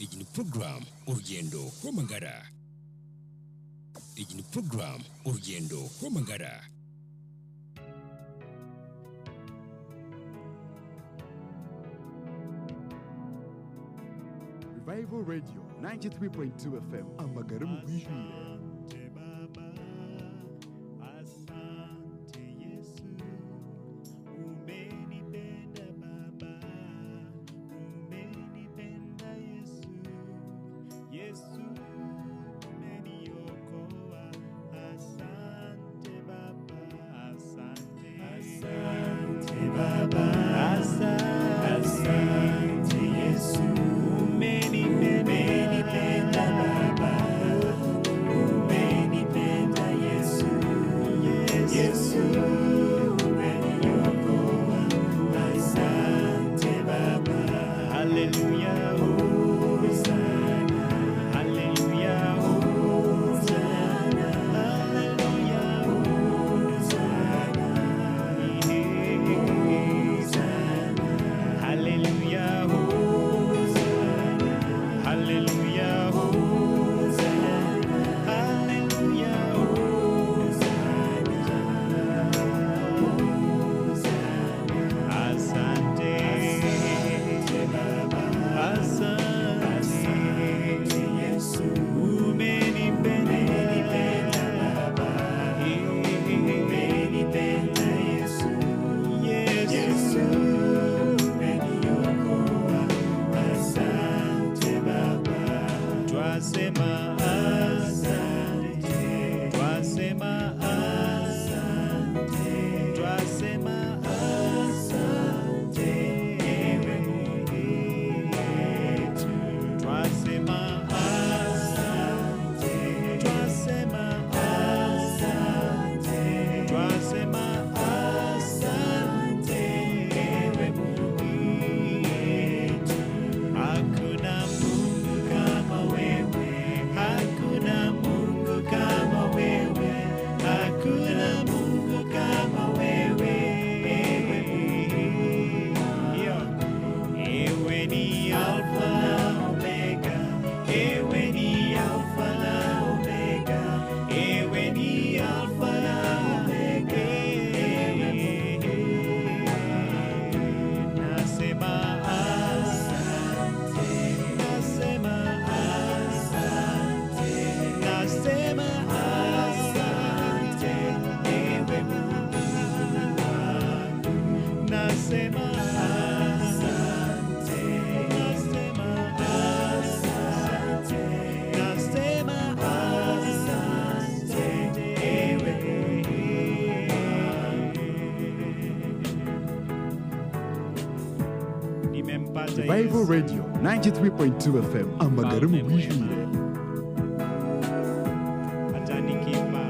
Ejini program Orugyendo Rw'Amagara. Ejini program Orugyendo Rw'Amagara. Revival Radio 93.2 FM Amagara mu Rw'Ijuru. Revival Radio 93.2 FM Amagara mu Rw'Ijuru. Atanikipa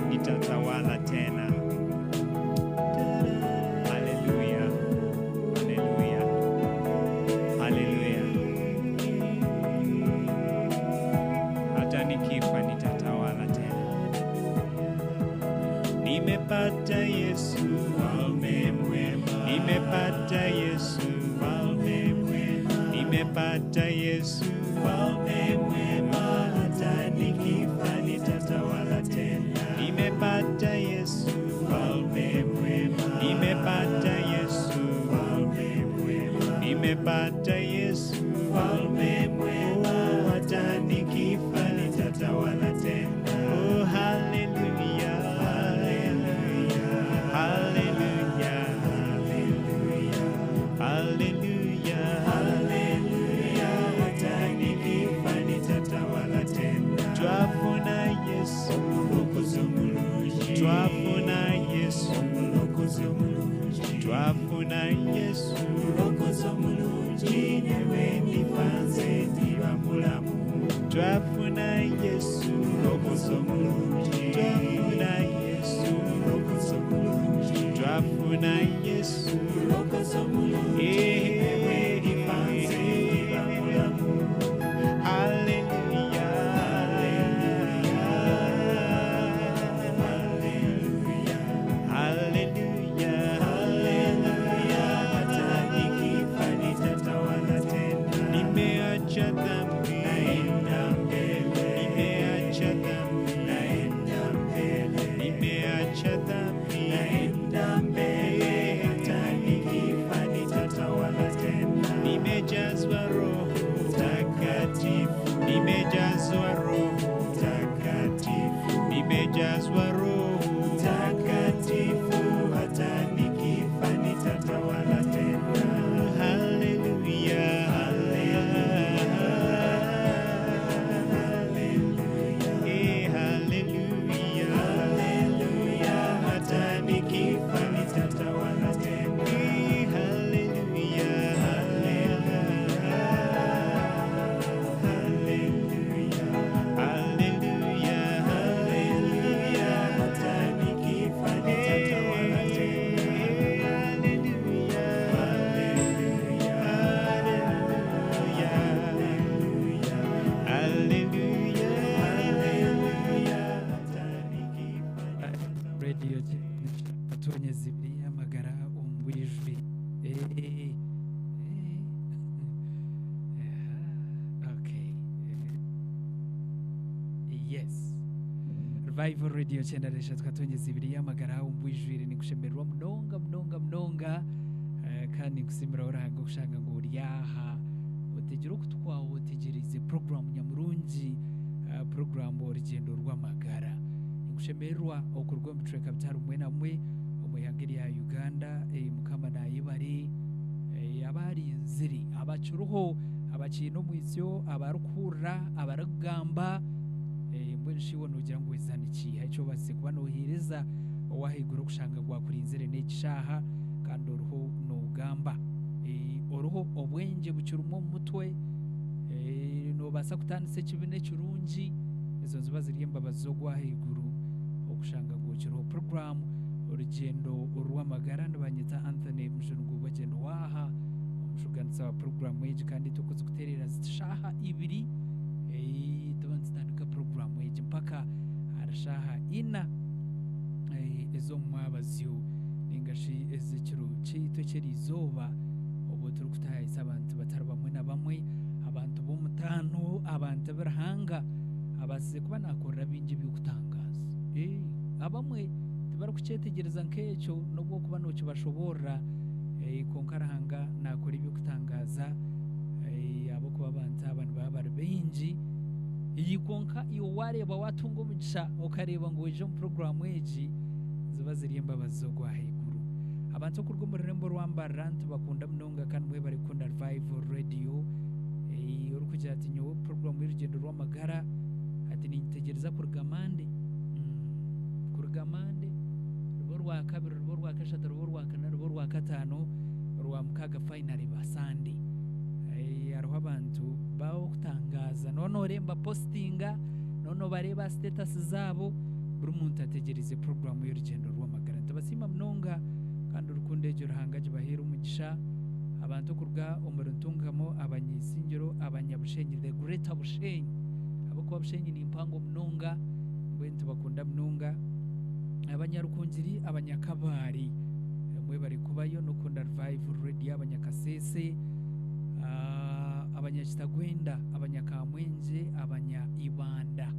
nitatawala tena. Haleluya. Haleluya. Haleluya. Atanikipa nitatawala tena. Nimepata Yesu mfalme mwema. Nimepata Yesu mfalme mwema. Nimepata Yesu mfalme mwema. Hata nikifa nitatawala tena. Nimepata Yesu mfalme mwema. Nimepata Yesu mfalme mwema. Nimepata Yesu mfalme mwema. Hata nikifa nitatawala tena. Oh hallelujah. Hallelujah. Hallelujah. Hallelujah. Hallelujah. Hata nikifa nitatawala tena. Twafuna Yesu mwokozi omulungi. Twafuna Yesu mwokozi omulungi. Twafuna Yesu mwokozi omulungi. Newe ndifanze ndiba mulamu. Twafuna Yesu mwokozi omulungi. Twafuna Yesu mwokozi omulungi. Twafuna Yesu mwokozi omulungi. Newe ndifanze ndiba mulamu. Hallelujah. Hallelujah. Hallelujah. Hallelujah. Hata nikifa nitatawala tena. Nimeacha nimeacha dhambi, naenda mbele, nimeacha dhambi, naenda mbele, nimeacha dhambi, naenda mbele, hata nikifa nitatawala tena. Nimejazwa Roho Mtakatifu, nimejazwa Roho Mtakatifu, nimejazwa Roho Mtakatifu, hata nikifa nitatawala tena. Hallelujah, hallelujah, hallelujah, hallelujah, hata nikifa nitatawala tena. Hallelujah, hallelujah, hallelujah, hallelujah, hata nikifa nitatawala tena. Radio Atonye zibiri amagara umbwijwi okay yes Revival Radio chendaresha twatonye zibiri amagara umbwijwi ni kushemerwa mnonga kandi kusimira oranga kushanga ngo uryaha utegera kutwawo utegerize program nyamurungi program Orugyendo Rw'Amagara kushemerwa okurwa mutreka bitaro mwe namwe omuyangiri ya Uganda mukama nayibari abari nziri abacuruho abakino mwizyo abarukura abarugamba mbwenshi wono ugira ngo wizanikiye icyo base kuba nohiriza owahigura kushanga gwa kuri nzire n'ikishaha kandi oruho nogamba oruho obwenje bukirumo mutwe no basa kutanise kibine kirungi izo nzuba ziriyemba bazogwa higuru okushanga gukiro program Orugyendo Rw'Amagara n'abanyita Anthony mujungu bagendo waha omushuganisa wa program eji kandi tukoze kuterera zishaha ibiri tubanzitandika program eji mpaka arashaha ina ezo mwabazyo ningashi ezikiro cyito cyerizoba obo turi kutahisa abantu batari bamwe na bamwe abantu bomutano abantu barahanga abasize kuba nakora bingi by'ukutangaza abamwe tibara kucyetegereza nk'ecyo nubwo kuba no kibashobora konkarahanga nakora ibyo kutangaza abo kuba abantu baba bingi iyi konka iyo wareba watunga umugisha ukareba ngo ejo mu program eji ziba ziriyemba bazogwa heguru abantu kurwo mu rembo rw'Amagara bakunda mnonga kandi mwe bari kunda Revival Radio uri kujya ati nyo program y'Orugyendo Rw'Amagara ati nitegereza kurgamande rubo rwa kabiri rubo rwa kashatu rubo rwa kane rubo rwa gatano rwa mukaga finally basande aroho abantu bawo kutangaza nono remba postinga nono bareba status zabo buri muntu ategereze program y'Orugyendo Rw'Amagara tabasima mnonga kandi urukunde ejo ruhangaje bahera umugisha abantu kurga umurutungamo abanyisingiro abanyabushenyi the greater bushenyi abako bushenyi ni impango mnonga bwente bakunda mnonga abanyarukungiri abanyakabari mwe bari kubayo no kunda Revival Radio abanyakasese abanyakitagwenda abanyakamwenje abanyaibanda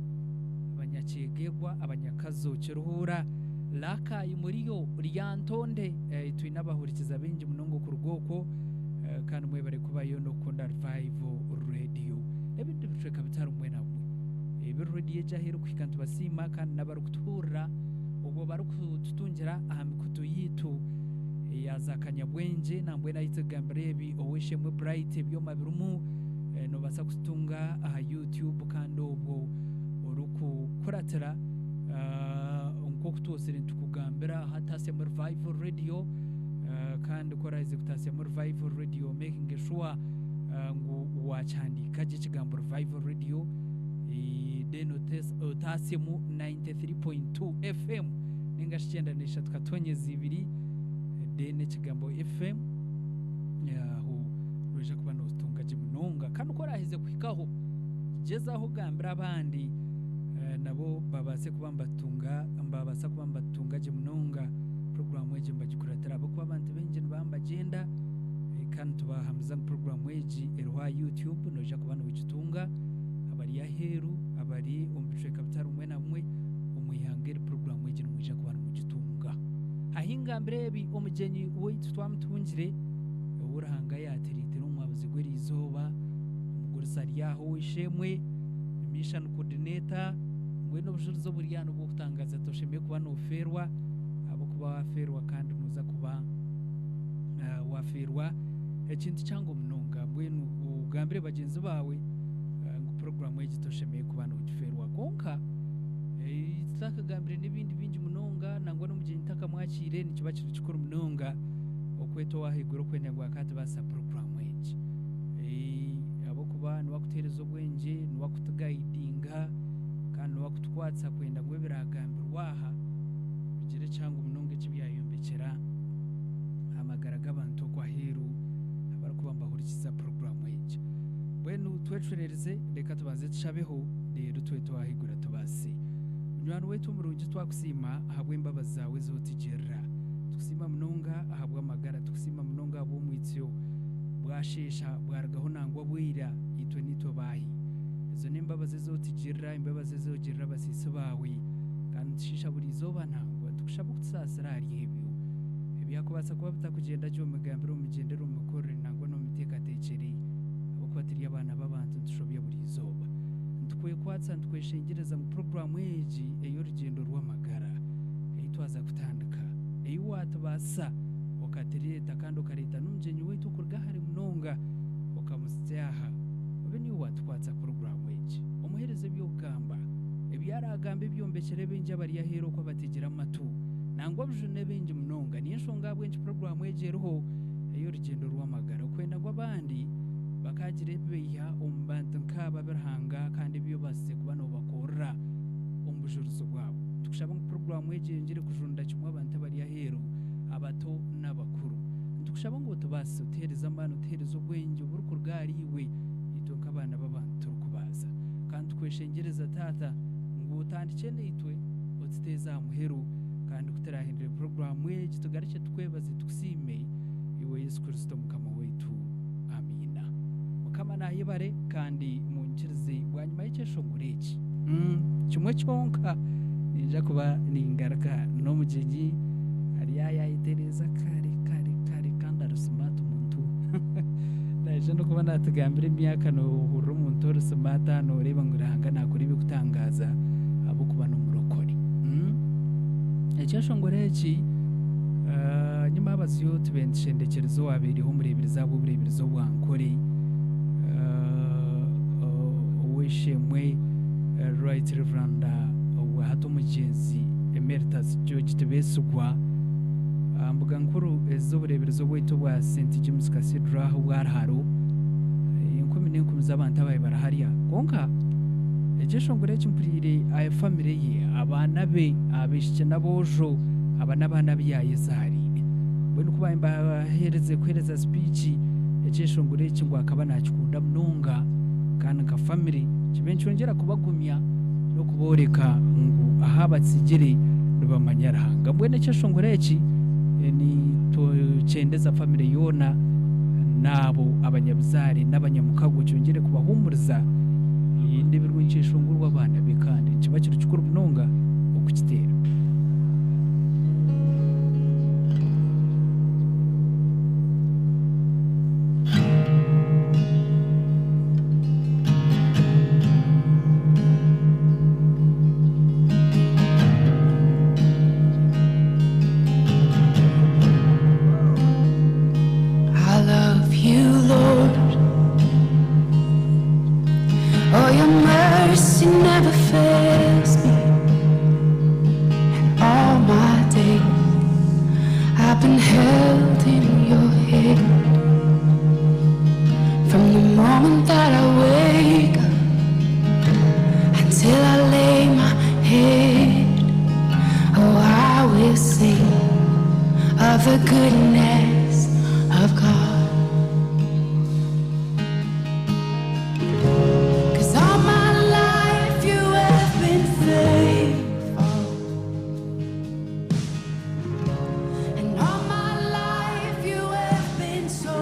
abanyakegegwa abanyakazokiruhura laka imuriyo ryantonde twinabahurikiza benji munongo ku rwoko kandi mwe bari kubayo no kunda Revival Radio ebindi biceka bitaro mwe namwe radio jahero kwikantu basima kandi nabarukutura ubwo barukutungira amikutu yitu yazakanya bwenje nambwe nayitegambirebi oweshe mwe bright byo mabirumu no basa kutunga YouTube kandi ubwo uruku kuratira unko kutosire tukugambira hatase mu Revival Radio kandi koraize kutase mu Revival Radio making sure ngo wachandika kigambo Revival Radio denotes otasimu 93.2 FM ningashenda nesha twatonye zibiri dene kigambo FM yaho roje kuba no tunga jimunonga kandi uko rahize kwikaho jezaho gambira abandi nabo babase kuba mbabasa kuba mbatunga jimunonga program eje mbagikuratira abo kuba abantu benje bamba agenda kandi tubahamza program weji erwa YouTube noja kubana wikitunga abari yaheru abari omubice kapitaro mwe na mwe omuyangere program weji noja kubana mukitunga ahinga mbrebi omugenyi weitu twamutungire urahanga yatirite n'umwabuzi gwerizoba umugurusari yaho wishemwe mission coordinator ngwe n'obujulizo buriyano bwo kutangaza toshemye kuba noferwa abo kuba waferwa kandi muza kuba waferwa ekintu cyango munonga mbwenu ugambire bagenzi bawe ngo program yeji toshemye kuba noferwa konka itakagambire n'ibindi bingi munonga nangwa n'umugenyi takamwakire nikiba kiri kikuru munonga okweto wahiguro kwenegwa kati basa program yeji abo kuba niwakutereza obwenje niwakutugaidinga kandi niwakutukwatsa kwenda ngwe biragambirwaha bigire cyangwa munonga kibyayumbekera amagara g'abantu kwa heru abari kuba mbahurikiza program yeji bwenu twetwerereze reka tubanze tushabeho rero tweto wahigura tubase nywano wetu murungi twakusima ahabwe imbabazi zawe zotigerera tukusima munonga ahabwa amagara tukusima munonga abo mwitsyo bwashesha bwaragaho nangwa bwira itwe nito bahi izo nimbabazi zotigerera imbabazi zogerera basisi bawe kandi tushisha buri zoba nangwa tukushaba kutsasira ari hebyo ebyakubasa kuba bitakugenda cyo mugambiro umugendero umukorere nangwa no miteka tekeri abo kwatiriye abana b'abantu tushobye buri zoba tukwe kwatsa tweshengereza mu program yeji Orugyendo Rw'Amagara eyitwaza kutandika eyiwatu basa okatereta kandi okareta n'umugenyi wetu kurga hari munonga okamusyaha obeni watu kwatsa program yeji omuhereze byogamba ebyaragambe byombekere benje bari yahero ko bategera amatu nangwa bujune benje munonga niyo nshonga bwenje program yeji eruho Orugyendo Rw'Amagara kwenda gwabandi bakagire beya umbantu nkaba berhanga kandi byo base kuba no bakora umbujuruzo bwabo tukushaba mu program yeje ngire kujunda kimwe abantu bari yahero abato n'abakuru tukushaba ngo tubase utereza amano utereza ubwenge uburukurgariwe itoka abana b'abantu kubaza kandi kweshengereza tata ngo utandike nitwe utiteza muheru kandi kuterahindira program yeje tugarike tukwebaze tukusime iwe Yesu Kristo mukama wetu amina kama nayibare kandi munkirize bwanyuma y'ikesho ngureki kimwe cyonka ninja kuba ningaruka no mugenyi ari yayitereza kare kandi arusmata umuntu naje no kuba natugambira imyaka no huru umuntu arusmata no reba nguranga nakuri bikutangaza abo kuba no murokore ikesho ngureki nyuma abaziyo tubendishendekerezo wabiriho murebere zabo burebirizo bwankore wishemwe right reverend hato mugenzi emeritus George Tebesugwa mbuga nkuru ezobureberezo bwito bwa St James Cathedral bwarharo inkumi n'inkumi z'abantu abaye barahariya konka ejesho ngure kimpurire aye family ye abana be abishike nabojo abana byaye zarine bwene kuba imbahereze kwereza speech ejesho ngure kingwa akaba nakikunda munonga kandi ka family kibenchongera kubagumya no kuboreka ngo ahabatsigire Rw'Amagara mbwene cyesho ngureki ni to cendeza family yona nabo abanyabuzari n'abanyamukago cyongere kubahumuriza indi birwincisho ngurwa abana bikandi kiba kiri cyukuru munonga okukitera And all my life you have been so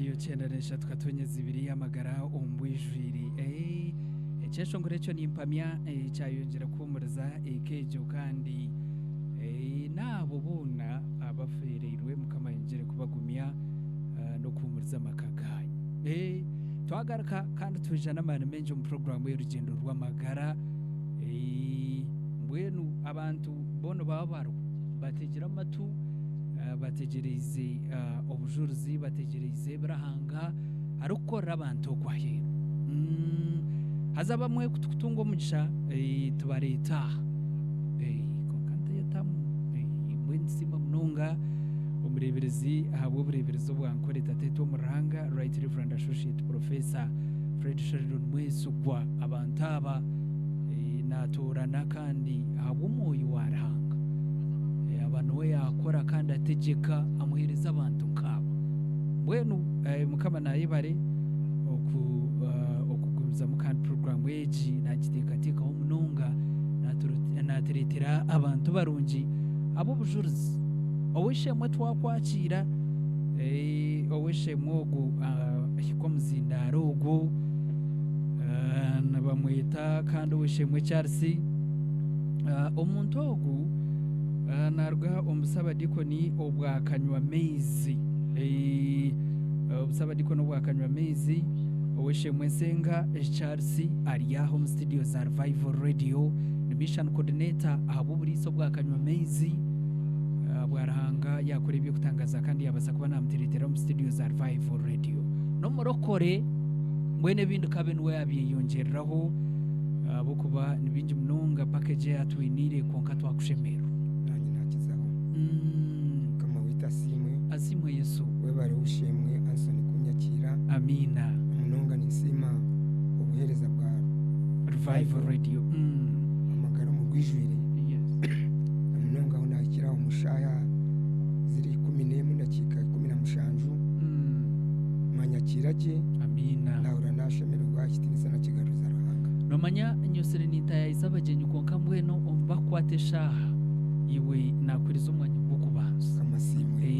Radio Chendanesha tukatonyeza ibiri y'amagara ombwijwiri ekesho ngorecho nimpamya cyayongera kumuriza ekejo kandi nabo bona abafereirwe mukama yongere kubagumya no kumuriza makagayi twagaruka kandi tujana amana menje mu program y'Urugendo Rw'Amagara mbwenu abantu bono babaro bategera amatu bategereze obujuruzi bategereze brahanga arukora abantu kwahera hazaba mwe kutungo mugisha tubareta kokanta yatamu mwensima munonga umureberezi habwo bureberezo bwankore tateto muranga Right Reverend Associate Professor Fred Sheridan Mwesugwa abantu aba natorana kandi habwo moyo waranga abantu we yakora kandi ategeka amuhereza abantu nkabo bwenu mukama nayibare okuguza mukandi program weji nakitekatika omunonga nateretera abantu barungi abo bujuruzi oweshemwe twakwakira oweshemwe ogu hikomuzindaro ogu nabamwita kandi oweshemwe Charles omuntu ogu narwa omusaba dikoni obwakanywa mezi obusaba dikoni obwakanywa mezi oweshemwe Senga Charles ariyaho mu studio za Revival Radio ni mission coordinator abo buriso bwakanywa mezi bwarahanga yakora ibyo kutangaza kandi yabasa kuba namuteretera mu studio za Revival Radio no murokore mwene bindu kabenwe yabiyongereraho abo kuba nibinji munonga package yatwinire konka twakushemera asimwe Yesu webare ushemwe ansoni kunyakira amina umunonga nisima ubuhereza bwa Revival Radio amagara mu Rw'ijwire umunonga unakira umushaya ziri 11 dakika 17 manyakiraje amina naura nashemerwa kitinisa na kigaruza ruhanga no manya nyosere nitaya isabagenyu konka mbweno omba kwateshaha iwe nakuriza umwanya wo kubanza amasimwe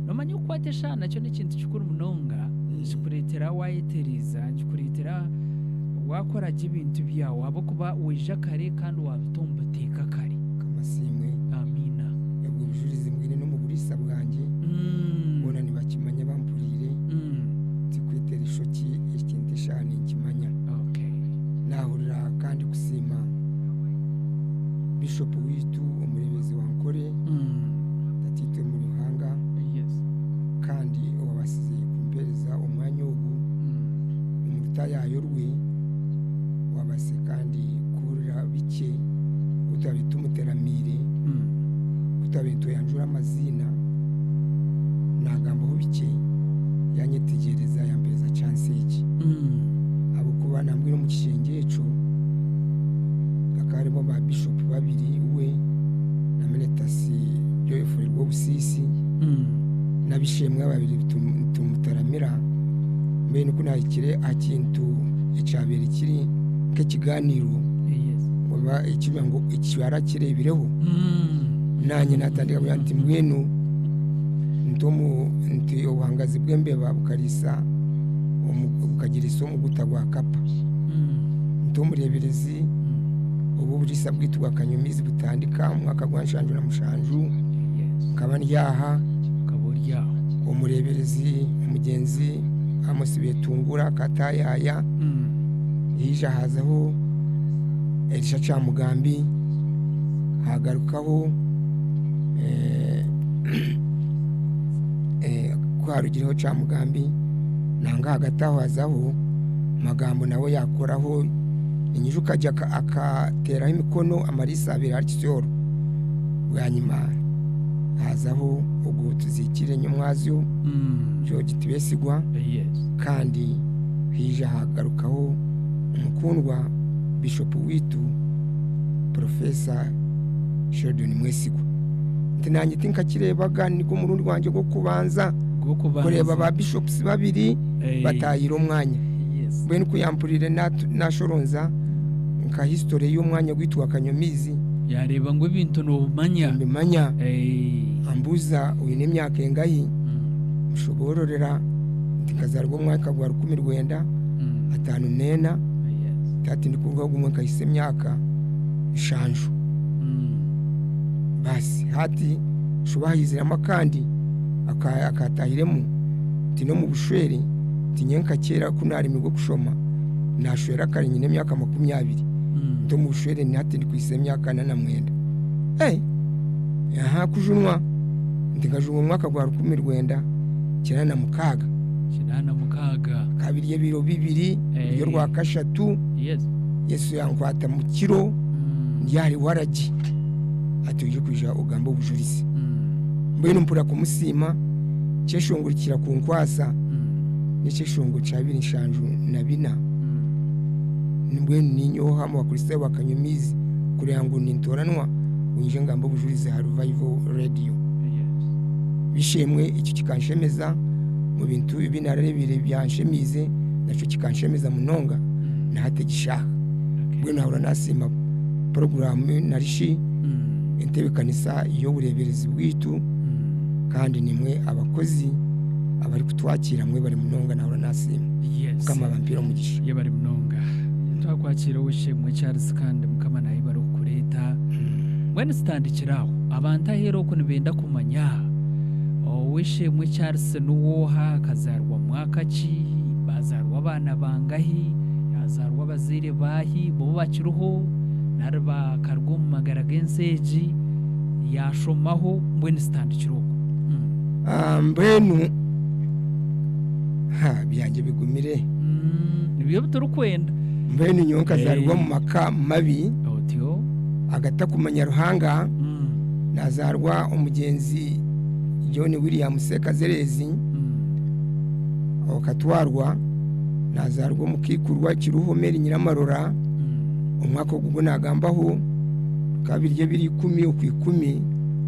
nomanya ukwatesha nacyo ni kintu cyukuru munonga kikuretera wayetereza kikuretera wakora ibintu byawe abo kuba weja kare kandi wabitombateka kare kamasimwe amina yabwo bujurize mwine no mu burisa bwanjye bona nibakimanya bampurire tikwetera ishoki ikindi shani nkimanya nahurira kandi kusima Bishop witu umurebezi wankore tatite mu ruhanga kandi wabasize kumpereza umwanya ugu umuruta yayo rwe wabase kandi kurira bike utabitumuteramire utabintu yanjura amazina nagambaho bike yanyetegereza yampereza chance iki abo kuba nambwe no mu kishengeco akarimo ba bishop babiri we na Menetasi Joyful rwo busisi nabishemwe babiri tumutaramira mbe nuko nahikire akintu icabere kiri ke kiganiro baba ikiba ngo ikibara kirebireho nanye natandika byanti mwenu ntomo nti obuhangazi bwembeba bukarisa ukagira isomo gutagwa kapa ntomureberezi ubu burisa bwitwa kanyumizi butandika mwaka gwanshanju na mushanju kabani yaha kaburya umureberezi umugenzi amusibe tungura katayaya yija hazaho erisha cha mugambi hagarukaho kwarugireho cha mugambi nanga hagataho hazaho magambo nawe yakoraho inyiju kajya akatera imikono amarisa abiri arikisoro bwanyima hazaho ubwo tuzikire nyumwazyo cyo gitibesigwa kandi hija hagarukaho umukundwa Bishop witu Professor Sheridan Mwesigwa ntinanye tinka kirebaga niko murundi wanje go kubanza kureba ba bishops babiri batayira umwanya bwe nkuyampurire nashoronza nka history y'umwanya gwitwa Kanyumizi yareba ngo ibintu no bumanya ambuza uyu n'imyaka engayi mushobororera ndikazarwa mwaka gwa 19 atanu nena tati ndikuvuga gumwe kahise myaka ishanju basi hati shubahiziramo kandi akatahiremo tino mu bushweri tinyenka kera kunari migo kushoma nashwera kari nyine myaka 20 ndo mu bushweri ni hati ndikuise myaka 9 aha kujunwa ndikajunwa mwaka gwa 19 kirana mukaga kabiri y'ebiro bibiri yo rwa kashatu Yesu yankwata mu kiro yari waraji atuje kuja ugamba ubujurisi mbeno mpura kumusima cyeshongurikira ku nkwasa n'cyeshongo cyabiri nshanju na bina nibwe ninyo hamo bakristo bakanyumizi kuri yangu nintoranwa unje ngamba ubujurisi ha Revival Radio bishemwe icyo kikanshemeza mu bintu ibinarebire byanshemize naco kikanshemeza munonga na hategishaka bwe nahora nasima programu narishi intebe kanisa iyo bureberezi bwitu kandi nimwe abakozi abari kutwakira mwe bari munonga nahora nasima kama vampiro mugisha ye bari munonga twakwakira ushimwe Charles kandi mukama nayi bari kureta when standikiraho abantu ahero ko nibenda kumanya wishimwe Charles nuwoha kazarwa mwaka ki bazarwa abana bangahi yazarwa bazire bahi bo bakiruho narba kargo magara genseji yashomaho mbweni standikiro mbenu byanje bigumire nibiyo biturukwenda mbenu nyonka zarwa mu maka mabi otyo agata kumanya ruhanga nazarwa umugenzi John William Sekazerezi okatwarwa nazarwa mukikurwa kiruhomeri nyiramarora umwaka gugo nagambaho kabiri y'ebiri 10 ukwi10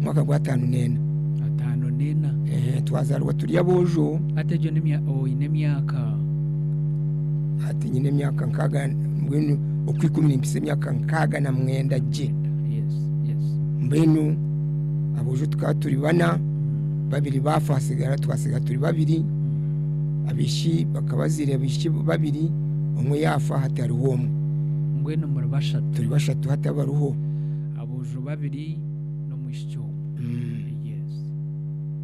mwaka gwa 5 nena twazarwa turi abojo atejo inemyaka ati nyine myaka nkaga mbwenu ukwi10 nimpise myaka nkaga na mwenda je mbenu abojo tukaturi bana babiri bafasigara twasigara turi babiri abishi bakabazire abishi babiri umwe yafa hatari homo mbwenu muri bashatu turi bashatu hatabaruho abojo babiri no mwishyo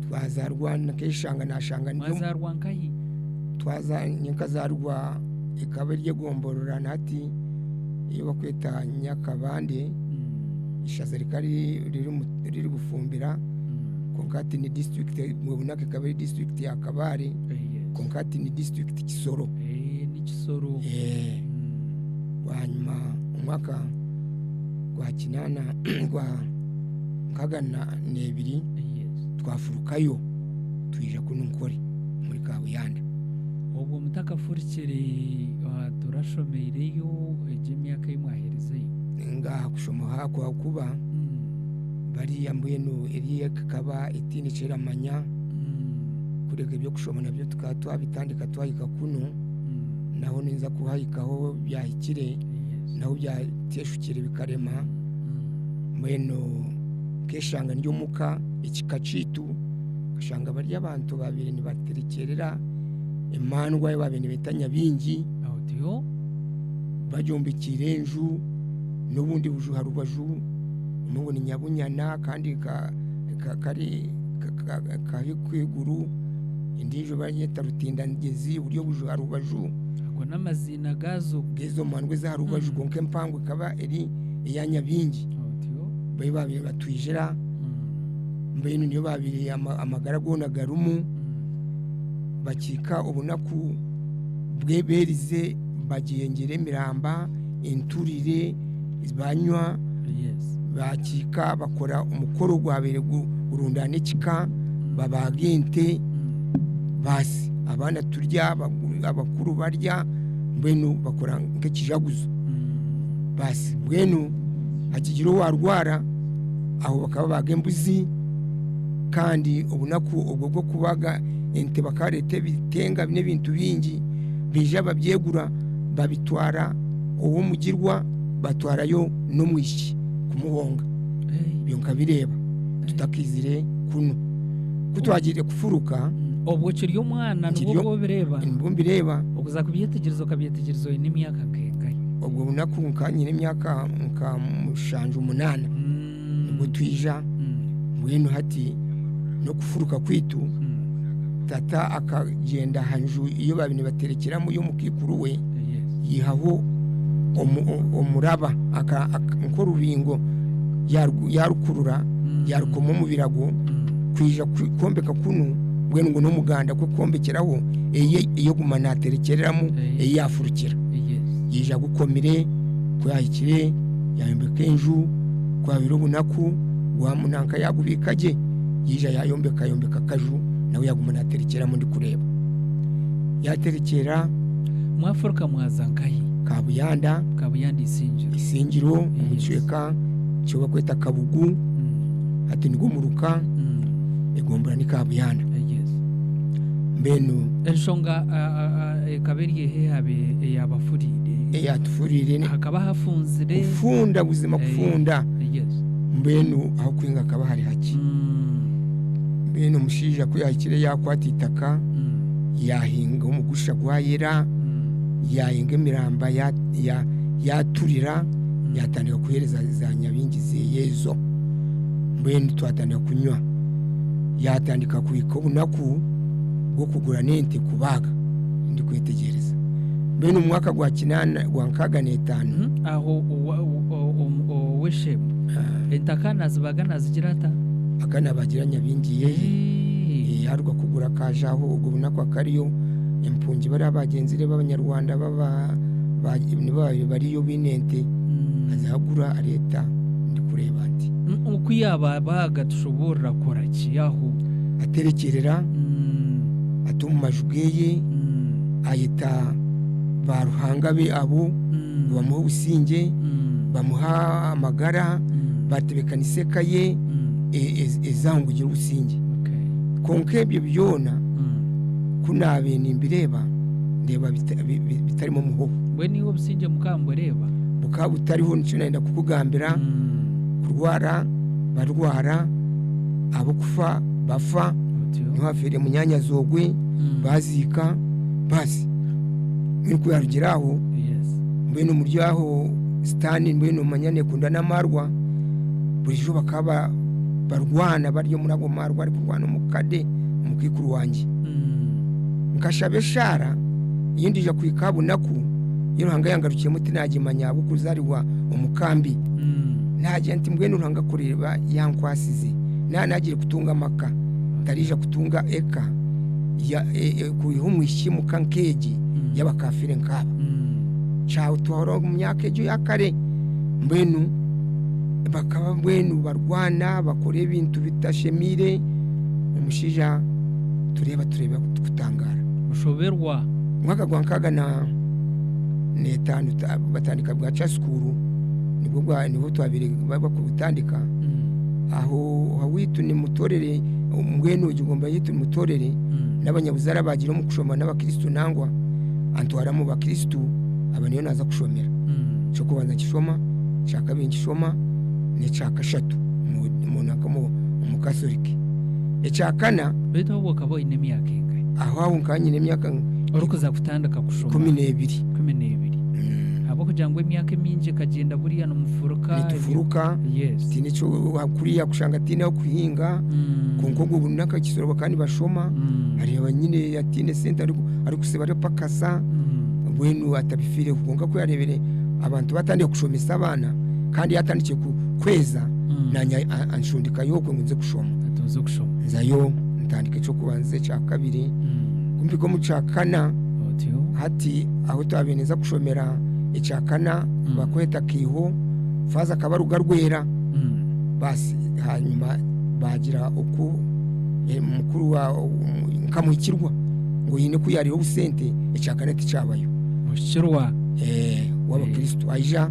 twazarwa nakeshanga nashanga ndio twazarwa nkayi nyakazarwa ikabirye gomborora nati iyo bakweta nyakabande ishaza riri bufumbira konkati ni district mwebunake kabiri district ya Kabare konkati ni district Kisoro ni Kisoro wanyuma umwaka gwa kinana gwa nkagana nebiri twafurukayo twije kununkore muri Kabuyanda ubwo mutakafurikire turashomeireyo ejemyaka imwaherezeyo ngaha kushoma hako kuba bari yambweno eriye kaba itini ceramanya kureka ibyo kushoma nabyo tukatwa bitandika twahika kuno naho ninza kuhayikaho byahikire naho byateshukire bikarema mweno keshanga ndyo muka ikikacitu kashanga bari abantu babiri ni baterekerera imandwa y'ababiri betanya bingi audio bajombikire enju n'ubundi buju harubaju mungu ni nyabunyana kandi kari kwiguru indijo banyeta rutinda ngezi buryo buju harubaju ako namazina gazo gezo mandwe za harubaju gonke mpango kaba eri yanya bingi audio bayi babiri batwijera mbene niyo babiri amagara gona garumu bakika ubunaku bweberize bagiyengere miramba inturire izbanywa bakika bakora umukoro gwabere urundane kika babagente basi abana turya abakuru barya mbenu bakora nkekijaguzo basi bwenu hakigiro warwara aho bakaba bagembuzi kandi ubunaku ubwo bwo kubaga ente bakarete bitenga n'ibintu bingi bije babyegura babitwara uwo mugirwa batwarayo no mwishi kumuhonga byo nkabireba tutakizire kuno kutwagire kufuruka obwo kiri omwana nibwo bireba nibwo mbireba okuza kubyetegerezo n'imyaka nkengahe ubwo bunaku nkanyine imyaka nka mushanje 8 nibwo twija mwenu hati no kufuruka kwitu tata akagenda hanju iyo babine baterekeramo yo mukikuru we yihaho omuraba nkora ubingo yarukurura yarukomo mu birago kwija kombeka kunu bwenu ngo no muganda ko kombekeraho iyo gumana aterekereramo yafurukira yija gukomire kwahikire yayombeka enju kwa birobunaku wamunanka yagubikaje yija yombeka kaju nawe yagumana aterekeramo ndi kureba yaterekera mwafuruka mwazankahi kabuyanda isingiro umucweka cyo bakweta kabugu ati nigumuruka egombora ni kabuyanda mbenu enshonga kaberiye he habe yabafurire yatufurire hakaba hafunzire kufunda buzima kufunda mbenu aho kwinga kaba hari haki mbenu mushija kuyakire yakwatitaka yahinga umugusha gwayera yahinga imiramba yaturira yatandika kuhereza za nyabingize yezo mbenu twatandika kunywa yatandika kubikobunaku bwo kugura nente kubaga ndi kwitegereza mbenu umwaka gwa kinana gwa nkaga n'etanu aho weshe entakana zibagana zigirata akana bagiranya bingiye yarwa kugura kajaho ubwo bunako akariyo impungi bari abagenzire b'abanyarwanda bariyo binente azagura leta ndi kureba ndi uko yaba baga tushobora koraki yaho aterekerera atuma majugeye ayita baruhanga be abo bamuha ubusinge bamuha amagara batebekana iseka ye ezangugira ubusinge konke ibyo byona kunabe nimbireba ndeba bitarimo muhoho bwe niwo businge mukambo reba bukaba butariho nicyo nenda kukugambira kurwara barwara abo kufa bafa ntihafere munyanya zogwe bazika basi niko yarugeraho mbeno muryaho stani mbeno manyane kunda namarwa burijo bakaba barwana baryo murabo marwa ari kurwana mukade umukikuru wanje nkashabe shara yindije kwikabu naku yiruhanga yangarukiye muti nagimanya bukuzariwa umukambi naje nti mbwenu ruhanga kureba yankwasize nagire kutunga maka tarija kutunga eka ya kuihumwishi mukankeji y'abakafire nkaba chawo tworo mu myaka ejo yakare mbenu bakaba mbwenu barwana bakore ibintu bitashemire umushija tureba kutangara mushoberwa mwaka gwa nkaga na n'etanu batandika bwa chaskuru nibwo twabire baba kubutandika aho hawitu ni mutorere mbwenu ugomba yitu mutorere n'abanyabuzara bagira mu kushoma n'abakristo nangwa antwara mu bakristo abaniyo naza kushomera cyo kubanza kishoma chaka binkishoma ne chaka shatu mu mukatolike echakana beto bokabo ine myaka ingahe aho nkanye ne myaka urukuza kutandika kushoma 12 abo kujangwe myaka minje kagenda buriya no mufuruka nitufuruka tinicho hakuriya kushanga tina kuhinga konko gubunaka kisoro kandi bashoma ari abanyine yatine center ari kuseba ari pakasa bwenu atabifire kugonga ko yarebere abantu batandiye kushomesa abana kandi yatandiye kweza nanya anshundika yoko ngunze kushoma atozo kushoma nzayo ntandike cyo kubanze cya kabiri kumbiko mu cakana hati aho twabeneza kushomera icakana bakweta kiho faza kabaruga rwera basi hanyuma bagira uko mukuru wa nkamuhikirwa ngo yine kuyari ubusente icakana ticabayo mushirwa w'abakristo aija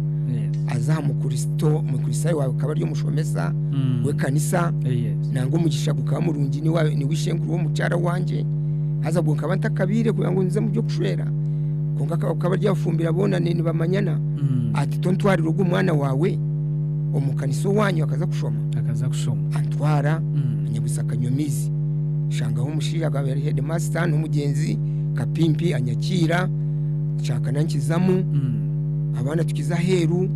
azamu kristo mu kristo wawe kabaryo mushomesa we kanisa nango mugisha gukamurungi ni wishenkuru wo mucyara wanje haza bwo banta kabire kuyango nze mu byo kushwera konga kabaryo afumbira bona ni bamanyana ati tontwarira ugo mwana wawe omukaniso wanyu akaza kushoma antwara nyabusaka nyomizi shangaho umushiya akaba headmaster n'umugenzi kapimpi anyakira nshaka nankizamo abana tukiza heru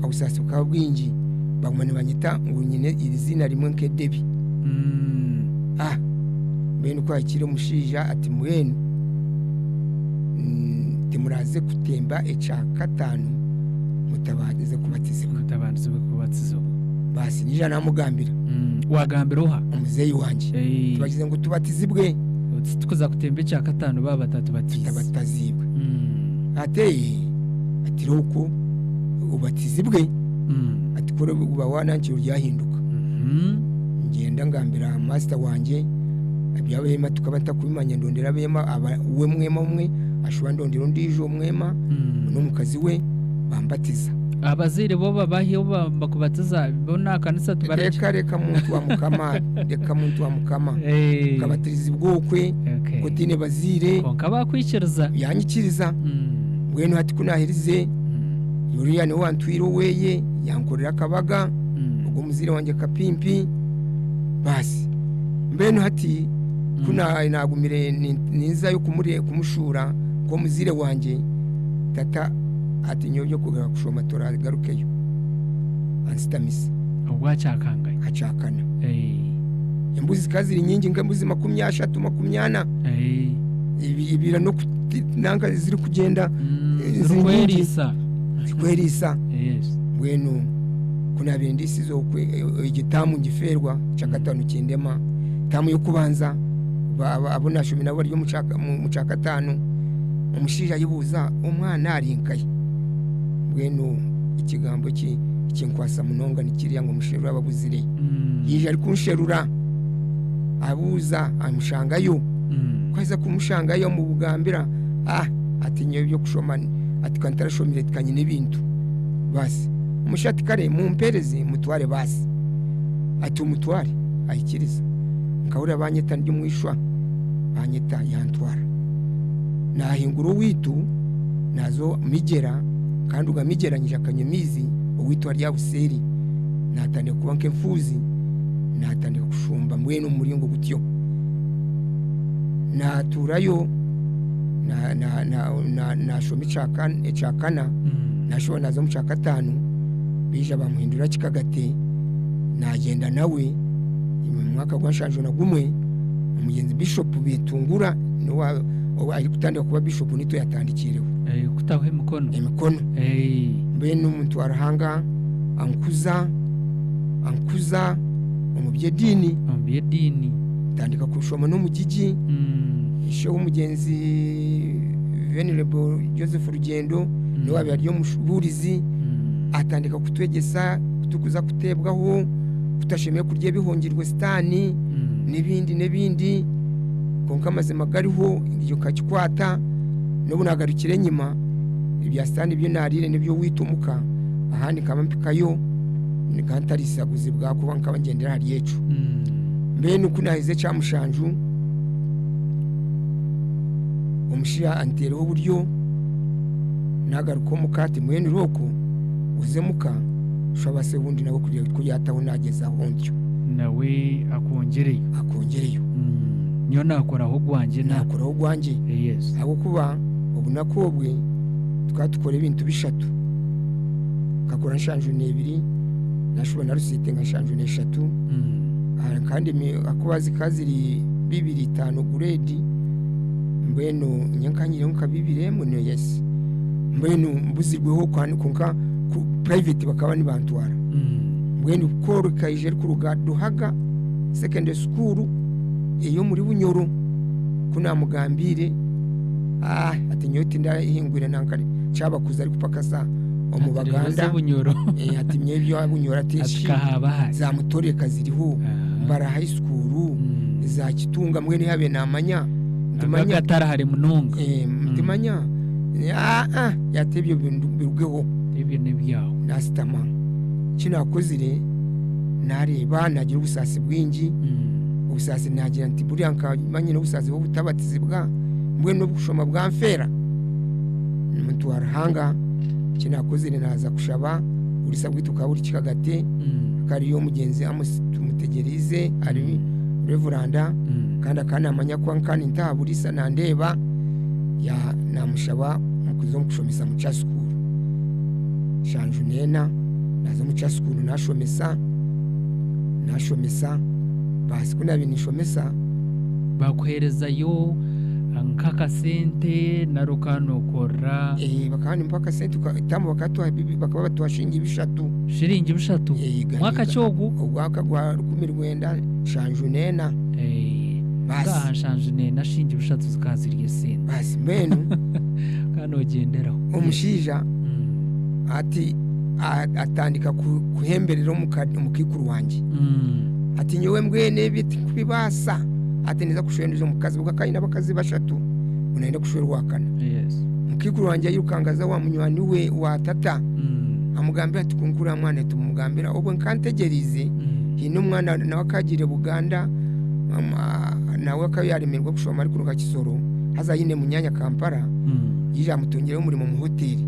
abusasi bukaba bwingi bagumane banyita ngo nyine iri zina rimwe nke Debi bene ko akire umushija ati mwenu timuraze kutemba eca katanu mutabageze kubatizibwa basi nija namugambira wagambira uha umuzeyi wanje tubagize ngo tubatizibwe tukuza kutemba eca katanu baba batatu batazibwe ateye ati roko ubatizibwe ati kore uba wanankiye uryahinduka ngenda ngambira master wanje abyabema tukabata kubimanya ndondera bema we mwema umwe ashobora ndondero ndijo mwema no mukazi we bambatiza abazire bo babahiyo bakubatiza bona kanisa tubareka reka muntu wa mukama kabatiriza ubwokwe kotine bazire konka bakwikiriza yanyikiriza mwenu hati kunahirize yuriya ni wantwiro weye yankorera kabaga ubwo muzire wanjye kapimpi basi mbenu hati kuna nagumire niza yo kumushura ko muzire wanje tata ati nyobyo kugara kushoma tora garukeyo anstamisa ubwacakangaye acakana imbuzi kaziri nyingi ngambuzi 30 ibira no nanga ziri kugenda zikwerisa bwenu kuna bendisi zo igitamu giferwa cakatanu kindema tamu yo kubanza abona 10 nabo ryo mucakatanu umushija yibuza umwana arinkaye bwenu ikigambo kinkwasa munonga nikiriya ngo musherura ababuzire yije ari kunsherura abuza amushangayo kweza kumushangayo mu bugambira atinyo byo kushomana ati kantarashomire tikanye n'ibintu basi umushati kare mu mpereze mutware basi ati umutware ayikiriza nkabura banyeta ry'umwishwa banyeta yantwara nahinguro witu nazo migera kandi ugamigeranyije akanyemizi uwitwa rya buseri natande kuba nkemfuzi natande kushumba mwene umuringo gutyo naturayo na shomi ecakana nasho nazo mucakatanu bija bamuhindura kikagate nagenda nawe mu mwaka gwashanjo na gumwe umugenzi bishop bitungura no ari kutandika kuba bishop nito yatandikireho kutaho imikono mbene umuntu arahanga ankuza umubyedini tandika kushoma no mugigi isho umugenzi Venerable Joseph Rw'Amagara no wabyo mushuburizi atandika kutwegesa kutukuza kutebwaho kutashemeye kurye bihongirwe stani n'ibindi konka mazima gariho iyo kakikwata no bunagarukire nyima ibya stani byo narire nibyo witumuka ahandi kamampikayo ni kantarisaguzi bwa kuba nkabagendera hari yecu mbene kunahize cyamushanju umushira antereho uburyo nagaruko mukati mwene roko uzemuka shabase bundi nabo kuyataho nageza hontyo nawe akongereyo niyo nakoraho gwanjye yes abo kuba ubunakobwe twatukora ibintu bishatu kakora nshanju n'ebiri nashobora narusite ngashanju n'eshatu kandi akubazi kaziri 2-5 grade mbwenu nyankanyire nkabibire muno yes mbwenu mbuzirweho konka private bakaba nibantwara mbwenu koro kayije ku rugado haga secondary school iyo muri bunyoro kuna mugambire ati nyoti ndahingwire nankare cyabakuza ari kupakasa omubaganda ati myebyo bunyoro ati za mutore kaziriho mbara high school za kitunga mwene habe namanya ndimanya atara hari munonga ndimanya yatebyo birugeho ibyo nebyaho nasitama kinakozire nareba nagira ubusasi bwingi ubusasi nagira nti buri ankanye no busasi bwo butabatizibwa mbwe no bushoma bwa mfera umuntu warahanga kinakozire naza kushaba urisa bwituka buri kikagate kari yo mugenzi amutumutegereze ari reveranda kandi akanamanya kwa nkani ntaburisa nandeba ya namushaba mukuzo mukushomesa mu cyasukuru shanju nena nazo mu cyasukuru nashomesa basi kuna binishomesa bakuherezayo nkaka sente narukano kora bakani mpaka sente tamu bakatwa bibi bakaba batwashinga ibishatu shiringi bishatu mwaka cyogu ubwaka gwa 10 shanju nena basi shanju nena shingi bishatu zikaziriye sente basi mbenu kanogenderaho umushija ati atandika kuhemberera umukikuru wanje ati nyowe mbwene biti kubibasa ati niza kushwendeje mukazi bwakayina bakazi bashatu unaenda kushwera wakana mukikuru wanje yirukangaza wa munywani we wa tata amugambira ati kunkura mwana tumugambira obwo nkantegerize hino mwana nawe akagire Buganda nawe akayaremerwa kushoma ari kuruka Kisoro haza yine munyanya Kampala yija mutongere umurimo mu hoteli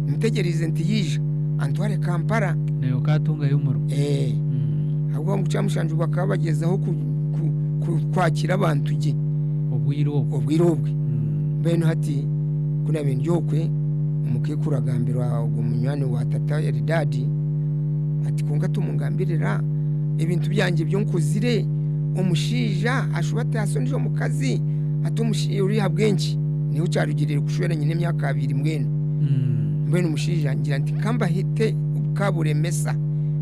mutegerize nti yija Antware Kampala nayo katunga y'umuro ahubwo mucamushanjurwa kabagezaho kwakira abantu je obwirobwe bene hati kuna bendyokwe umukikura gambirwa ubwo munywani wa tata yari dadi ati kunga tumungambirira ibintu byanje byo nkuzire umushija ashubata yasonje mu kazi atumushi uri habwenki ni ucarugirira kushwera nyine myaka 2 mwene mbene umushija ngira nti kamba hite ukaburemesa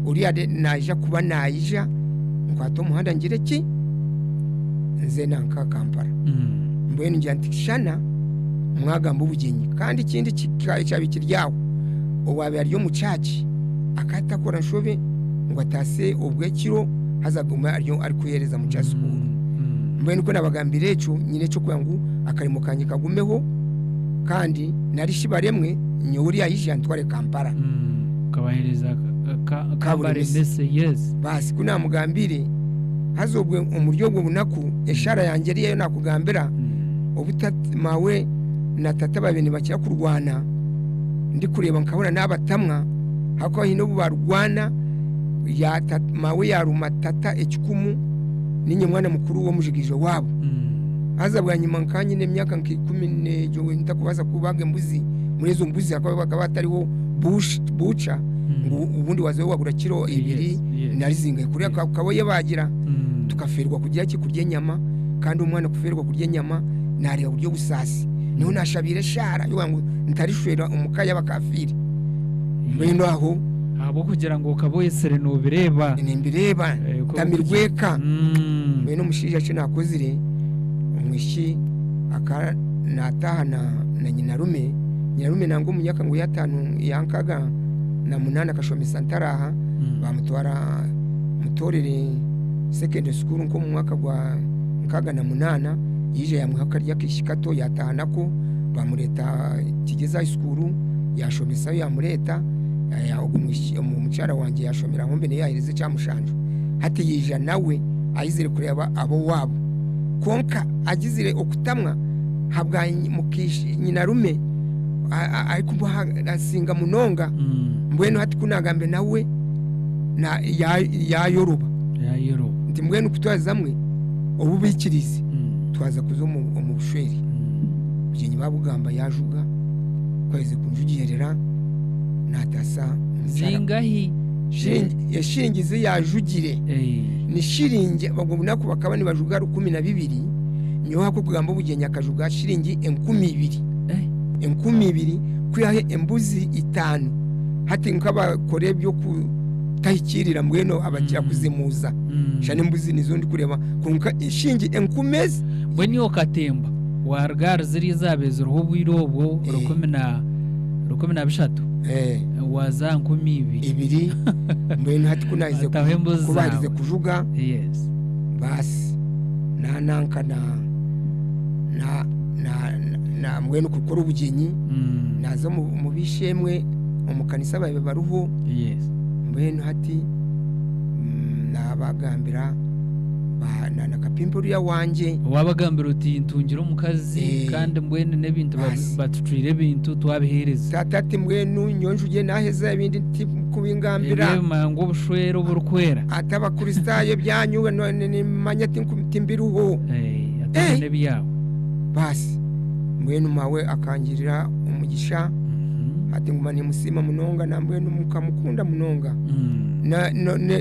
uri ade naja kuba naija nkwato muhanda ngire ki nze nanka Kampala mbene ngira nti shana mwagamba ubugenyi kandi ikindi cyabikiryaho owabe ari yo mucaci akatakora nshobe ngo atase ubwekiro hazaguma ari kuhereza mu cyasukuru mbene ko nabagambire eco nyine cyo kwangu akarimo kanye kagumeho kandi narishi baremwe nyuri yayije Antware Kampala kabahereza kabaremese yes basi kuna mugambire hazobwe umuryo bwo bunaku eshara yanjye ariyo nakugambira obutamawe na tata babene bakira kurwana ndi kureba nkabona nabatamwa hako hino barwana ya mawe ya ruma tata ekikumu ninye mwana mukuru wo mujigije wabo azabwa nyuma nkanye nemyaka 10 jo ntakubaza kubaga mbuzi murezo mbuzi akaba batariho bucha ubundi wazo wagura kiro 2 narizinga kuri akaboye bagira tukaferwa kugira ki kurya nyama kandi umwana kuferwa kurya nyama nari uburyo busasi niho nashabire shara yo ngo ntarishwera umukaya bakafiri mbino aho abo kugira ngo kaboye sere no bireba nimbireba tamirweka mbino mushija cyo nakozire umwishi aka natahana na nyinarume nango munyaka ngo yatanu yankaga na munana kashomesa ntaraha bamutwara mutorere secondary school nko mu mwaka gwa nkaga na munana yije yamuhaka ryakishikato yatahanako bamureta kigeza high school yashomesa yamureta mu mucara wanje yashomera nkombe ne yahirize cyamushanje hati yija nawe ayizire kureba abo wabo konka agizire okutamwa habwa mukishi nyinarume ariko asinga munonga mbwenu hati kunagambe nawe na ya Yoruba ndi mbwenu kutwazamwe obubikirize twaza kuzo mu bushweri byenyi babugamba yajuga kweze kunjugiherera natasa zingahi yashingize yajugire ni shiringi bagomba bakaba ni bajuga 12 nyo hako kugamba ubugenya akajuga shiringi 12 kuyahe embuzi 5 hati nkaba kore byo kutahikirira mbweno abakira kuzimuza shane embuzi nizo ndi kureba kunka ishingi 10 bweni okatemba wargar ziri zabeze ruhubwirobo rukomena bishatu waza 12 mbweno hati kunaize kubarize kujuga yes basi nananka na mbwenu kukora ubugenyi nazo mu bishemwe umukanisa babe baruho yes mbwenu hati nabagambira bana kapimpuri ya wanje wabagambira uti ntungiro mukazi kandi mbwene nebintu batutrire bintu twabihereza tatati mbwenu nyonjuje naheza ibindi kubingambira mango bushwero burukwera ataba kristayo byanyuwe ni manyati nkumtimbiruho atane byawo basi mwenu mawe akangirira umugisha ati ngumani musima munonga namwe mukamukunda munonga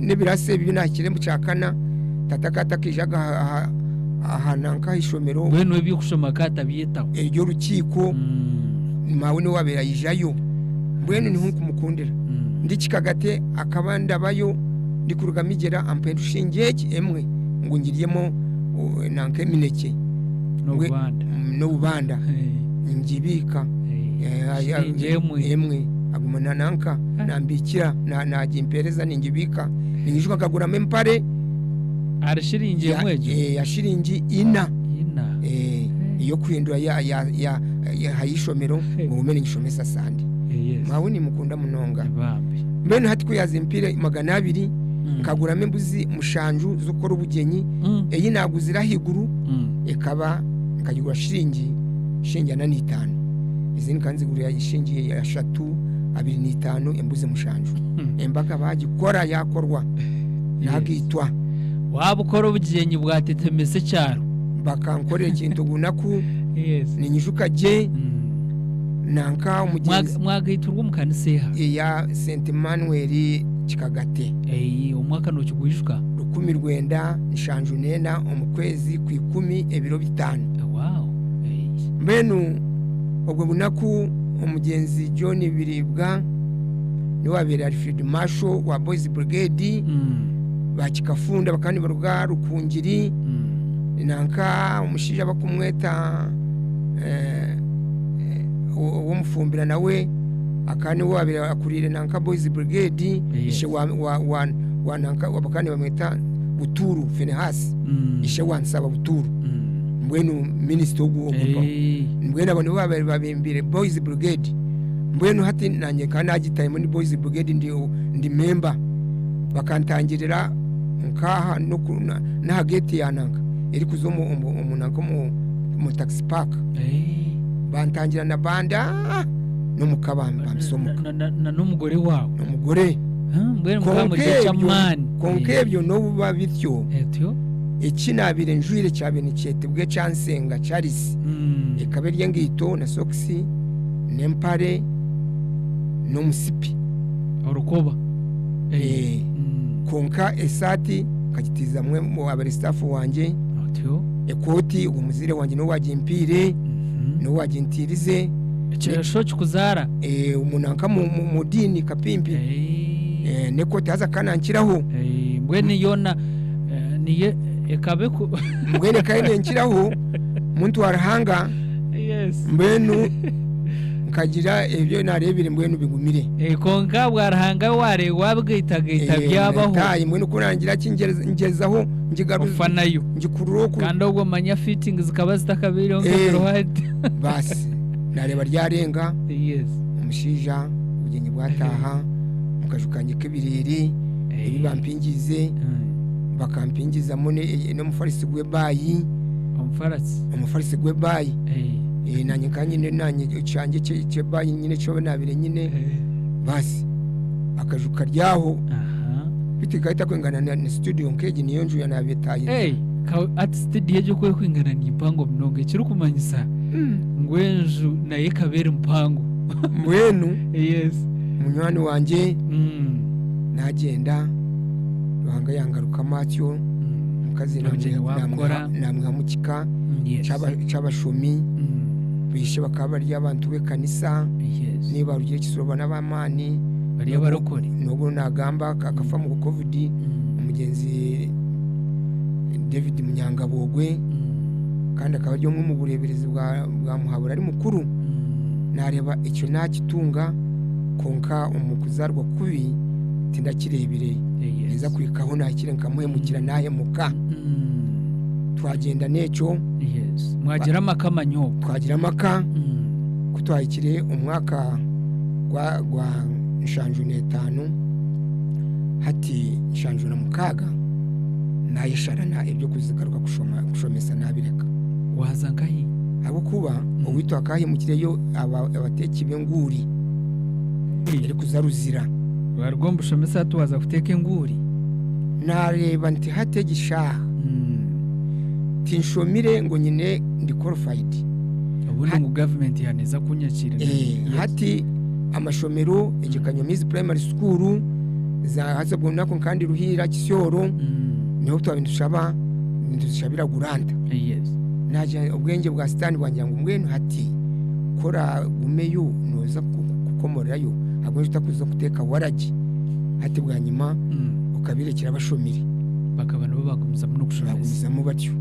ne birase bibi nakire mucakana tatakata kijaga ahananka ishomero mwenu byo kushoma kata biyetaho iryo rukiko mawe ni wabera yijayo mwenu ni hunkumukundira ndikikagate akabanda bayo ndikurugamigera ampenda ushingeki emwe ngo ngiriyemo nanke mineke no bubanda ngibika emwe agumana nanka nambikira najimpereza ningibika ningishuka kagura mempare arishiringi emwejo yashiringi ina iyo kwindura ya hayishomero ngo umene ngishomesa sandi mawe ni mukunda munonga mbene hati kuyazimpire 200 kagura membuzi mushanju zokora ubugenyi eyi naguzira higuru ekaba kagura shiringi shinjana ni 5 izini kanzi guri yishingiye ya 325 embuzi mushanju embaka bagikora yakorwa nagitwa wabukora ubugenyi bwatetemese cyaro bakankorera ikintu gunaku ninyishuka je nanka umugenzi mwagahiturwa mukanseha ya Saint Emmanuel kikagate umwaka no kigwishwa 10 nishanju nena omukwezi ku 10 ebiro 5 wow mbenu ubwo bunaku umugenzi John Biribwa ni wabera Alfred Marshall wa Boys Brigade bakikafunda bakandi baruga rukungiri nanka umushija bakumweta uwo mufumbira nawe akani wabera akurire nanka Boys Brigade ishe wa nanka wabakani bamweta Buturu Fenehas ishe wansaba Buturu mbwenu minister ogwo mbwenu abantu babere babimbire Boys Brigade mbwenu hati nanye kandi agitaye muri Boys Brigade ndi member bakantangirira nkaha no na gate yananga iri kuzomo umunanko mu taxi park bantangira na banda no mukabamba bamsomuka na numugore wawe numugore mbwenu mukamuje chamani konkebyo no buba bityo etyo ikinabire njwire cyabene cyete bwe chansenga Charles ekaberye ngito na soksi nempare no musipi orukoba konka esati kagitiza mwe mu abari staff wanje atyo ekoti umuzire wanje no wajimpire no wajintirize cyesho kuzara umunanka mu dini kapimpi nekoti haza kanankiraho mbwene yona niye ekabe ku mbwene kaine nkiraho muntu warahanga mbwenu nkagira ebyo narebire mbwenu bigumire konka bwarahanga ware wabwitagita byabaho tayi mbwenu kurangira kingezaho ngigaruza nayo ngikuroko kandi ubwo manya fitting zikaba zitakabiri ngero hadi basi nareba ryarenga umushija ubugenyi bwataha mukajukanye kebiriri ibibampingize bakampingiza mone no mufarisi gwe bayi umufarisi gwe bayi nanye kanyine nanye cyange cye bayi nyine cyo nabire nyine basi akajuka ryaho bitigahita kwingana na studio nkeje niyo nju ya nabitaye at studio je kwe kwingana ni mpango mnonge kiri kumanyisa ngwenju naye kabere mpango mwenu munywani wanje nagenda ruhanga yangaruka matyo mukazi namwe hamukika cyabashumi bishe bakaba ari abantu be kanisa niba rugiye kisoba n'abamani bari barokore nobo nagamba akafa mu covid umugenzi David Munyangabogwe kandi akaba ryo mu bureberezi bwa muhabura ari mukuru nareba icyo nakitunga konka umukuzarwa kubi tindakirebire neza kwikaho nakire nkamuhemukira naye muka twagenda neco mwagira makamanyo twagira maka kutwayikire umwaka gwa nshanju 5 hati nshanju na mukaga nayisharana ibyo kuzigaruka kushomesa nabireka wazangahi abo kuba uwitwa kahi mukireyo abateki benguri iri kuzaruzira barugomba ushomesa tuwaza kuteka enguri nareba nti hate gishaha tinshomire ngo nyine ndi qualified ubundi mu government yaneza kunyakira hati amashomero Kanyamizi primary school za hasabona ko kandi ruhira Kisyoro niho twabindushaba ndushabira guranta yes naje ubwenge bwa stand bwanjye ngo mwenu hati kora gumeyo noza kukomorayo agwe utakuza kuteka waragi hati bwa nyuma ukabirekera abashomiri bakaba nabo bagumiza no kushomeza mu batyo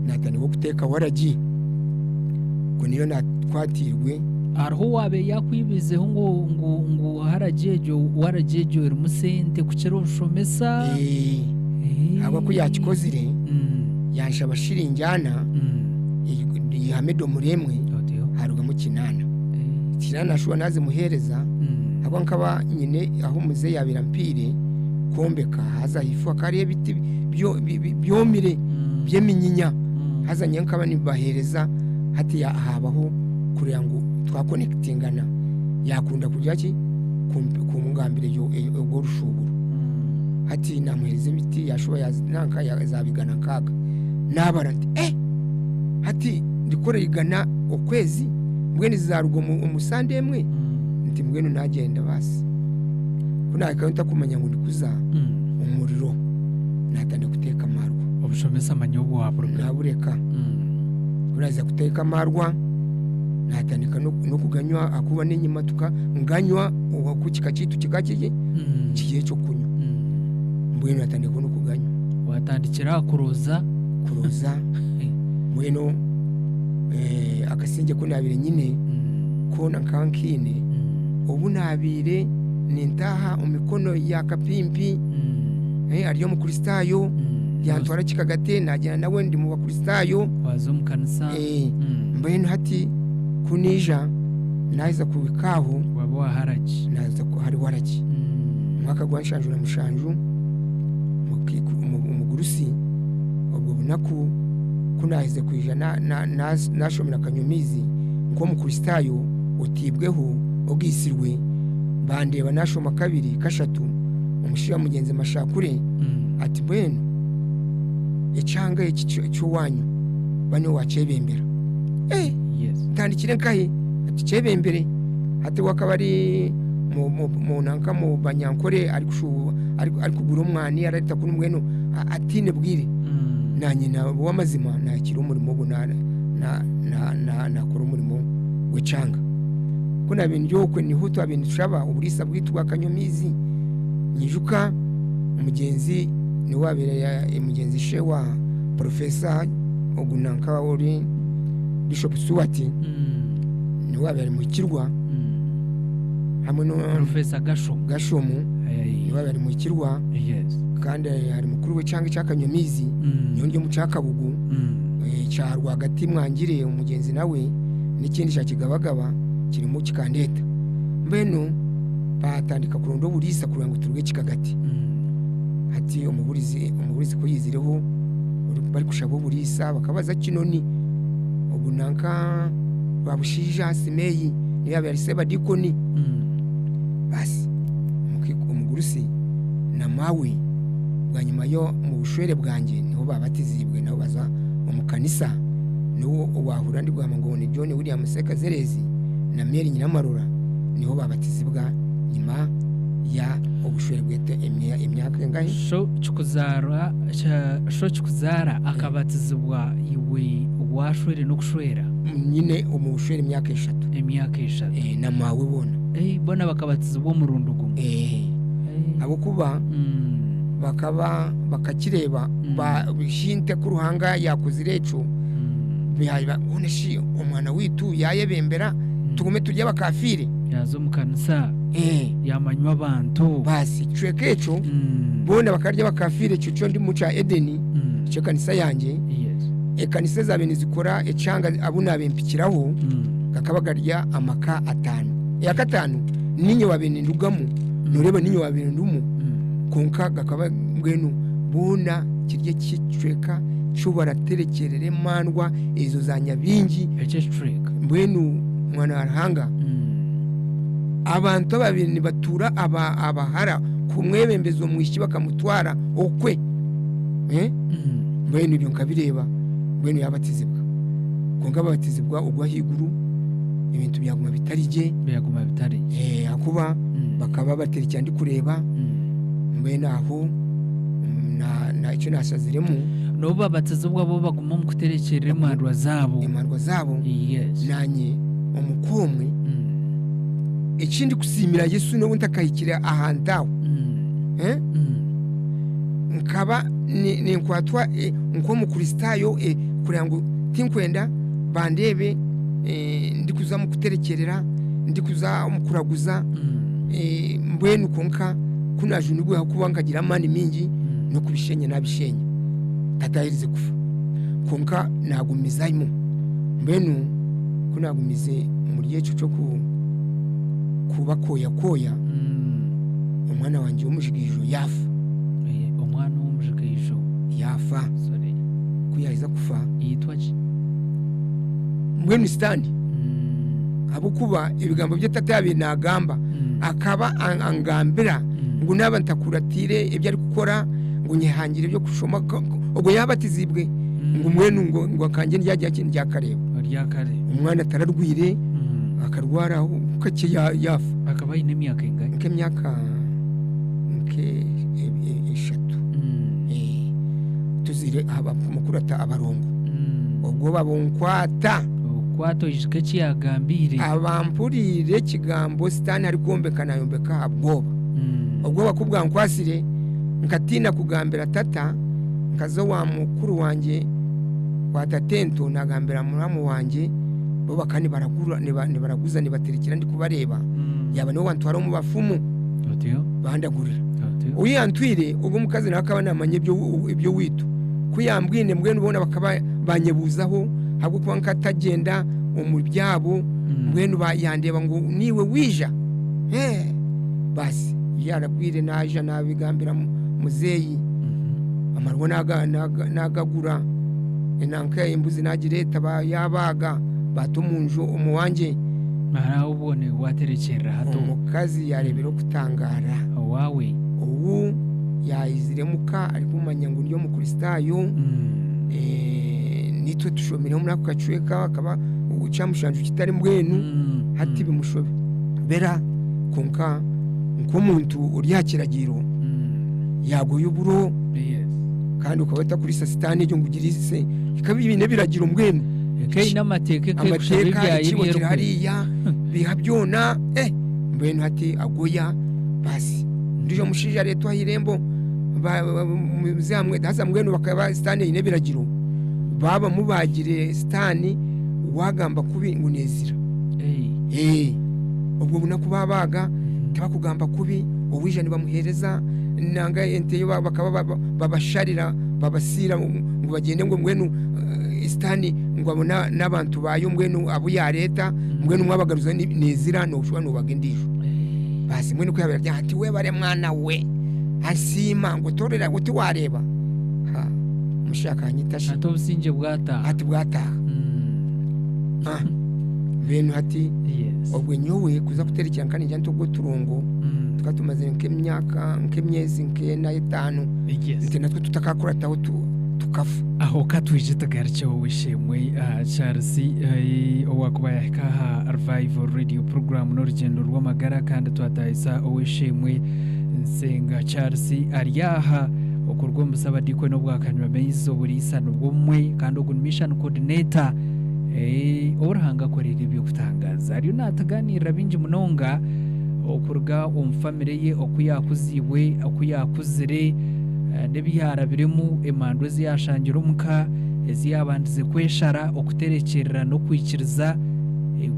natani wo kuteka waragi ko niyo natwatirwe arho wabe yakwibizeho ngo harajejo rumusente kucero ushomesa aba ko yakikozire yansha abashirinjana Hamedo Muremwe haruga mu kinana ashobora naze muhereza abo nkaba nyine aho muze yabira mpire kombeka haza hifu akariye biti byomire byeminyinya hazanye nkaba nibahereza hati habaho kurya ngo twakonectingana yakunda kujya ki kumungambire yo rushuburu hati namuhereza imiti yashoboye nanka yazabigana kaga nabaranti hati ndikorera igana okwezi mbwene zizarugo umusande emwe nti mbwene nagenda basi kuna akanta kumanya ngo ndikuza umuriro natande kuteka marwa obushomesa amanyobo waburo nabureka uraza kuteka marwa natandika no kuganywa akuba n'inyimatuka nganywa ukukika kitu kikakije kigiye cyo kunywa mbwene natandika no kuganywa watandikira kuroza mweno akasinge ko nabire nyine kona kankine ubu nabire nintaha umikono ya kapimpi ariyo mu kristayo yantwara kikagate najyana nawe ndi mu bakristayo wazo mu kanisa mbene hati kunija naza kubikaho wabo waharaji naza ko hari waraji mwaka gwanshanjura mushanju umugurusi ubwo bunaku kunahize kwijana nashomera Kanyamizi ngo mu kristayo utibweho ogisirwe bandeba nashoma kabiri kashatu umushira mugenzi mashakure ati bwenu ecanga cyo wanyu bane wacebembera yes tandikire nkahe ati cebembere ati wakabari mu nanka mu banyankore ari kugura umwani arita kuri mweno atine bwire nanye nabo wamazima nakira umurimo go na kora umurimo wecanga kuna bintu yokwe ni hutu abintu shaba uburisa bwitwa Kanyamizi nyijuka umugenzi ni wabere umugenzi shewa professor ogunanka ori Bishop Suwati ni wabere mu kirwa hamwe no professor Gashomu ni wabere mu kirwa yes kandi hari mukuru we cyangwa cyakanyamizi niyo ngiye mu cyakabugu cyarwa hagati mwangire umugenzi nawe n'ikindi cyakigabagaba kirimo kikandeta mbeno batandika kurondo burisa kugira ngo turuge kikagati hati umuburizi ko yizireho bari kushabo burisa bakabaza kinoni ogunanka babushija simeyi niyo yari seba dikoni basi umugurusi na mawe bwanyuma yo mu bushwere bwanjye niho babatizibwe nabo baza mu kanisa niwo wahura ndi guhama ngo ni John William Sekazerezi na Mary Nyiramarura niho babatizibwa nyuma ya obushwere bwete emyaka ngahe sho chukuzara akabatizibwa iwe washwere no kushwera nyine umushwere imyaka 3 na mawe bona bona bakabatizibwa mu rundugu abo kuba bakaba bakakireba bishinte ku ruhanga yakuzirecu bihaye oneshi umwana witu yayebembera tugume tujya bakafire yazo mu kanisa yamanywa abantu basi cwekecho bona bakarya bakafire cyo ndi muca Edeni cyo kanisa yanjye yes kanisa zabene zikora ecanga abuna bempikiraho gakabagarya amaka 5 ya katanu ninyo wabene ndugamo noreba ninyo wabene ndumu konka gakaba mbwenu bona kirye kicweka cyubara terekerere mandwa izo za nyabingi ece trek mbwenu mwana arahanga abantu babiri nibatura abahara kumwebembezo mwishi bakamutwara okwe mbene ibyo nkabireba mbene yabatizibwa konga babatizibwa ugwa higuru ibintu byaguma bitarije akuba bakaba bateri cyandi kureba mbene aho na icyo nasaziremo no babatizibwa bo baguma mu kuterekera imandwa zabo yes nanye umukomwe ikindi kusimira Yesu no ntakayikira ahandaho nkaba ni nkwatwa nko mu kristayo kurango tinkwenda bandebe ndi kuza mu kuterekerera ndi kuza mu kuraguza mbwenu konka kunaje nibwo hakuba nkagira amani mingi no kubishenye nabishenye tatahirize kufa konka nagumizayimo mbwenu kunagumize muri yecu cyo kuba koya umwana wanje w'umujigijo yafa umwana w'umujigijo yafa kuyahiza kufa yitwaje mbwenu standi abukuba ibigambo bye tatabi nagamba akaba angambira ngo naba ntakuratire ibyo ari gukora ngo nyihangire byo kushoma ubwo yabatizibwe ngo mwenu ngo akanje njya kintu ryakareba umwana atararwire akarwara ukake yafa akaba ine myaka ingahe nk'imyaka eshatu tuzire mukurata abarongo ubwo babonkwata kwato ishike cyagambire abampurire kigambo sitani ari kombekana yombeka abwoba ubwo bakubwa nkwasire nkatina kugambira tata nkazo wa mukuru wanje wa tatento nagambira muramu wanje bo bakani baragura baraguza nibaterekera ndi kubareba yaba no wantwara mu bafumu bandagurira uyantwire ubwo mukazi nakaba namanye ibyo witu kuyambwine mbwe nubona bakaba banyebuzaho habwo kuba nkatagenda mu byabo mbwenu bayandeba ngo niwe wija basi yarabwire naje nabigambira muzeyi amarwo nagagura enanka imbuzi nagireta yabaga batumunjo umuwanje mara ubone waterekera hato umukazi yarebera kutangara wawe ubu yayiziremuka ari kumanya ngo niyo mu kristayo nitwe tushomera muri ako kacweka akaba ucamushanje kitari mbwenu hati bimushobe bera konka nkomuntu uryakiragiro yagoye uburo kandi ukabata kuri sasitani cyo ngugirise ikabi ibine biragira mbwenu kei namateke ke kushabibya yibyo hariya bihabyona mbwenu hati agoya basi ndijo mushija leto hirembo muzamwe hasa mbwenu bakaba sitani ine biragiro baba mubagire sitani wagamba kubi ngunezira ubwo bunakubabaga tabakugamba kubi uwije nibamuhereza nanga enteyo bakaba babasharira babasira ngo bagende ngo mbwenu sitani ngo abona n'abantu bayo mbwenu abo ya leta mbwenu mwabagaruza nezira no ushobora no bagendisho basi mbwenu kuyabera ryati we bare mwana we asima ngo torera guti wareba mushaka nyitashi ato businje bwata ati bwata benu hati obwe nyowe kuza kuterekera kandi njya ntubwo turongo tukatumaze nk'imyaka nk'imyezi nk'ena 5 nte natwe tutakakora taho tukafa aho katwije tagarche wowe shemwe Charles owakubaye kaha Revival Radio program n'Orugyendo Rw'Amagara kandi twatayisa wowe shemwe nsenga Charles ariyaha okurwo musabadiko no bwakanywa beyizo buri isano bwomwe kandi ogunmission coordinator orahanga korera ibyo kutangaza ariyo nataganira binji munonga okurga umfamire ye okuyakuziwe okuyakuzire nebihara biremu emandwe ziyashangira umuka eziyabandize kweshara okuterekerera no kwikiriza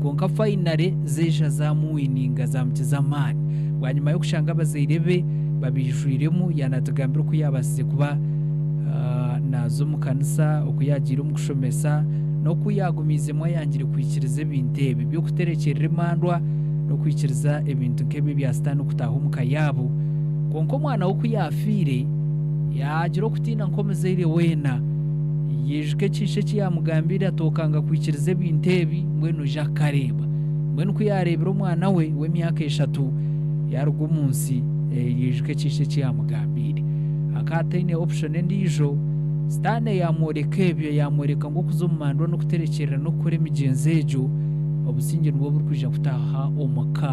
gonka finale zesha zamuwininga zamukizamani bwanyuma yo kushanga bazirebe babijwiremu yanatagambira kuyabasize kuba nazo mu kanisa okuyagira umukushomesa no kuyagumizemo yangire kwikiriza ibintebe byo kuterekerera imandwa no kwikiriza ibintu nk'ebi bya sitani kutahumuka yabo konko mwana wo kuyafire yagira kutina nkomezere wena yejike cishe cyamugambira tokanga kwikiriza ibintebi mbweno jakareba mbwe nuko yarebera umwana we w'imyaka 3 yarugwa umunsi yijwe cishe cyamugambire akatene option ndijo stane yamureka ebyo yamureka ngo kuzumandwa no kuterekera no kure migenzejo obusinge nubwo burkwija kutaha omaka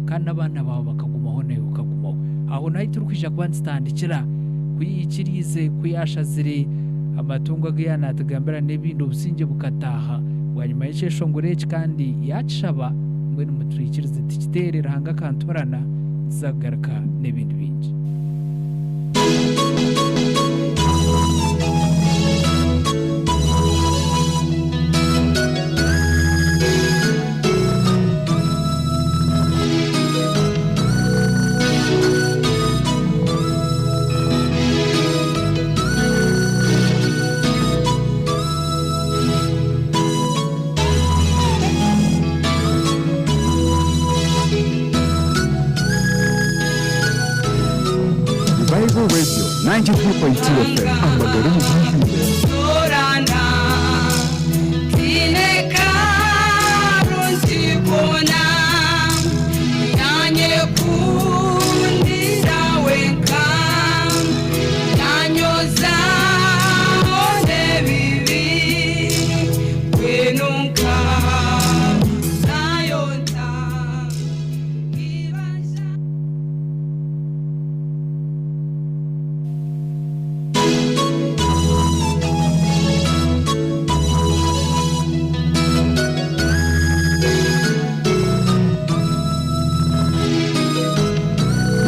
kandi abana bawe bakagumaho nayo ukagumaho aho nayo turukija kwandikira kuyikirize kuyashazire amatungo agiyana atagambira n'ibindi obusinge bukataha wanyuma y'icesho ngureki kandi yacaba mbwe n'umuturikirize tikiterera hanga kantorana zagaruka n'ibindi bingi Bible Radio 93.2 FM Amagara Rw'Amagara.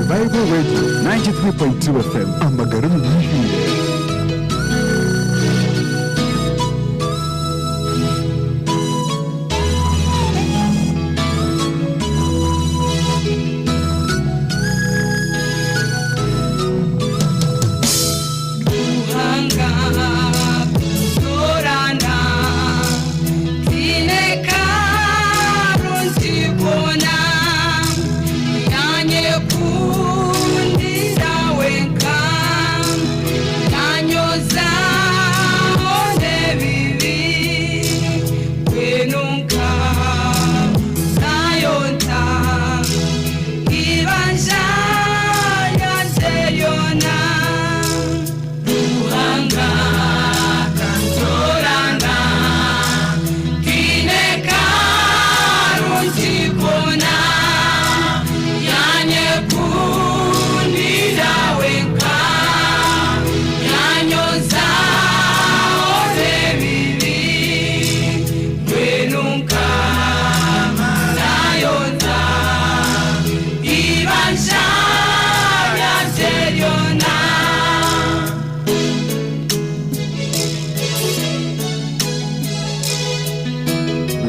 Bible Radio 93.2 FM Amagara Rw'Amagara.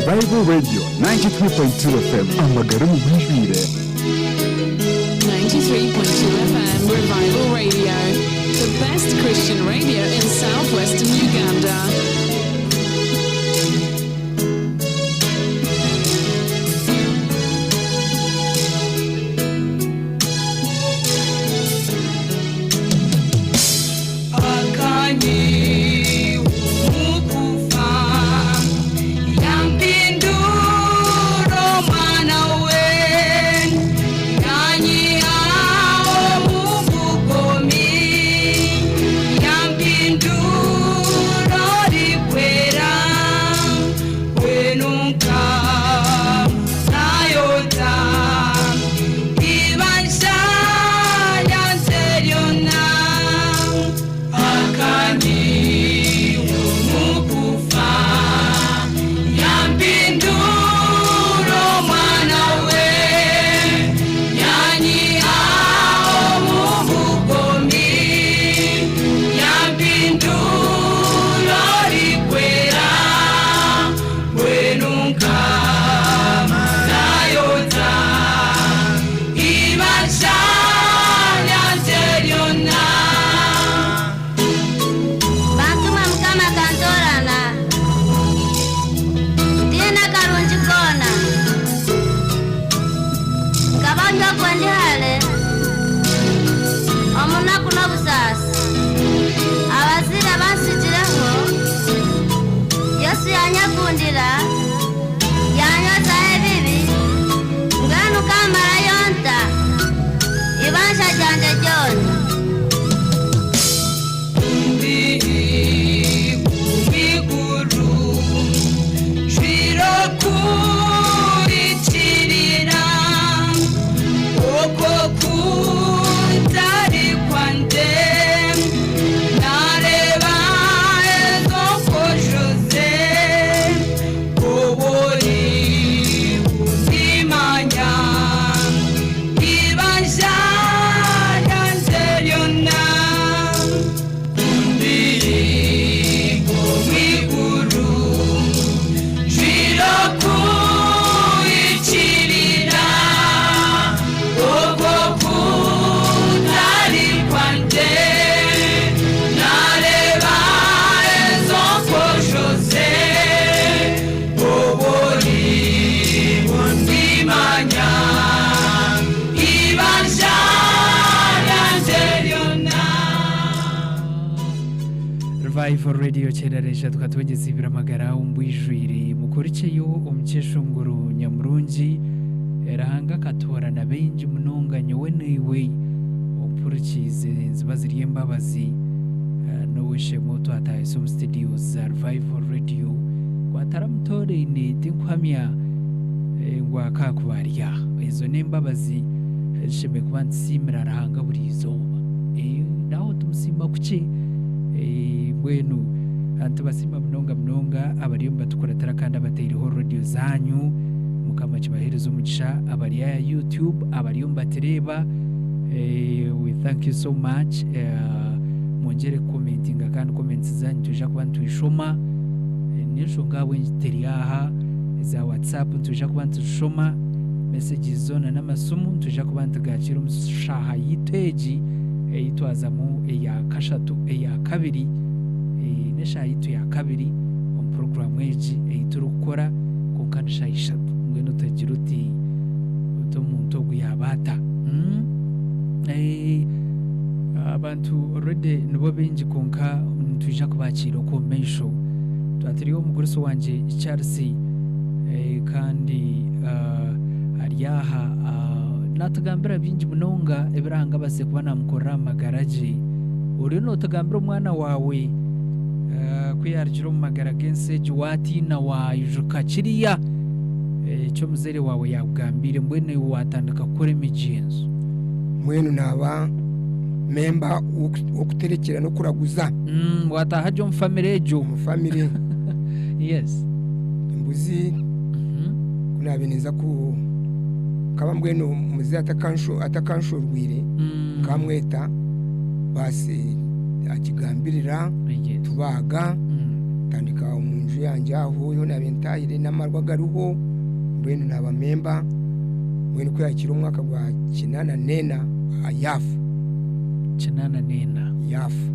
Bible Radio 93.2 FM Amagara Rw'Amagara. 93.2 FM Revival Radio, the best Christian radio in southwestern Uganda. Oh Revival Radio cyereresha tukatwegeza Rw'Amagara umbwijwire mukurikiyeyo umukeshunguru nyamurungi erahanga katorana benji munonganye we niwe opurikize nzibaziriye mbabazi no wishe moto ataye some studios za Revival Radio kwataramtore ni tinkwamya ngwa kakubariya izo nembabazi shime kubansimira arahanga buri izoba naho tumusima kuki bwenu antubasima mnonga abariyo batukoratara kandi abatiriho radio zanyu mukama kibaherezo umugisha abariya ya YouTube abariyo batereba we thank you so much mongere commenting kandi comments zanyu tuja kuba tuyishoma nisho ngabwe teriaha za WhatsApp tuja kuba tuyishoma messages zona n'amasumu tuja kuba tugakira umushaha yiteji itwazamu ya kashatu ya kabiri nesha yitu ya kabiri on program eji ituru gukora kukanisha ishatu ngweno tagira uti umuntu guyabata abantu already nibo benji konka tuje kubakira ko mensho twatiriho umugore wanje Chelsea kandi ariyaha natagambira binji munonga ebiranga base kuba namukora magaraje uri no tagambira umwana wawe kwiyarjiro mu magara genseje wati na wajuka kiriya cyo muzere wawe yagambire mbwene watandika kore imigenzo mwenu naba memba okuterekera no kuraguza watahajo mfamirejo family yes imbuzi kunabineza ku kaba mbwenu muzi atakansho rwire kamweta basi akigambirira tubaga tandika umunju yanje aho yo nabentayire namarwa garuho mbwenu naba memba mwenu ko yakira umwaka gwa kinana nena ayafu kinana nena yafu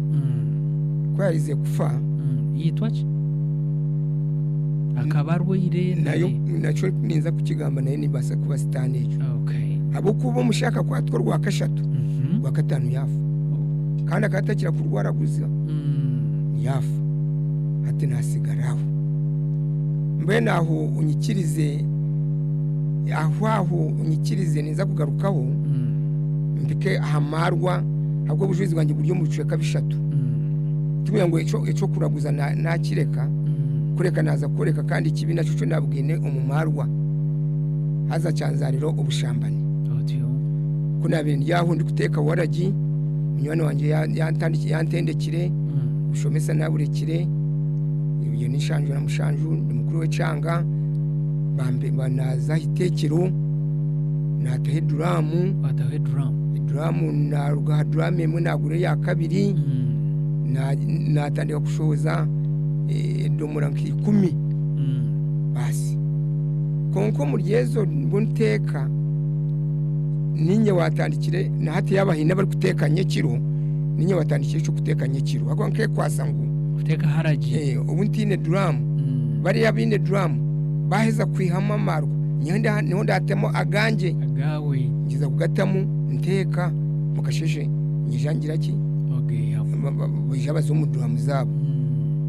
ko yarize kufa yitwaje akabarwire nayo nacho ninza kukigamba naye nibasa kuba stanejo okay abo kubo mushaka kwatwa rwa kashatu rwa katanu yafu kandi akatakira kurwaraguza yafu hati nasigaraho mbena aho unyikirize aho unyikirize niza kugarukaho mbike ahamarwa ahubwo bujuzi bwanjye buryo mucuye kabishatu tubuye ngo eco kuraguza nakireka kureka naza kureka kandi kibi naco cyo nabwine umumarwa haza cyanzariro ubushambani kunabindi yaho ndi kuteka waragi mnywana wanje yantendekire ushomesa naburekire ibyo nishanjwe na mushanju ni mukuru we canga bambe banaza hitekero natahe duramu na ruga duramu imwe nagure ya kabiri natandika kushoza domura nk'ikumi basi konko muryezo mboniteka ninye watandikire na hati yabahina bari kutekanye kiro ninye watandikire cyo kutekanye kiro ako nke kwasangu kuteka haraji ubuntine drum bari yabine drum baheza kwihama marwa nyenda niho ndatemo aganje agawe ngiza kugatamu nteka mukasheshe nyijangira ki okay bajabazo mu drum zabo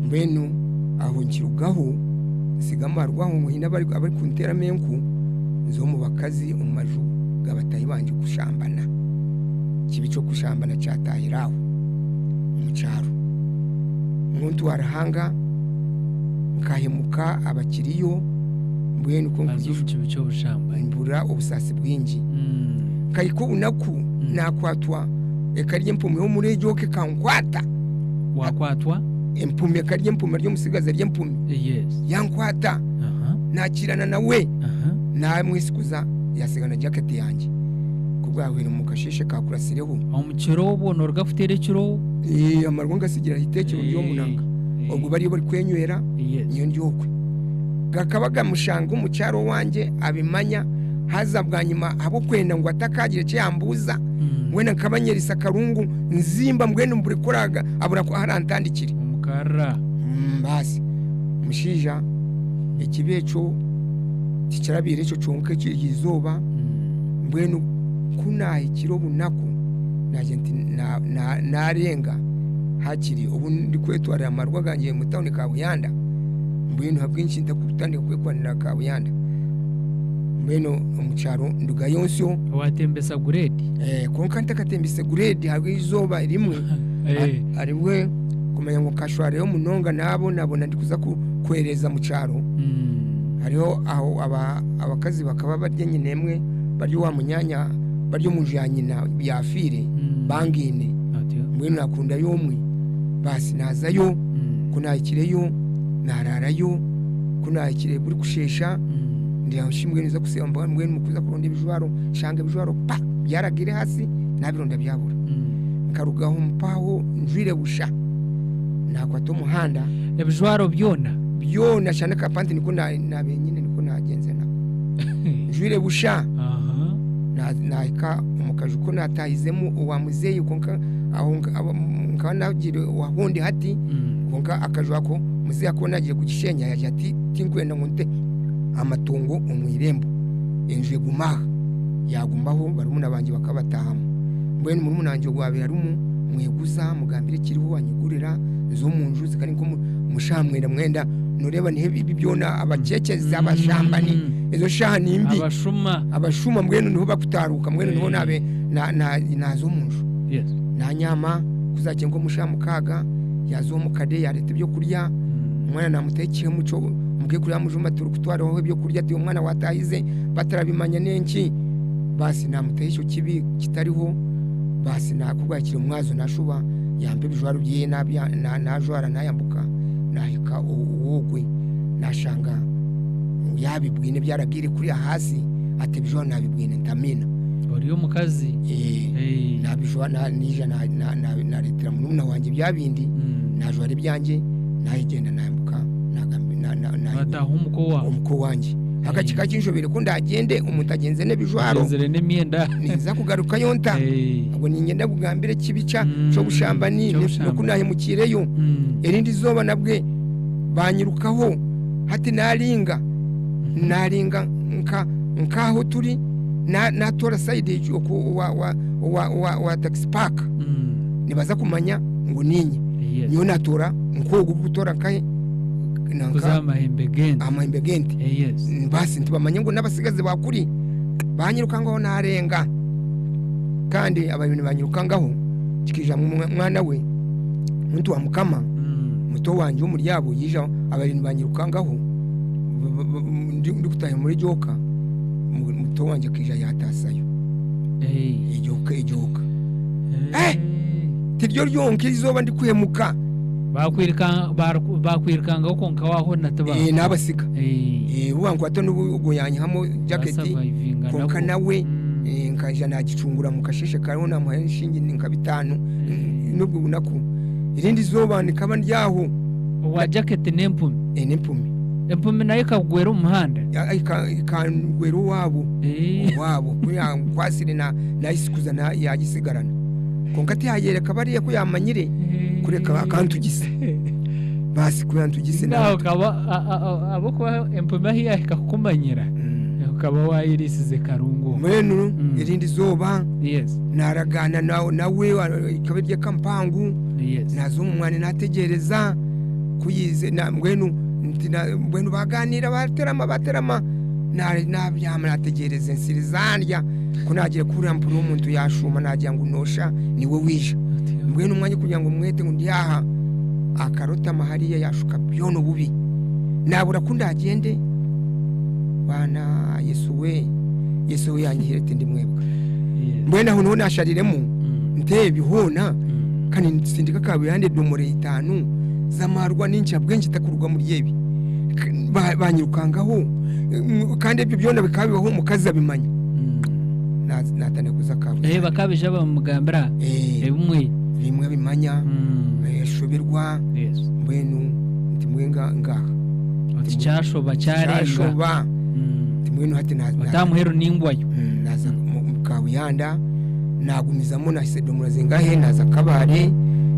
mbenu aho nkirugaho sigamarwa aho muhina bari kuntera menku zo mu bakazi umaju gabatayi banje kushambana kibico kushambana cyatahiraho umucaro umuntu warahanga nkahemuka abakiriyo mbwenu ko kibico bushambana mbura ubusasi bwinji kayiko unaku nakwatwa ekarye mpume ho murejo ke kankwata wakwatwa empume karye mpume ryo musigaza rye mpume yes yankwata nakirana nawe na mwisikuza yasigana jacket yanjye kubwahwira mu kashishe kakurasireho umukiro ubona urgafutere kiro amarwa ngasigira hitekero ryo munanga ubwo bari kwenywera niyo ndiyokwe gakabaga mushanga umucyaro wanje abimanya haza bwanyuma abo kwenda ngo atakagire cyo yambuza wena kabanyerisa karungu nzimba mbwene mbure koraga abura ko harantandikire umukara basi mushija ikibeco kicarabire cyo conke kiyizoba mbwene kunaha ikirobu nako naje narenga hakiri ubu ndi kwetwara amarwa gangiye mu town ka Buyanda mbwino habwinshi ndakutandika kwekwanira ka Buyanda mbwino umucaro nduga yonsyo watembesa grade konka ntakatembise grade habwe izoba rimwe ariwe kumenya ngo kashware yo munonga nabona ndikuza kwereza mu caro hariho aho abakazi bakaba barye nyinemwe baryo wa munyanya baryo mujanyina byafire bangine mbwino nakunda yomwe basi nazayo kunayikireyo nararayo kunayikire buri kushesha ndiyashimwe neza kusema mbwino mukuza kuronda ibijwaro shanga ibijwaro pa byaragire hasi nabironda byabura nkarugaho mpaho njwire busha nakwato muhanda ibijwaro byona cyane kapanti niko nabenyine niko nagenze nako njwire busha naika umukajuko natahizemo uwa muzeyi konka aho nkanagira wahundi hati konka akajwako muzeyi akonagiye kugishenya yati tinkwenda ngonte amatungo umwirembo enje gumaha yagumbaho barumuna banje bakabatahamo mbwene muri munanje gwabira rumu mweguza mugambire kiriho wanyigurira zo munju zikari ko mushamwenda mwenda noreba ni ibi byona abakekezi abashambani ezo shahani imbi abashuma mbwene niho bakutaruka mbwene niho nabe nazo munju na nyama kuzake ngo mushamukaga yazo mukade yarete byo kurya umwana namutekeye muco mugiye kurya mujuma turi kutwaraho ibyo kurya ati umwana watahize batarabimanya nenki basi namuteye icyo kibi kitariho basi nakubwakira umwazo nashuba yambe bijwaro byiye najwara nayambuka nahika uwugwe nashanga yabibwine byaragire kuri hasi ati bijwaro nabibwine ntamina uriyo mukazi nabijwara nija na retira munumuna wanje byabindi najwara byanje nahigenda nayambuka umuko wanje akakika kinshobere ko ndagende umuntu agenze nebijwaro niza kugaruka yonta ngo ningenda bugambire kibica cyo gushambani no kunahemukireyo erindi zoba nabwe banyirukaho hati naringa nkaho turi natora side wa taxi park nibaza kumanya ngo ninyi niyo natora nkogo gutora kahe amahembe gente basi ntibamanye ngo n'abasigaze bakuri banyirukangaho narenga kandi abayuni banyirukangaho kikija mwana we muntu wa mukama muto wanje umuryabo yija abayuni banyirukangaho ndi kutaye muri joka muto wanje kija yatasayo ijoka tiryo ryonke izoba ndi kuhemuka bakwirikanga ko nkawaho nataba nabasika ubango ato nugo yanyamo jacket konka nawe nkaja nagicungura mukasheshe karona mu shingi ninka bitanu nubwo bunako irindi zoba nikaba ndyaho wa jacket nempumi nayo kagwera umuhanda ikangwera wabo kuya kwasire na isikuza na yagisigarana konka tiyereka bariye ko yamanyire kureka akantugisa basi kuyantugise naho kaba abo kwa empoma hiya kakumanyira ukaba wayirisize karungo mwenu irindi zoba naragana nawe ikabirye kampangu nazo umwana nategereza kuyize na mwenu baganira baterama nabyama nategereze nsirizandya kunagiye kuri ampuru umuntu yashuma nagira ngo nosha niwe wije mbwene umwanya kugira ngo mwete ngo ndiyaha akarota mahariya yashuka byono bubi nabura kundagende bana Yesu we yanyihirete ndi mwebwe mbwene aho nashariremo ntebi hona kandi sindika kabuyande domore 5 zamarwa n'incha bwenje takurwa muri yebi banyirukangaho kandi ibyo byona bikabibaho mukaza bimanya natane kuza kabu bakabije bamugambira bimwe bimanya shoberwa mbwenu ntimwenga ngaha ati cyashoba cyarenga ntimwenu hati batamuhero ningwayo naza mu kabuyanda nagumizamo nahise domura zingahe naza kabare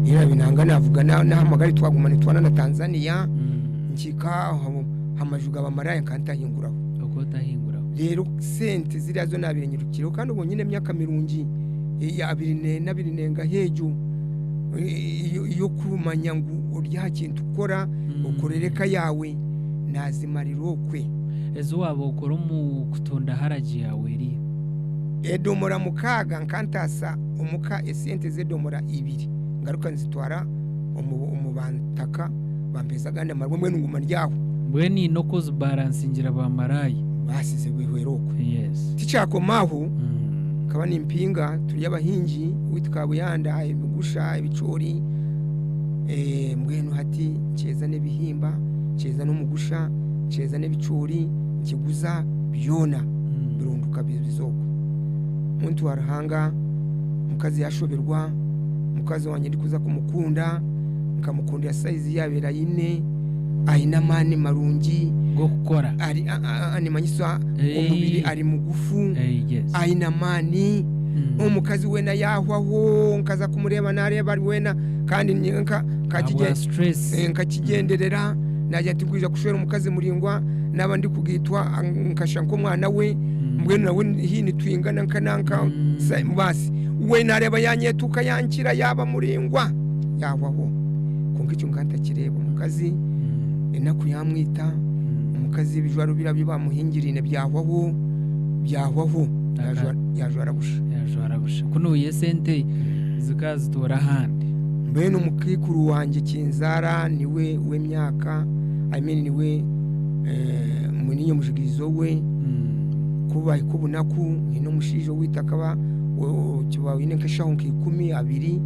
ira binanga navuga nahamagara twagumane twana na Tanzania nkika hamajuga bamaraya kantahinguraho rero sente ziriya zo nabirenyirukiro kandi ubu nyine myaka mirungi ya 2024 hejo yo kumanya ngo urya kintu ukora ukorereka yawe nazimariro kwe ezo wabo ukora mu kutunda haraji yawe ri edomora mukaga nkantasa umuka esente zedomora 2 ngaruka nzitwara umubantaka bampeza gande marwe mwe nguma ryaho mbweni no koz balance ngira bamarayi basize bihweroko yes tichako mahu kaba ni mpinga turi abahingi witwa buyanda imigusha ibicori mbwenu hati ceza nebihimba ceza no mugusha ceza nebicori kiguza byona birunduka bizoko muntu warahanga mukazi yashoberwa mukazi wanje ndikuza kumukunda nkamukundira size yabera yine aina mani marungi go gukora ari animanyiswa umubiri ari mugufu aina mani umukazi wena yahwaho nkaza kumureba nareba ari wena kandi nyenka kakigenderera najya tugwija kushora umukazi muringwa nabandi kugitwa nkashanko mwana we mbwenu nawe hini twingana nkananka basi we nareba yanyetuka yankira yaba muringwa yahwaho kongicho nkanta kireba umukazi enaku yamwita umukazi bijwaro birabiba muhingirine byahwaho yajwara busha kuno yesente zikazitora handi mbeno mukikuru wanje kinzara niwe w'emyaka niwe muninyo mushigizo we kuba ikubunaku ino mushijo witakaba kibawe ine nkashaho nk'ikumi abiri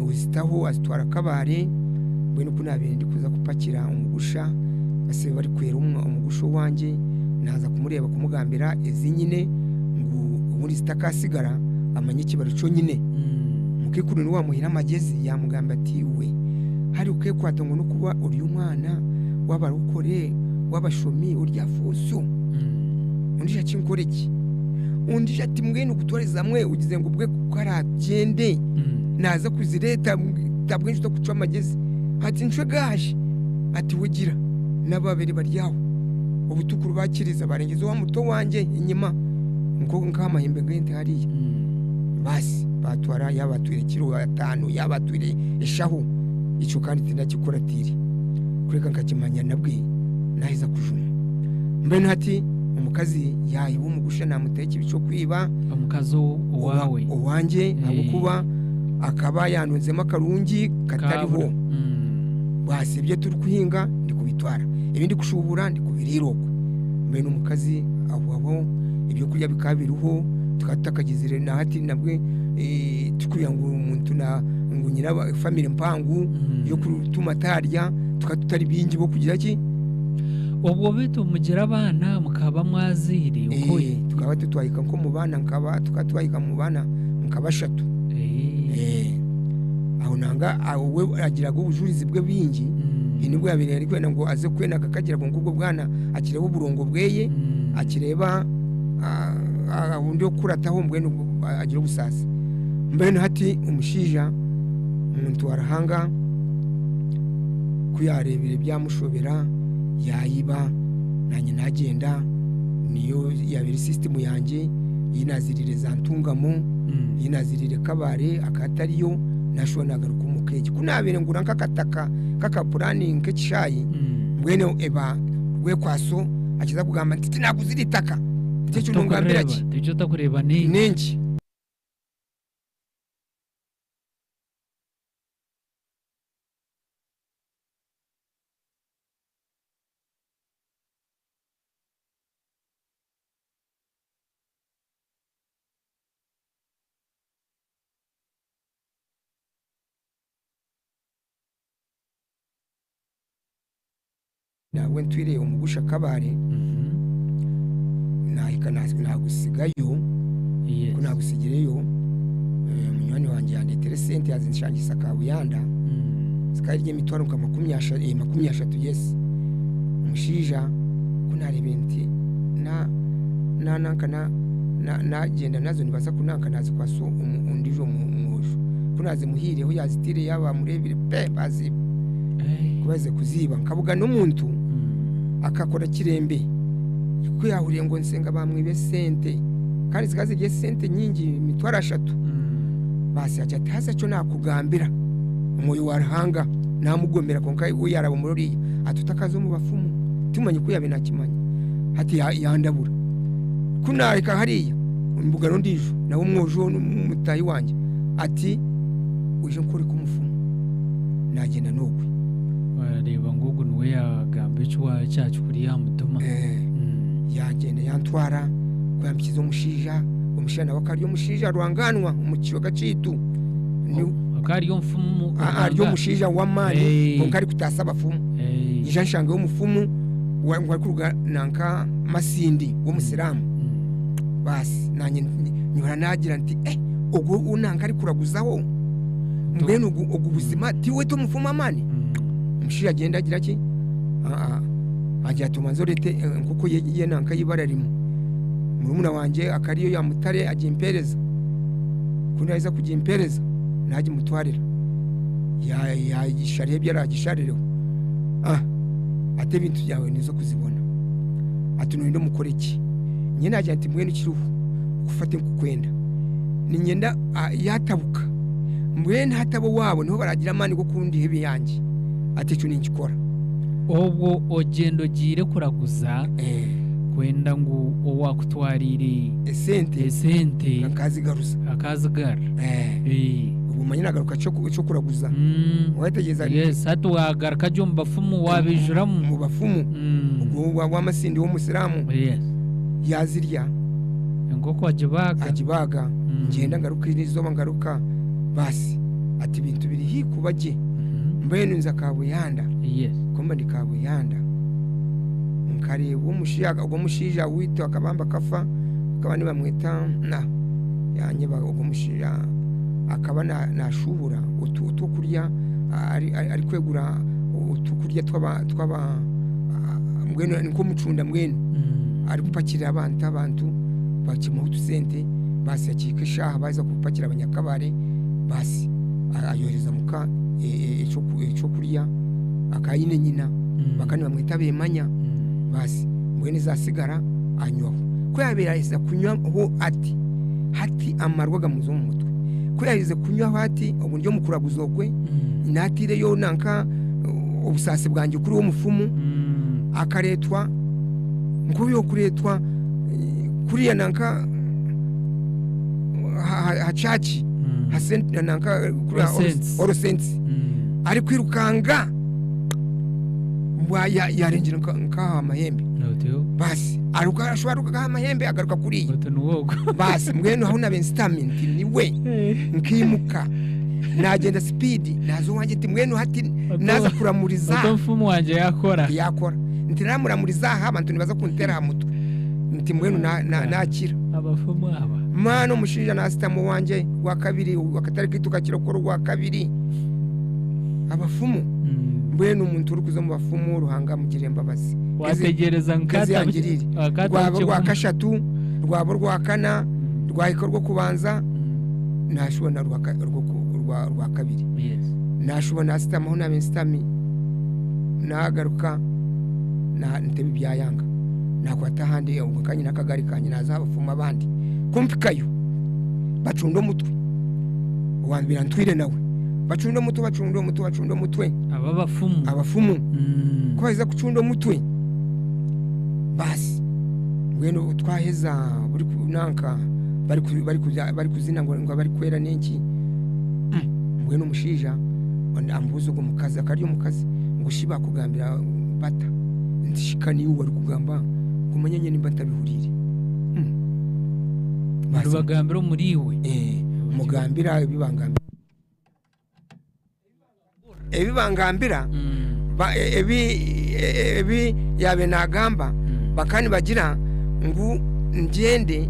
uzitaho azitwara kabare mbeno kunabire ndikuza kupakira umugusha base bari kwera umugusho wanje naza kumureba kumugambira ezinyine ngo ubundi zitakasigara amanye kibaro cyo nyine mukikuru ni wamuhira amagezi yamugamba ati we hari ukwiye kwatongo no kuba uri umwana w'abarokore w'abashomi urya fuso undi yakinkoreki undi ati mwene gutoreza mwe ugize ngo ubwe kukaragende naza kuzireta tabwinshi to kuca amagezi ati ncwe gaje ati wugira nababere baryaho ubutukuru bakiriza barengeza wa muto wanje inyuma ngo nkamahembe ngende hariya basi batwara yabatwire kiro 5 yabatwire eshaho ico kandi tinakikoratiri kureka nkakimanya nabwe nahiza kujuma mbene hati umukazi yayibu mugusha namuteke bico kwiba umukazo wawe uwanje abukuba akaba yanunzemo akarungi katariho basi ibyo turi kuhinga ndi kubitwara ibindi kushubura ndi kubiriroko mbene umukazi aho ibyo kurya bikabiruho tukatakagizire na hati nabwe tukuya ngo umuntu na ngo nyira family mpangu yo kutuma tarya tukatutari bingi bo kugira ki ubwo bitu mugira abana mukaba mwaziri ukoye tukaba tutwayika nko mu bana nkaba tukatwayika mu bana nkabashatu aho nanga awe agiraga ubujurizi bwe bingi inibwo yabire ari kwena ngo aze kwena kakagira ngo ngubwo bwana akireba uburongo bweye akireba undi okurataho mbwene agira ubusasi mbene hati umushija umuntu warahanga kuyarebere byamushobera yayiba nanye nagenda niyo yabiri system yanje yinazirire za ntungamo yinazirire kabare akatariyo nashonagaruka umukeje kunabire ngura nkakataka kakapurani nk'ikishayi mbwene eba rwe kwaso akiza kugamba ntiti naguziritaka icyo nungambira ki icyo takureba ni nenki na wentwire umugusha kabare nagusigayo kunagusigireyo munywani wanje yandetere sente yazinshangisa kabuyanda sikarye mitwaro nka 30 yes umushija kunarebenti na genda nazo nibaza kunanka nazi kwaso undijo mwojo kunaze muhireho yazitire yaba murebire pe bazi kubaze kuziba nkabuga n'umuntu akakora kirembe ko yahuriye ngo nsenga bamwibe sente kandi zikazigiye sente nyingi mitwara 3 basi acha taza cyo nakugambira umwoyo warahanga namugomera konka we yaraba murori atutakazo mu bafumu tumanye ko yabe nakimanya hati yandabura kunarika hariya mbugano ndiju nawo umwojo n'umutayi wanje ati uje nkore kumufumu nagenda nokwe wareba ngugu nuwe yagambe cyo cyacu kuri ya mutuma yagenda yantwara kwambikiza umushana wakaryo mushija rwanganwa umukiyo gacitu akaryo mfumu aryo mushija wa mali konkari kutasa bafumu ijanshanga yo mufumu wangwa kuruga nanka masindi wo musiramu basi nanye nyura nagira nti ogo unanga ari kuraguzaho mbene ogo buzima tiwe to mufuma mani mushija agenda agira ki ajya tumanzorete nkuko ye nanka yibararimo murumuna wanje akariyo ya mutare ajimpereza kunaiza kujimpereza naje mutwarira ya gishariye byaragishaririho ate bintu byawe nizo kuzibona atunundo mukoreki nyina aje ati mwene kiruhu gufate kukwenda ni nyenda yatabuka mwene hatabo wabo niho baragira amani go kundi hebi yanje ati cyo ninkikora obwo ogendo gire kuraguza kwenda ngo owakutwarire esente akazigara ubumanyina garuka cyo kuraguza wategeza yes hatu wagaruka jo mbafumu wabijuramu mu bafumu ubwo wamasindi wo musiramu yes yazirya ngoko ajibaga ngenda ngaruka inizo ngaruka basi ati bintu biri hikubaje mbene nza kabuyanda yes komba ndikabuyanda nkari wo mushija wito akabamba kafa akabani bamwita na yanye bago mushija akaba nashubura utu kurya ari kwegura utu kurya twaba mbwene nko mucunda mbwene ari gupakira abantu bakimuha utusente basi yakikisha baza kupakira abanyakabare basi ayohereza muka eco kurya akayine nyina bakani bamwita bemanya basi mbwene zasigara anywaho ko yabirahisa kunywa ho hati amarwaga muzo mu mutwe ko yahize kunywa hati uburyo mukuraguzokwe inatire yo nanka ubusase bwanje kuri wo mufumu akaretwa nkubiyo kuretwa kuri ya nanka hachachi hasent nanka kuri orosense ari kwirukanga yarenjira nka amahembe basi aruka ashwaruka amahembe agaruka kuri basi mwene hauna benstamina niwe nkimuka nagenda speed nazo wanje ti mwene hati naza kuramuriza mfumu wanje yakora ntiramuriza abantu nibaza kuntera mutwe nti mwene nakira abafumu aba mano mushija na sitamu wanje wa kabiri wakatari kituka kirokoro wa kabiri abafumu mbwene umuntu uri kuza mu bafumu ruhanga mugire mbabazi wategereza nkata rwabo rwa kashatu rwabo rwa kana rwayikorwa kubanza nashubona rwa kabiri nashubona sitamaho na benstami nagaruka na ntebe byayanga nakwata handi ubukanye nakagari kanye naza abafuma abandi kumpikayo bacundo mutwe wambira ntwire nawe bacundo mutwe abafumu ko baza kucundo mutwe basi ngweno twaheza buri kunanka bari kuzina ngo bari kwera nenki ngweno mushija ambuzo go mukazi akaryo mukazi ngo shiba kugambira bata ndishikani uwo ari kugamba kumenyenye ni bata bihurire bagambira muriwe mugambira ebibangambira ebi yabe nagamba bakani bagira ngu ngende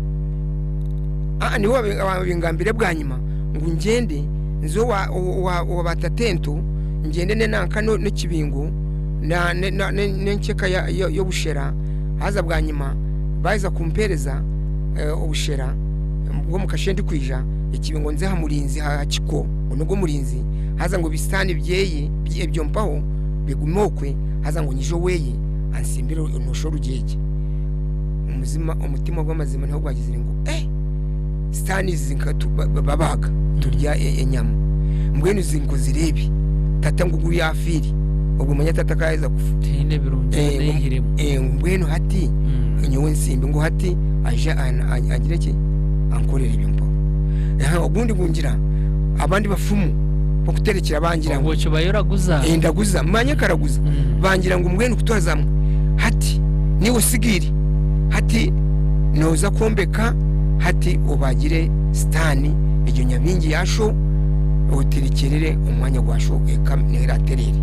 ni wabingambire bwanyuma ngu ngende nzo wa batatento ngende nenankano n'ikibingo n'enkeka yo bushera haza bwanyuma baza kumpereza obushera bwo mukashendi kwija ikibingo nze hamurinzi hakiko onugo murinzi haza ngo bisani byeye byo mpaho bigumokwe haza ngo nyijo weye ansimbire unoshoro gege umutima gw'amazima ntaho gwagizire ngo stani zinkatu babaga turya enyama mbwenu zingo zirebi tata ngugu yafiri ubwo manya tata kaza tine birunje nehiremo mbwenu hati nyowe nsimbi ngo hati aje agira ki ankorera ibyo mpo ubundi bungira abandi bafumu bo kuterekera bangira ngo cyo bayoraguza ndaguza manya karaguza bangira ngo mbwenu kutwazamwe hati niwe sigiri hati noza kombeka hati ubagire stani iryo nyabingi yasho uterekerere umwanya gwasho eka neraterere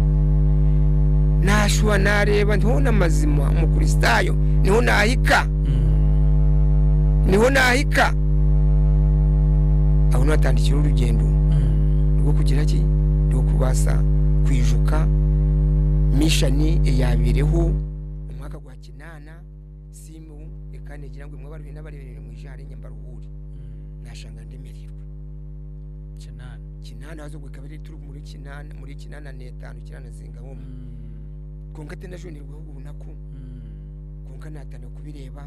nashwa nareba ntona mazima mu kristayo niho nahika aho natandikira urugendo rwo kugira ki rwo kubasa kwijuka mishani yabireho umwaka gwa kinana simu ekanegira ngo mwabaruhe n'abarerere mu ijare nyambaruhuri nashanga ndemerirwe kinana hazo gwekabiri turi muri kinana n'etanu kinana zingaho konka tena jone rwo nako konka natana kubireba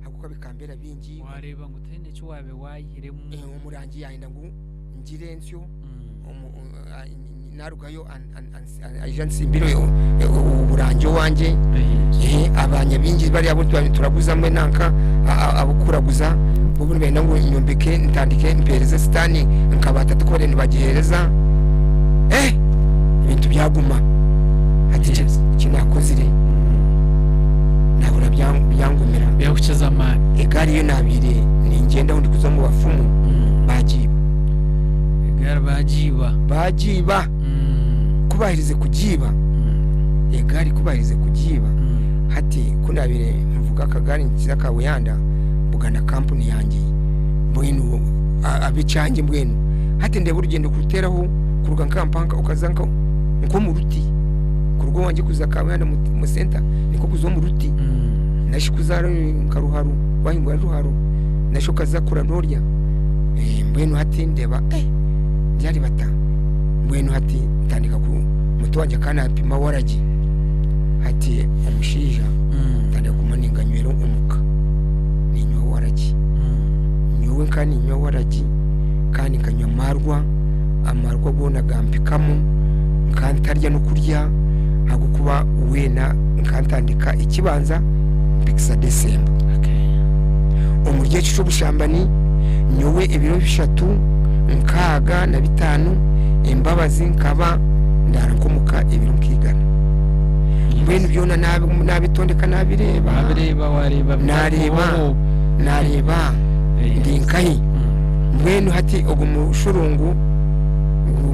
hakuka bikambera bingi wareba ngo tene cyo wabe wayiremo umurangi yahinda ngo ngire nsyo narugayo ajansi mbiro uburangi wanje abanya bingi bari abo turaguzamwe nanka abukuraguza ubu benda ngo nyombeke ntandike impereza stani nkabata tukore nibagihereza ibintu byaguma ati kinakozire nabura byangumira byakukiza amani egari yo nabire ningenda undi kuza mu bafumu bagiba kubahirize kugiba egari kubahirize kugiba hati kunabire mvuga kagari nkiza kawuyanda bugana kampuni yanjye mbwenu abicange mbwenu hati ndeba urugendo kuruteraho kuruga nkampanka ukazanka nko mu ruti kurugo wanje kuza kawuyanda mu center niko kuzo mu ruti nashikuza nkaruharu wahingwa ruharu nashokaza kura norya mbwenu hati ndeba byari bata mbwenu hati tandika ku muto wanje kana pima waragi hati umushija tandika kumaninga nywero umuka ninywa waragi nyowe kandi nywa waragi kandi kanywa amarwa gona gampikamo nkantarya no kurya hagukuba wena nkantandika ikibanza bikisa December umurye cyo bushambani nyowe ibiro 3 nkaga na 5 imbabazi nkaba ndarankomuka ibiro nkigana mbwenu byona nabitondeka nabireba wareba nareba ndinkahi mbwenu hati ogo mushurungu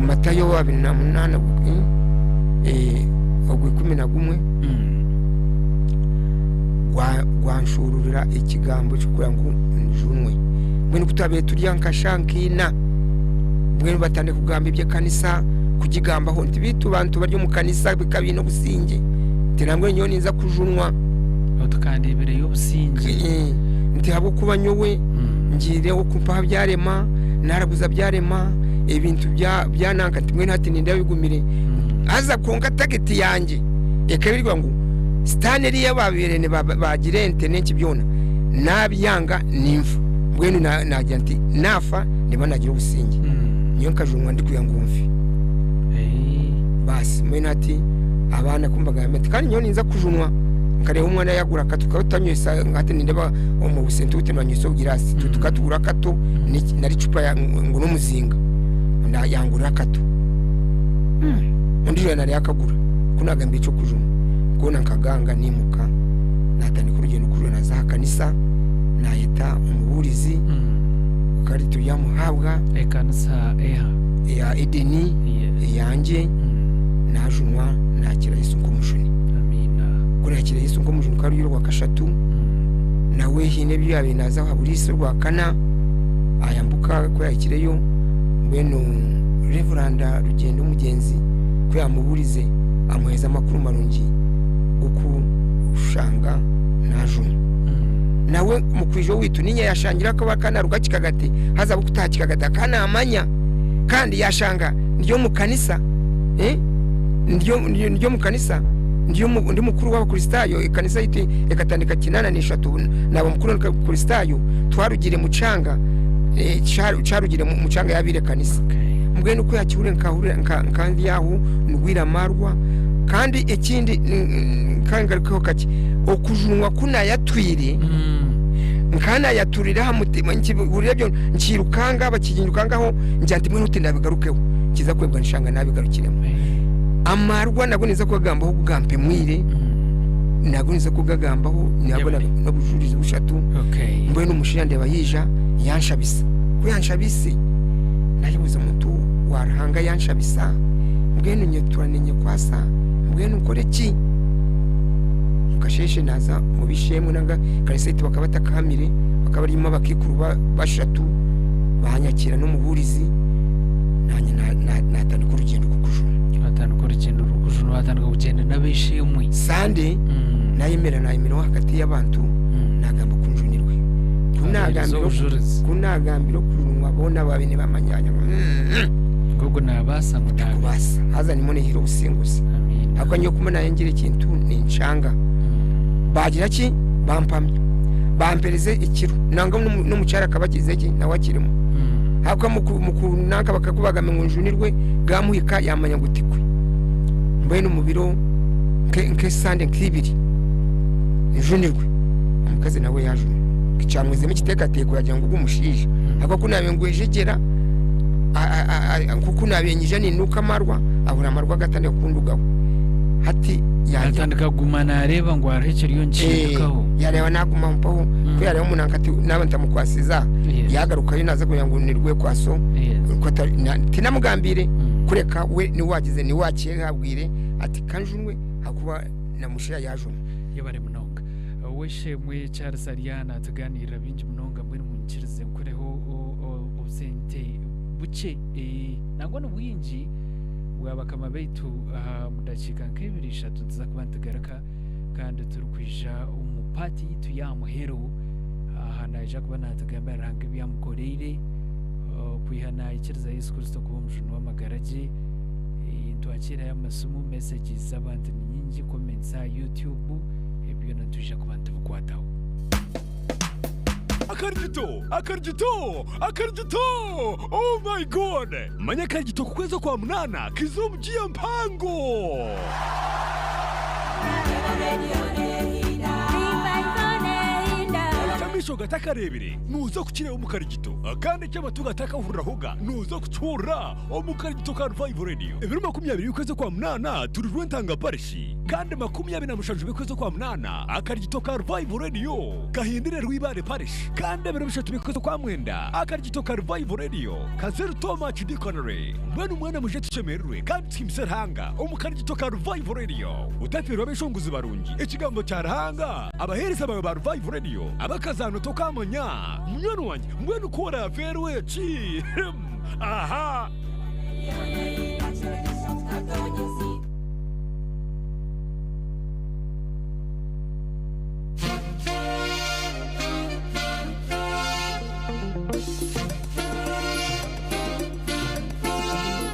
Matayo wa 28 ogo 11 gwanshururira ikigambo cyo kurangu njunwe mbwenu kutabe turya nkashankina mbwenu batande kugamba ibye kanisa kugigamba ho ntibitu bantu baryo mu kanisa bikabi no gusinge tirangwe nyoni nza kujunwa tukandi ibere y'obusinge nti habo kuba nyowe ngire okumpa byarema naraguza byarema ibintu byananka timwe hati ninde bigumire aza konka target yanjye ekabirwa ngo staneri y'ababirene bagire internet byona nabyanga nimfa mbwenu nagira nti nafa niba nagira ubusinge niyo nkajunwa ndi kuyangumfi basi mbwenu hati abana kumbaga yamete kandi nyoni nza kujunwa nkareba umwana yagura katuka utanywesa ngate nindeba mu busente utemanyuso girasi tukatugura kato nari cupa ngo n'umuzinga yangura kato undi jana nari akagura kunaga cyo kujuma kona nkaganga nimuka natani kurugendo kuri na za kanisa nayeta umuburizi ukari tuyamuhabwa ekanisa ya Edeni yanje najunwa nakira Yesu nk'umushuni kuri yakira Yesu nk'umushuni kari y'urwa kashatu nawe hine byabe naza haburisi rwa kana ayambuka ko yakireyo beno Reverend Rw'Amagara umugenzi ko yamuburize amuheza makuru marungi uku ushanga najunwa nawe mukwijo witu ninya yashangira ko bakana rugakikagate haza bukutachikagata kana amanya kandi yashanga ndiyo mu kanisa ndiyo mu kanisa ndi mukuru w'abakristayo ikanisa ite ekatandika kinana n'eshatu nabo mukuru w'abakristayo twarugire mucanga cyarugire mucanga yabire kanisa mbwene uko yakihure kandi yaho ndwira marwa kandi ikindi kangarukeho kake okujunwa kuna yatwire nkana yaturira ha mutima nkiburire byo nkirukanga bakigindukangaho njyanti mwe nuti ndabigarukeho kiza kwebwa nshanga nabigarukiremo amarwa nagoniza ko gagambaho kugampe mwire nagoniza ko gagambaho nabona no bujurize bushatu mbwe n'umushiya ndeba yija yanshabisa ko yanshabise nayibuze mutu warahanga yanshabisa mbwene nyeturanenye kwasa mbwene ukore ki mukasheshe naza mu bishemwe nanga kariseti bakabata kamire bakabarimo bakikuruba bashatu bahanyakira no muburizi nanye natandika urugendo kukujuna atandika urugendo rukujuna atandika kugenda nabishimwe sande nayemera hakati y'abantu nagamba kunjunirwe kunagambiro kujunwa bona babene bamanyanya gogo nabasa mudabasa haza nimone hiro usinguze akanyo kumana yengire ikintu ni ncanga bagira ki bampamye bampereze ikiro nanga n'umucyara kabagize ki nawe akirimo hako mukunaka bakakubaga mengunjunirwe gamuhika yamanya gutikwe mbaye no mubiro nke sande nkibiri njunirwe umukazi nawe yajuna kicamweze mu kitekateko yagira ngo umushije hako kunabengwejegera kuko nabenyije ni nuka marwa ahura amarwa gatande kundugaho hati yatandika gumana areba ngo arahekera iyo ncikaho yareba naguma mpaho ko yareba umunankati nabanta mukwasiza yagaruka ari naza kugira ngo nirwe kwaso ko tinamugambire kureka we ni wagize ni wakiye habwire ati kanjunwe hakuba namushira yajuma yabare munonga weshe mwe Charles Ariana tuganira binji munonga mwe munkirize nkureho obsente buce nangwa n'ubwinji wabakama baitu mudakika nk'ibiri eshatu tuza kuba tugaraka kandi turukwija umupati yitu yamuhero naija kuba natugamba range byamukoreire kwihana ikiriza Yesu Kristo kuba umujuni w'amagara ge twakira y'amasomo messages z'abantu nyingi comments ya YouTube ebyo natuje kuba tubukwataho akarigito oh my god manya akarigito ku kwezi kwa munana kizomjia mpango Tamisho gataka rebire nuzo kukire umukarigito kandi cy'abatu gataka uhurahoga nuzo kucura umukarigito ka Revival Radio ibiro 20 y'ukwezi kwa munana turi rwentanga parishi kandi 20 namushaje y'ukwezi kwa munana akarigito ka Revival Radio kahindire rwibare parishi kandi ibiro 3 y'ukwezi kwa mwenda akarigito ka Revival Radio kazeru toma chidikonere mbona umwana muje tucemerwe kandi timserhanga umukarigito ka Revival Radio utapirwa beshonguzi barungi ikigambo cyarahanga abahereza bawe ba Revival Radio abakazano tokamanya mwana wanjye mbona ukora verwe chi aha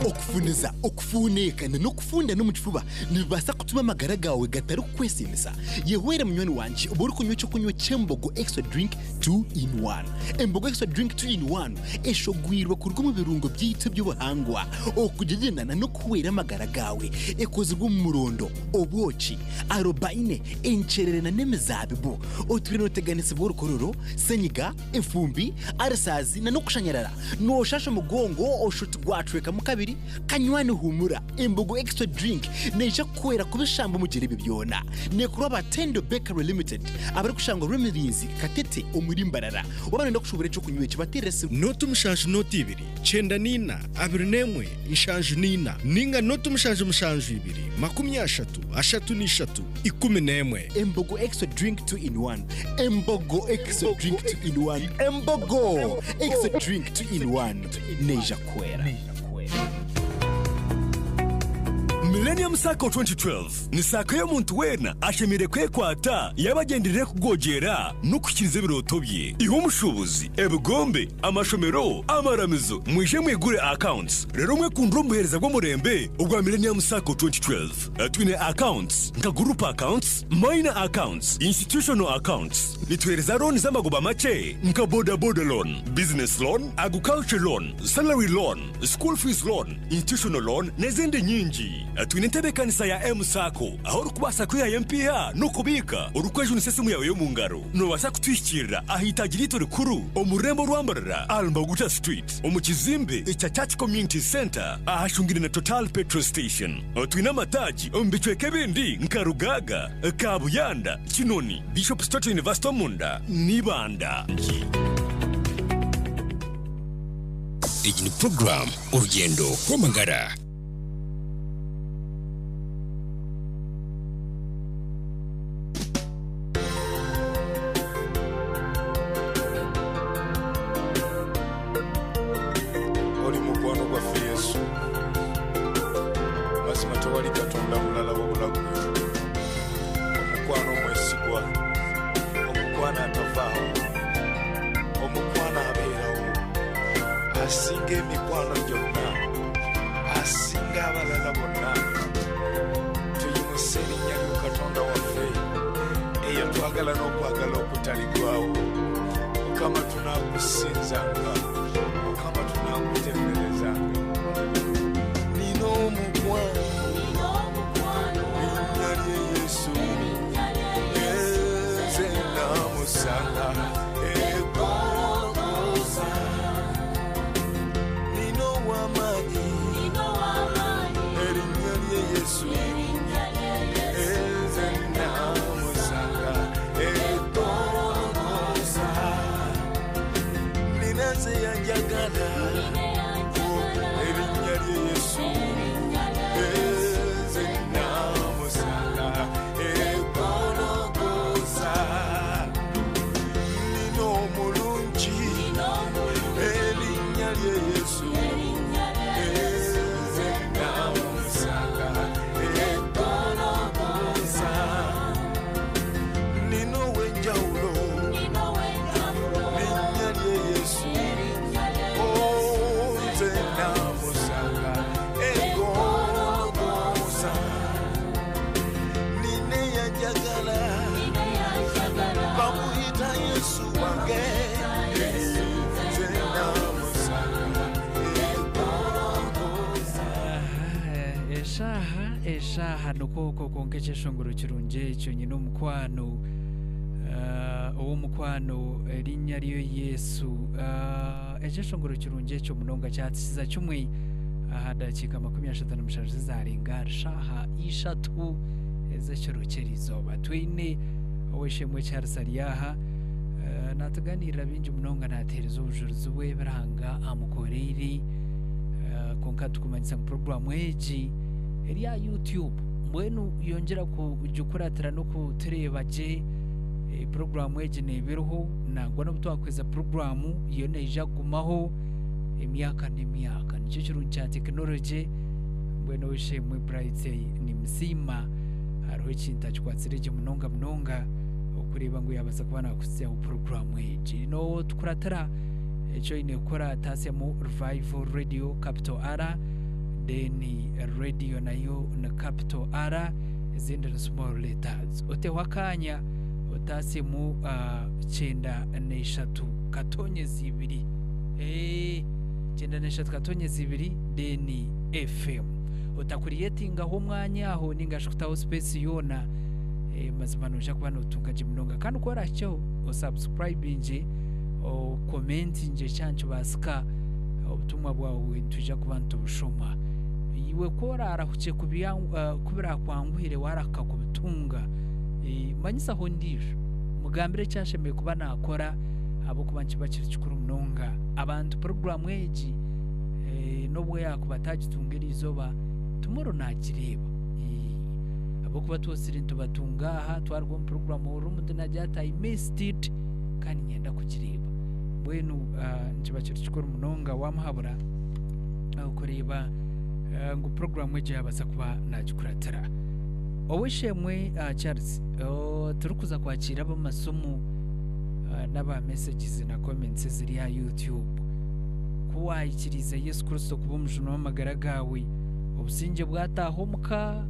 okufuniza okufunekana nokufunda no mukifuba nibasa kutuma amagara gawe gatari kwesimisa yehwere munywani wanje uburi kunywa cyo kunywa Chembogo extra drink 2 in 1 Embogo extra drink 2 in 1 eshogwirwa kurwa mu birungo byitse by'ubuhangwa okugendana no kuwera amagara gawe ekozwe mu murondo obwoki arobaine encherere na nemizabibu otwino teganise bw'urukororo senyiga enfumbi arasazi na no kushanyarara no shasha mugongo oshutugwatweka mu kabiri kanywani humura Embogo extra drink neja kwera kubishamba mu gerebe byona ne kuroba Tendo Bakery Limited abari kushanga remedies katete umurimbarara wabana ndo kushobora cyo kunywe kibaterese notu mushanju noti ibiri chenda nina abiri nemwe inshanju nina ninga notu mushanju ibiri 30 ikumi nemwe Embogo extra drink 2 in 1 Embogo extra drink 2 in 1 Embogo extra drink 2 in 1 neja kwera Millennium Circle 2012 ni sako y'omuntu wena ashemire kwekwata yabagenderere kugogera no kukiriza ibiroto bye iho umushobozi ebugombe amashomero amaramizo mwishe mwigure accounts rero mwe kundro muhereza bwo murembe ubwa Millennium Circle 2012 twine accounts nka group accounts minor accounts institutional accounts nitwereza loan z'amagoba make nka boda loan business loan agriculture loan salary loan school fees loan institutional loan n'izindi nyingi twine tebekanisa ya M-Sako aho rukubasa kwiha MPH no kubika urukweje unisesimu yawe yo mu ngaro no basa kutwishikira ahitagira ito rikuru omurembo Rw'Amagara Almbaguta Street omukizimbe cha Church Community Center ahashungire na Total Petrol Station twine amataji ombicweke bindi nkarugaga kabuyanda Kinoni Bishop State University Munda nibanda iyi ni program Orugyendo Rw'Amagara. Oli mukwano gwa Yesu mazima tewali katonda mulala w'obulago omukwano omwesigwa omukwana atavaawo omukwana abeerawo asinga emikwano gyonna asinga abalala bonna tuyimuse erinnya lyo katonda waffe eyo twagala n'okwagala okutaligwawo mukama tunaakusinzanga mukama tunaakutenderezanga nina omukwano erinnya lye Yesu nze naamusanga egologoza nina ow'amaanyi erinnya lye Yesu nze naamusanga egologoza nina nze yanjagala erinnya lye Yesu nze naamusanga egologoza nina omulungi erinnya lye Yesu nze naamusanga egologoza nina ow'enjawulo erinnya lye Yesu nze naamusanga egologoza nina eyanjagala bamuyita Yesu wange nze naamusanga egologoza eshaha nukoko konkeche shongoro kirunje ekyo nyine omukwano ow'omukwano erinnya lyo Yesu ekyo shongoro kirunje ekyo munonga kyatisiza kimwe dakiika 37 zizarenga shaha ishatu ez'ekiro ky'eriizooba twine ow'eshemwe Charles Aryaha natuganirira bingi munonga nateereza obujulizi bw'ebiranga amukoreire konka tukumanyisa ngu programu egi eri aha YouTube mbwenu yongera kugikuratira n'okutureeba gye programu egi neebiriho nangwa n'obutwakweza programu iyo neija kugumaho emyaka n'emyaka nikyo kirungi kya tekinology mbwenu ow'eshemwe Bright ni muzima hariho ekintu akikwatsire gye munonga okureeba ngu yabaasa kuba nakusizaho programu egi no tukuratira ekyo ine kukora tasemu Revival Radio Capital R then radio nayo na Capital R ezindi na small letters oteho akanya otasemu 93 katonyezi 2 93 katonyezi 2 then FM otakuriyetingaho umwanya aho ningashukutaho space yona mazima noja kuba notunga jimunonga kandi ukora cyo subscribe nje o comment nje cyancu basika ubutumwa bwawe tuja kuba ntubushoma iwe kora arahuce kubira kwanguhire waraka kubutunga manyisa ho ndije mugambire cyashemeye kuba nakora abo kuba nkiba kikuru munonga abantu program egi nobwo yakubatagitungira izoba tomorrow nakireba abo kuba twosiri ntubatungaha twarwo program urumude najata I missed it kandi nyenda kukireba bwenu nkiba kikuru munonga wamuhabura kureba ngo program ejo yabasa kuba najikuratara owishemwe Charles turukuza kwakira abamasomo n'aba messages na comments ziri ya YouTube kuwayikiriza Yesu Kristo kuba umujuno w'amagara gawe obusinge bwatahomuka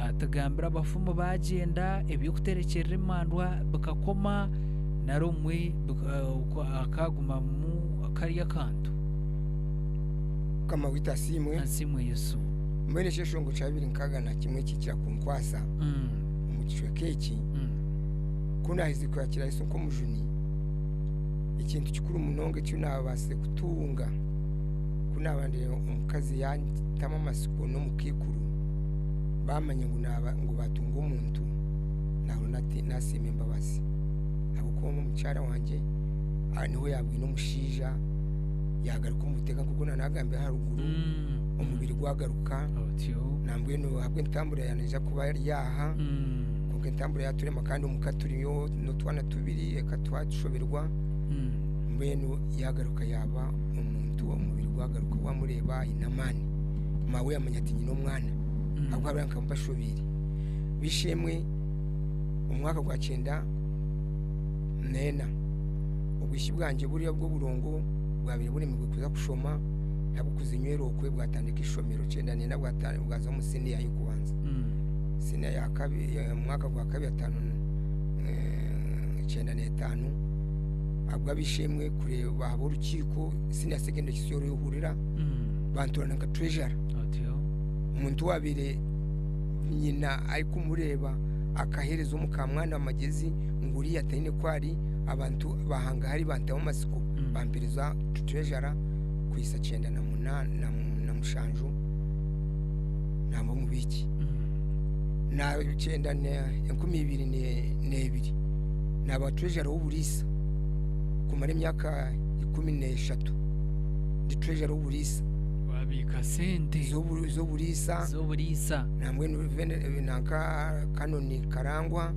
atagambira abafumu bagenda ebyo kuterekerera imandwa bakakoma narumwe akaguma mu akariya kantu kama wita simwe asimwe Yesu mwene sheshongo cha 2 kimwe kikira kunkwasa umukicwe keki kuna hizi kwakira Yesu ko mujuni ikintu kikuru munonge cyo nabase kutunga kuna abandi umukazi yantama masiko no mukikuru bamanye ngo batunga umuntu naho nasime mbabazi abo ko mu cyara wanje niho yabwi no mushija yagaruka umuteka kuko nanagambe haruguru umubiri gwagaruka nambwe no habwe ntambura yaneja kuba yari yaha kuko ntambura yaturema kandi umukaturiyo no twana tubiri eka twashoberwa mbeno yagaruka yaba umuntu umubiri gwagaruka wamureba inamani mawe yamanya ati nyino mwana ahubwo abanka mbashobiri bishemwe umwaka gwa 9 nena ubwishi bwanje buriya bwo burongo bwabire buri mu kuza kushoma ntabwo kuzinywera okwe bwatandika ishomero 9 nena bwatari bwaza mu senior y'ikubanza senior ya kabiri umwaka gwa 5 5 9 agwa bishemwe kureba abo rukiko senior secondary school y'uhurira banturana nka treasure umuntu wabire nyina ari kumureba akahereza umukamwana amagezi nguri yatine kwari abantu bahanga hari bantaho masiko bampereza treasure kuisa 9 na mushanju namba mubiki na 9 ne 12 naba treasure w'uburisa kumara imyaka 13 di treasure w'uburisa babika sente zoburisa namwe nanka kanoni karangwa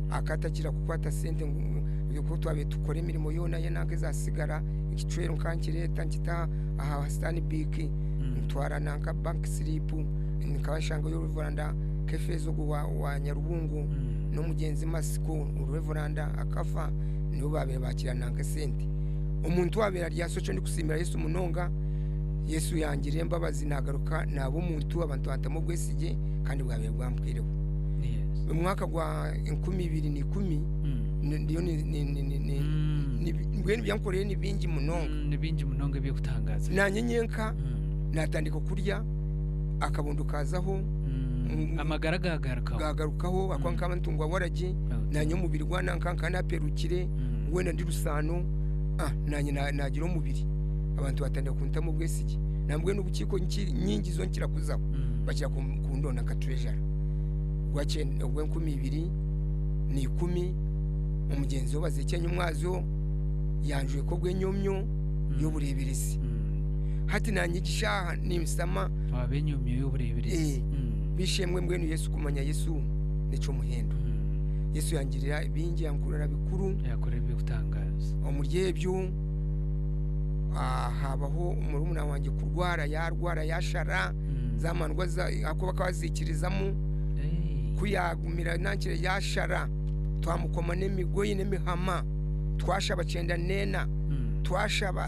akatakira kukwata sente yuko twabe tukore imirimo yona ye nanke zasigara ikicwero kankireta nkita aha stani biki ntwara nanka bank slip nkabashanga yo Rwanda kefezo wa Nyarubungu no mugenzi masiko Rwanda akafa nibo babe bakira nanka sente umuntu wabera rya soco ndi kusimira Yesu munonga Yesu yangiriye mbabazi nagaruka nabo muntu abantu batamo bwesije kandi bwabe bwambwireho mu mwaka gwa 2010 ndiyo ni mbweni byankoreye ni bingi munonga byo kutangaza nanyenyenka natandika kurya akabondo kazaho amagara gagarukaho akwankama ntungwa waraje nanyo mubiri gwana nkankana perukire wenda ndi rusano nanye nagira umubiri abantu batandika kuntamo bwesije nambwe n'ubukiko nyingi zo nkira kuzaho bakira kundona ka treasure gwache gwe 12 ni 10 umugenzi wabazekenya umwazo yanjwe ko gwenyomyo yo bureberesi hati nanyigisha nimsama abenyomyo yo bureberesi bishemwe mbwenu Yesu kumanya Yesu nico muhendo Yesu yangirira bingi yankurara bikuru yakorebe kutangaza umuryebyo habaho umurumuna wanjye yarwara yashara zamandwa ako bakazikirizamo kuyagumira nankire yashara twamukoma n'emigoyi n'emihama twashaba 9 nena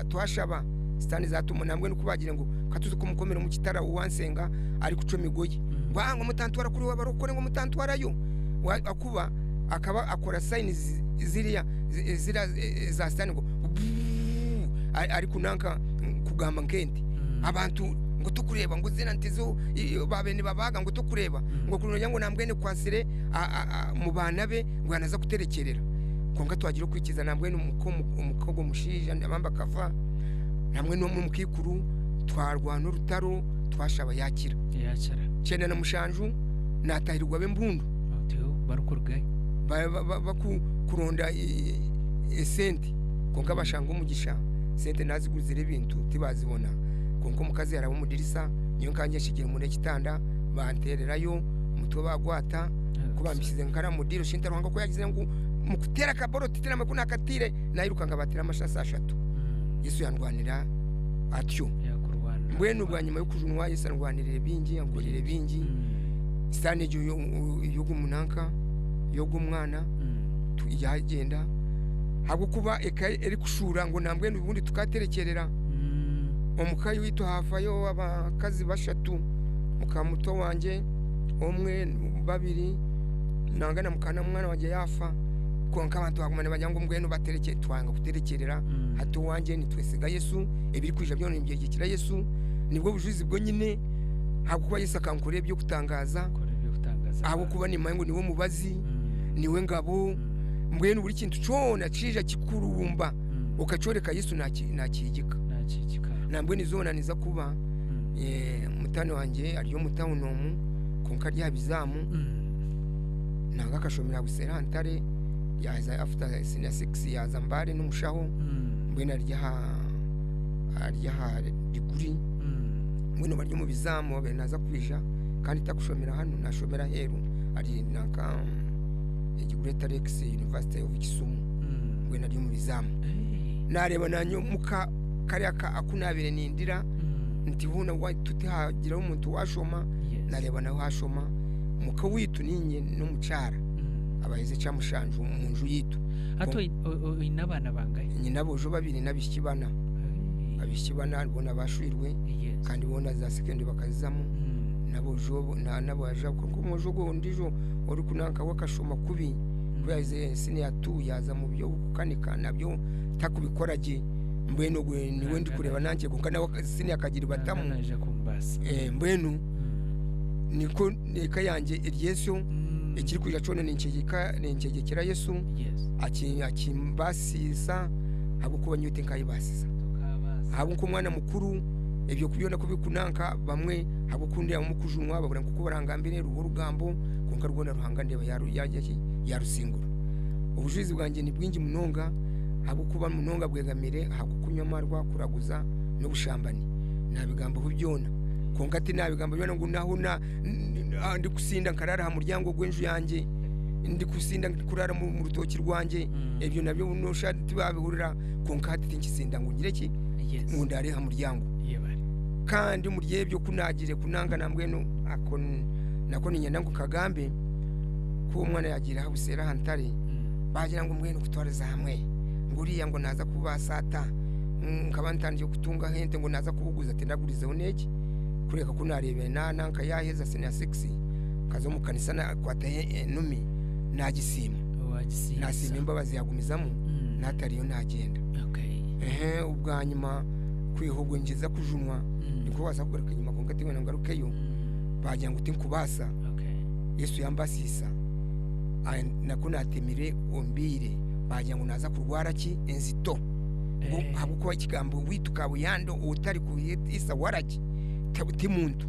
twashaba stani zatuma nambwe nukubagira ngo katuze kumukomera mu kitara uwansenga ari kuco migoyi ngwango mutantwara kuri wabarokore ngo mutantwarayo akuba akaba akora signs ziriya za stani ngo ari kunanka kugamba nkende abantu ngo tukureba ngo zina ntizo babene babaga ngo tukureba ngo kurunya ngo nambwene kwasire mu bana be ngo anaza kuterekerera konga twagira kwikiza nambwene umukogo mushija abamba kava namwe no mukikuru twarwana urutaro twashaba yakira cyane na mushanju natahirwa be mbundu barukurgaye kuronda esenti konga bashanga umugisha sente naziguzire ibintu tibazibona konko mukazi yarabo mudirisa niyo kanje shigira mu kitanda bantererayo umutwe bagwata kubambishyize nkara mudiro shinta ruhanga ko yagize ngo mukutera kaboro titira makuna akatire nayirukanga batira amashasa 3 Yesu yandwanira atyo yakurwana mbwenu ubwa nyuma yo kujunwa Yesu arwanirire bingi ankorere bingi sitani y'ugumunanka y'ugumwana yagenda habwo kuba eri kushura ngo nambwe ubundi tukaterekerera omukayi wito hafayo abakazi bashatu mukamuto wanje omwe babiri nangana mukana mwana wanje yafa konka abantu bagumane bajyango mbwenu batereke twanga kuterekerera hato wanje ni twesiga Yesu ebiri kwija byo n'igihe kira Yesu nibwo bujuzi bwo nyine habwo kuba Yesu akankoreye byo kutangaza habwo kuba ni mango niwe mubazi niwe ngabo mbwenu buri kintu cyona cija kikurumba ukacoreka Yesu nakigika nambwe nizona niza kuba mutane wanje ariyo mutawunomu konka rya bizamu nanga kashomera busera ntare yaza after senior 6 yaza mbare n'umushaho mbwena arya diguri mbweno baryo mu bizamu benaza kwisha kandi takushomera hano nashomera heru ari nanka Igureta Rex University of Kisumu mbwena ryo mu bizamu nareba nanyo muka kariaka akunabire nindira ntibuna wa tutihagira umuntu washoma nareba naho hashoma muka witu ninye n'umucara abaheze cyamushanju mu nju yitu hato inabana bangaye nyina bojo babiri nabishikibana abishikibana bona bashwirwe kandi bona za second bakazamo nabojo nabaje ko mujogo ndijo uri kunanka wakashoma kubi kwaze senior 2 yaza mu byo kukanika nabyo takubikoraje mbwenu gwe niwe ndi kureba nanjye konka nawe senior akagira batamu mbwenu niko neka yanje Yesu ikiri kuja cone ninkegekera Yesu akimbasisa habo kuba nyote nkayibasisa habo ko mwana mukuru ebyo kubyona kubikunanka bamwe habo kundira mu kujunwa babura kuko barangambire rugambo konka rwona ruhanga ndeba yarusingura ubujuzi bwanje ni bwingi munonga habo kuba munonga bwegamire habo kunyamarwa kuraguza no bushambani nabigambo byona konka ati nabigambo byona ngo naho ndi kusinda nkarara ha muryango gwenju yanje ndi kusinda kurara mu rutoki rwanje ebyo nabyo noshati babihurira konka ati nkisinda ngo ngire ki ngo ndare ha muryango kandi murye byo kunagire kunanga nambweno nako ninyana ngo kagambe ko umwana yagira ha busera hantare bagira ngo mweno kutwareza hamwe nguriya ngo naza kubasata nkabantanje kutunga hente ngo naza kubuguza tendagurizeho neki kureka kunarebe nanka yaheza senior 6 kazo mu kanisa na kwataye numi nagisima nasima imbabazi yagumizamo natariyo nagenda ubwanyuma kwihogwe ngiza kujunwa niko waza kugaruka nyuma konka tingwe ngarukeyo bagira ngo tinkubasa Yesu yambasisa nako natemire ombire bagira ngo naza kurwara ki enzito ngo habuko ikigambo witukabo yando utari kuisa waraki tabuti muntu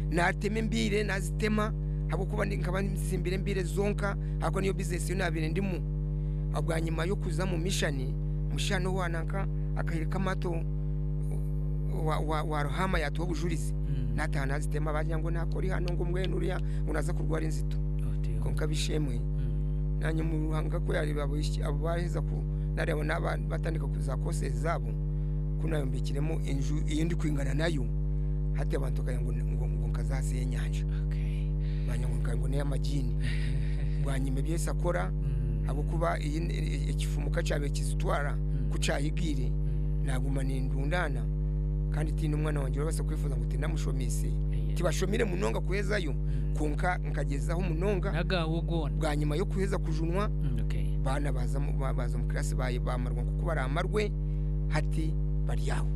nateme mbire nazitema habo kuba nkaba nsimbire mbire zonka hako niyo business yo nabire ndimu abwanyuma yo kuza mu mishani mushano wananka akahirika mato wa rohama yatuho bujurizi natana nazitema bagira ngo nakori hano ngo mwene uriya unaza kurwara inzito konka bishemwe nanye mu ruhanga ko yari babushye abo baheza ku nareba n'abantu batandika kuza kose zabo kunayombekiremo inju iyindi kwingana nayo hati abantu kayango ngo kazase yenyanja banyango ngo ne amajini bwanyime byese akora abo kuba ikifumuka cyabe kizitwara kucayigire naguma nindundana kandi tino umwana wanje bose kwifuza ngo tindamushomese tibashomire munonga kuhezayo konka nkagezaho munonga nagawugona bwanyuma yo kuheza kujunwa bana baza mu class bamarwa kuko baramarwe hati bariyaho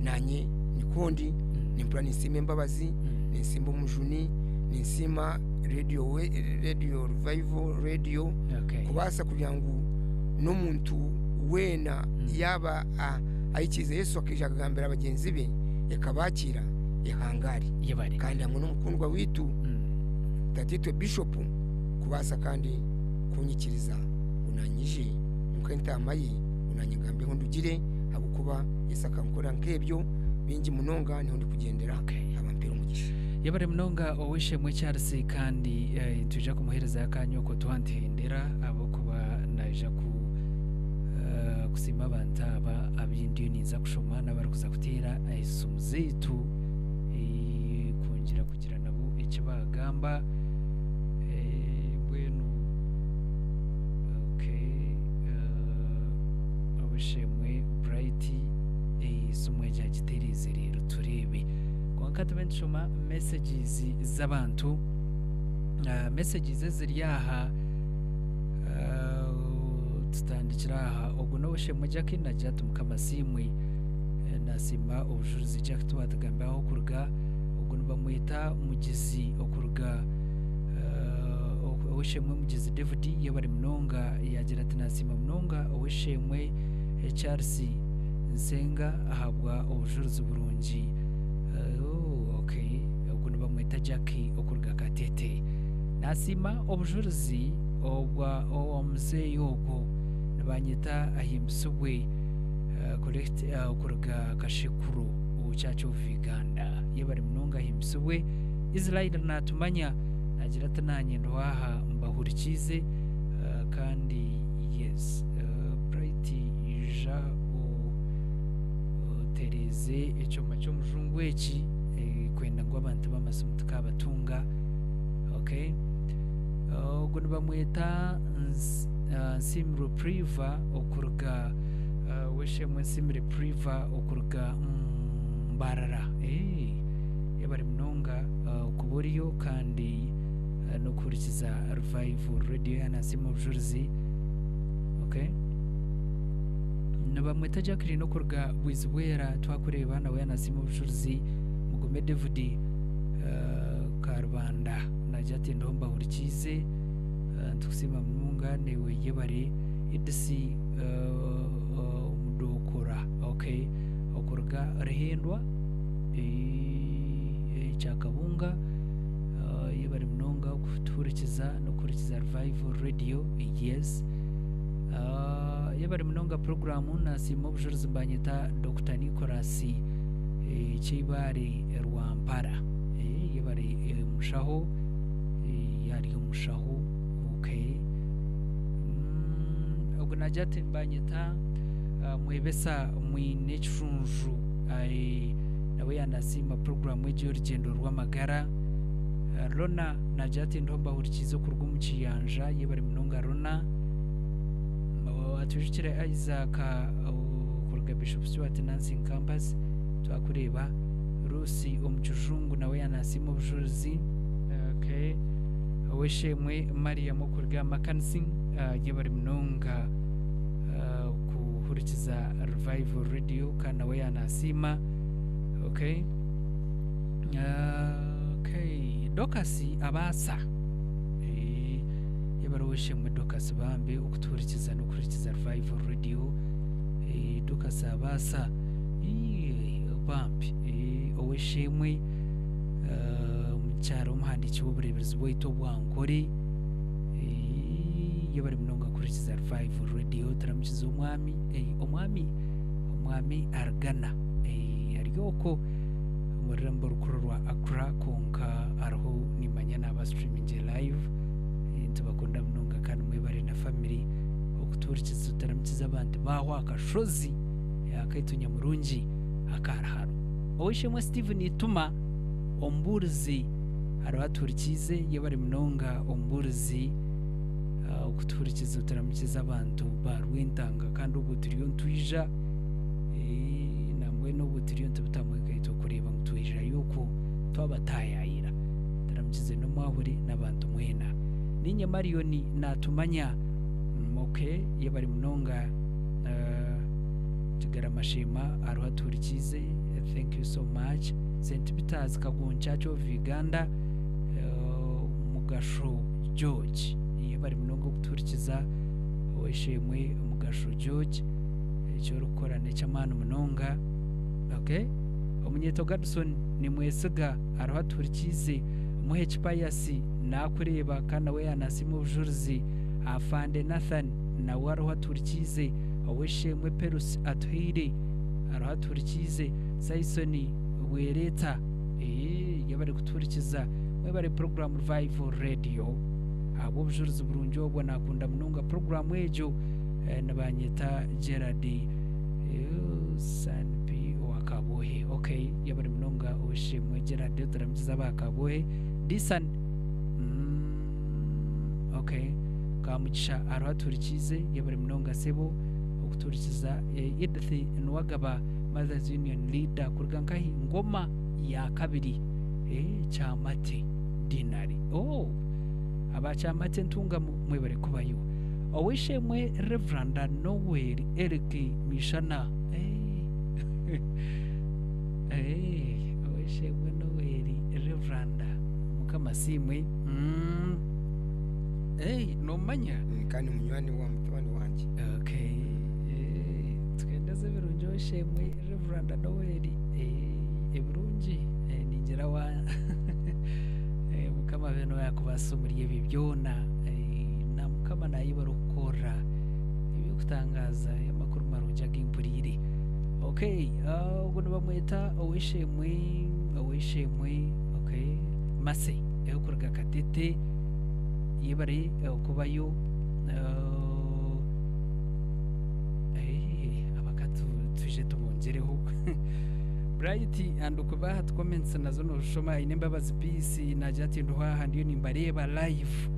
nanye nikondi nimpura nisime mbabazi nisimba umujuni nisima radio revival radio kubasa kugira ngo no muntu wena yaba ayikize Yesu akijagambira abagenzi be ekabakira ehangari kandi hamwe n'umukundwa witu tatito bishop kubasa kandi kunyikiriza unanyije mukenta amayi unanyigambe ndugire abo kuba Yesu akankora nkebyo bingi munonga niho ndi kugendera abampera umugisha yabare munonga owishe mwe Charles kandi tuje kumuhereza yakanyoko tuhantendera abo kuba naje ku kusima abantu aba abindi niza kushoma n'abarukuza kutera isumu zetu kungira kugira nabo icyo bagamba bwenu abashemwe bright isumwe rya gitereze rero turebe kwa tubenshoma messages z'abantu messages ziri aha tutandikira aha ubwo no bushemwe jake najya tumukamasimwe nasima ubujuruzi jake twatagambaho kurga ubwo bamwita mugizi okuruga obushemwe mugizi David yabari mnonga yagira ati nasima mnonga obushemwe Charles Nsenga ahabwa ubujuruzi burungi ubwo bamwita Jackie okuruga Katete nasima obujuruzi obwa omuzeyi ogwo nabanyita ahimsubwe collect okuruga Kashikuru ubucaca Uganda yabari mnonga ahimsubwe Israel natumanya nagira ati nanye ndwaha mbahurikize kandi yes bright ija tereze icyuma cyo mujungu eki kwenda ngo abantu bamasomo tukabatunga ubwo bamwita Simro Priva okuruga weshemwe Simre Priva okuruga Mbarara yabari mnonga kuburiyo kandi no kurikiza Revival Radio yanasima ubujuruzi nabamwita Jacqueline no kurga Wizwera twakureba nawe yanasima ubujuruzi mugume David Karubanda najati ndomba hurikize tukusima munga newe yebare idisi mudokora okurga rehendwa cyakabunga yebari mnonga kuturikiza no kurikiza Revival Radio yes yebari mnonga programu nasima ubujuruzi mbanyita Dr. Nicholas Chibari Rw'Amagara yebari mushaho yari umushaho ubwo najate mbanyita mwebesa mwine chunju nawe yanasima programu y'Orugyendo Rw'Amagara Rona najate ndomba hurikizo kurwa mu kiyanja yebari mnonga Rona atujikira Isaac kurga Bishop Stuart Nursing Campus twakureba Rusi omujungu nawe yanasima ubujuruzi weshemwe Maria mukurga Makansi yebari mnonga kuhurikiza Revival Radio kana we yanasima Dokasi abasa yebari weshemwe Dokasi bambe ukuturikiza no kurikiza Revival Radio Dokasi abasa bambi oweshemwe mucyaro umuhandiki w'uburebezi bwito bwankore yebari mnonga kurikiza Revival Radio turamukiza umwami argana aryoko murembo rukurwa Accra konka arho nimanya naba streaming live tubakunda mnonga kandi mwebari na family okuturikiza turamukiza abantu baho akashozi akaitunya murungi akaraharo oweshemwe Steven ituma omburuzi arabaturikize yebari mnonga omburuzi okuturikiza turamukiza abantu barwentanga kandi ubwo turiyo ntwija nambwe n'ubwo turiyo ntubutamweka ito kureba mutwija yuko twabatayayira turamukize no mwahuri n'abantu mwena ninye Marioni natumanya yebari mnonga tugara mashima aruhaturikize thank you so much St. Peter's Kagun Church of Uganda Mugasho George yebari mnongo kuturikiza weshemwe Mugasho George icyo rukorane cy'amana mnonga omunyeto Gadson ni mwesiga aruhaturikize muhe Chipayasi nakureba kana we yanasima ubujuruzi Afande Nathan na waruhaturikize weshemwe Perus atuhire aruhaturikize Saisoni wereta yabari kuturikiza mwebari program Revival Radio abo bujuruzi burungi obwo nakunda mnonga program ejo nabanyita Gerard Sanpi wakabohe. Okay, yabari mnonga ushimwe Gerard turamukiza bakabohe Disan. Okay, kamugisha araturikize yabari mnonga sebo okuturikiza Edith Nwagaba Mothers Union leader kurgankahi ngoma ya kabiri Chamate Dinari. Oh, abachamate ntunga mwebare kubayo. Owishemwe Reverend Noel Eric Mishana. Owishemwe Noel Reverend mukama simwe. Nomanya kandi munywani wa mutwani wanje. Okay. Tukendeze birunjo owishemwe Reverend Noel ebirungi ningira wa mukama beno yakubasumuriye bibyona na mukama nayibarukora ibyo kutangaza y'amakuru marungi agimburire. Okay, ubwo bamwita owishemwe okay mase kurga katete yibare kubayo abakatu tuje tubongereho Bright and ukubaha comments nazo no shoma inembabazi peace najati nduha ndiyo nimbareba live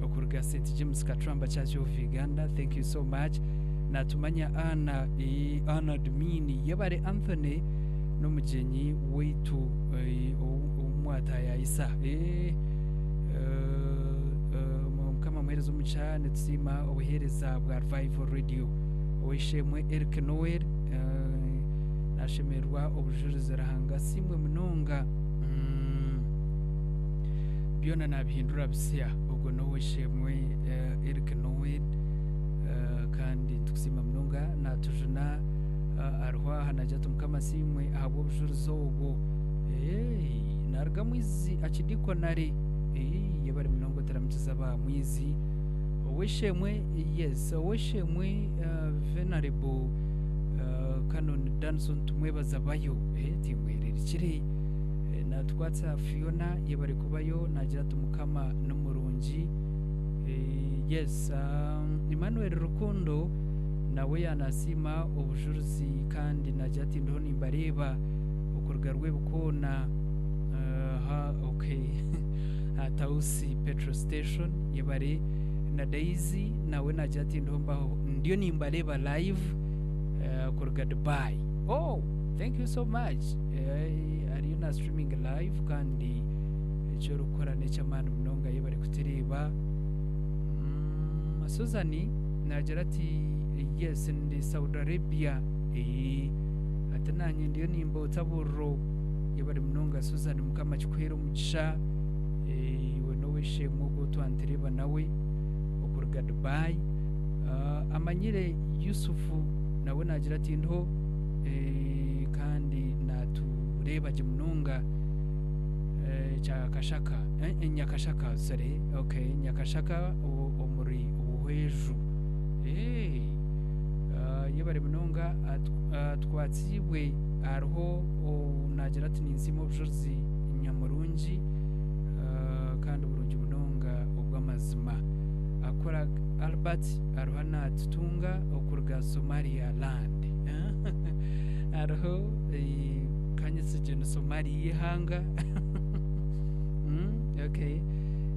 okurga St James Katramba Church of Uganda. Thank you so much. Natumanya Anna Admini yabare Anthony no mujenyi wetu umwata ya Isa kama mwerezo muchane tsima obuhereza bwa Revival Radio owishemwe Eric Noel nashemerwa obujurize rahanga simwe munonga byona nabihindura bisya ubwo no wishemwe Eric Noel kandi tukusima munonga natujuna arwa hanaja tumkama simwe ahabo bujurize ubwo narga mwizi akidiko nare yabari munongo taramukiza ba mwizi owishemwe yes owishemwe venerable Canon Danson tumwebaza bayo timwerera kiri natwatsa Fiona yabari kubayo nagira tumukama n'umurungi yes Emmanuel Rukundo nawe yanasima obujuruzi kandi nagira tindo nimbareba ukurga rwe bukona okay Tausi petrol station yabari na Daisy nawe nagira tindo mbaho ndiyo nimbareba live kurga Dubai. Oh, thank you so much. Are you not streaming live kandi cyo rukora necamana munonga yibare kutireba Suzani najarati yes ndi Saudi Arabia atananye ndiyo nimbo taburo yibare munonga Suzani mukama chikwero mugisha weno wishe mugo twantereba nawe okurga Dubai. Amanyire Yusufu nawe nagira ati ndo kandi natureba je munonga Nyakashaka Nyakashaka sorry okay Nyakashaka omuri ubuheju yebare munonga twatsiwe arho nagira ati ninzimo bujurzi nyamurungi kandi burungi munonga ubw'amazima akora Albert arwana tutunga okurga Somalia land arho kanyitse je Somalia hanga okay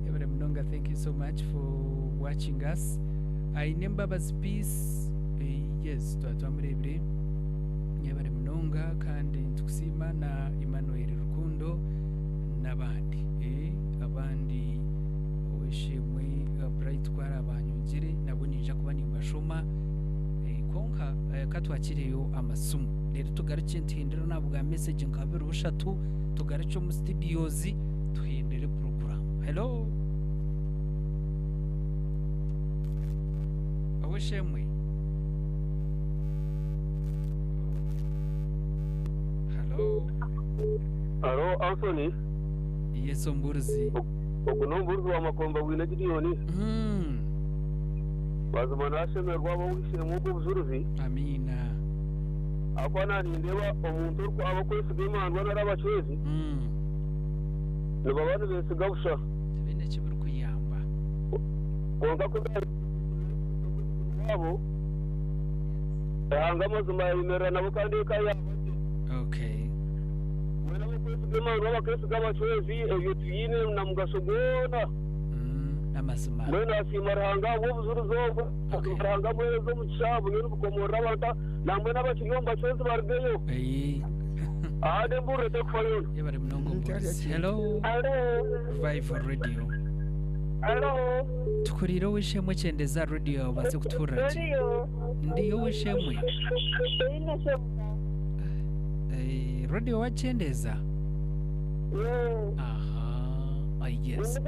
every mnonga thank you so much for watching us. I Nembaba's peace yes twamrebire every mnonga kandi tukusima na Emmanuel Rukundo nabandi abandi owishimwe Bright kwara abanyongere nabo nije kuba nimbashoma konka katwakiriyo amasumu rero tugaruke ntindira nabwa message nkabira ubushatu tugaruke mu studios tuhindire program. Hello awishemwe Hello Anthony yeso mburuzi okuno mburuzi wa makomba wina gidiyoni bazuma nashemerwa abo wishimwe ubwo bujuruzi amina akwana ndeba omuntu uriko abakozi b'Imana narabachwezi nibabana besigabusha bine kiburu kuyamba konga ko wabo hanga amazima yimera nabo kandi kaya okay wena abakozi b'Imana n'abakozi b'abacuruzi ebyo tuyine na mugasogona n'amazima wena asimaranga abo buzuruzo akaranga mwezo mu cyabo nyine bukomora abantu namwe n'abakiriyo mbacuruzi bargeyo ade mbure te kwayo yebare mnongo boys hello Revival Radio hello tukuriro wishemwe cyendeza radio baze kutura ndiyo wishemwe radio wachendeza aha yes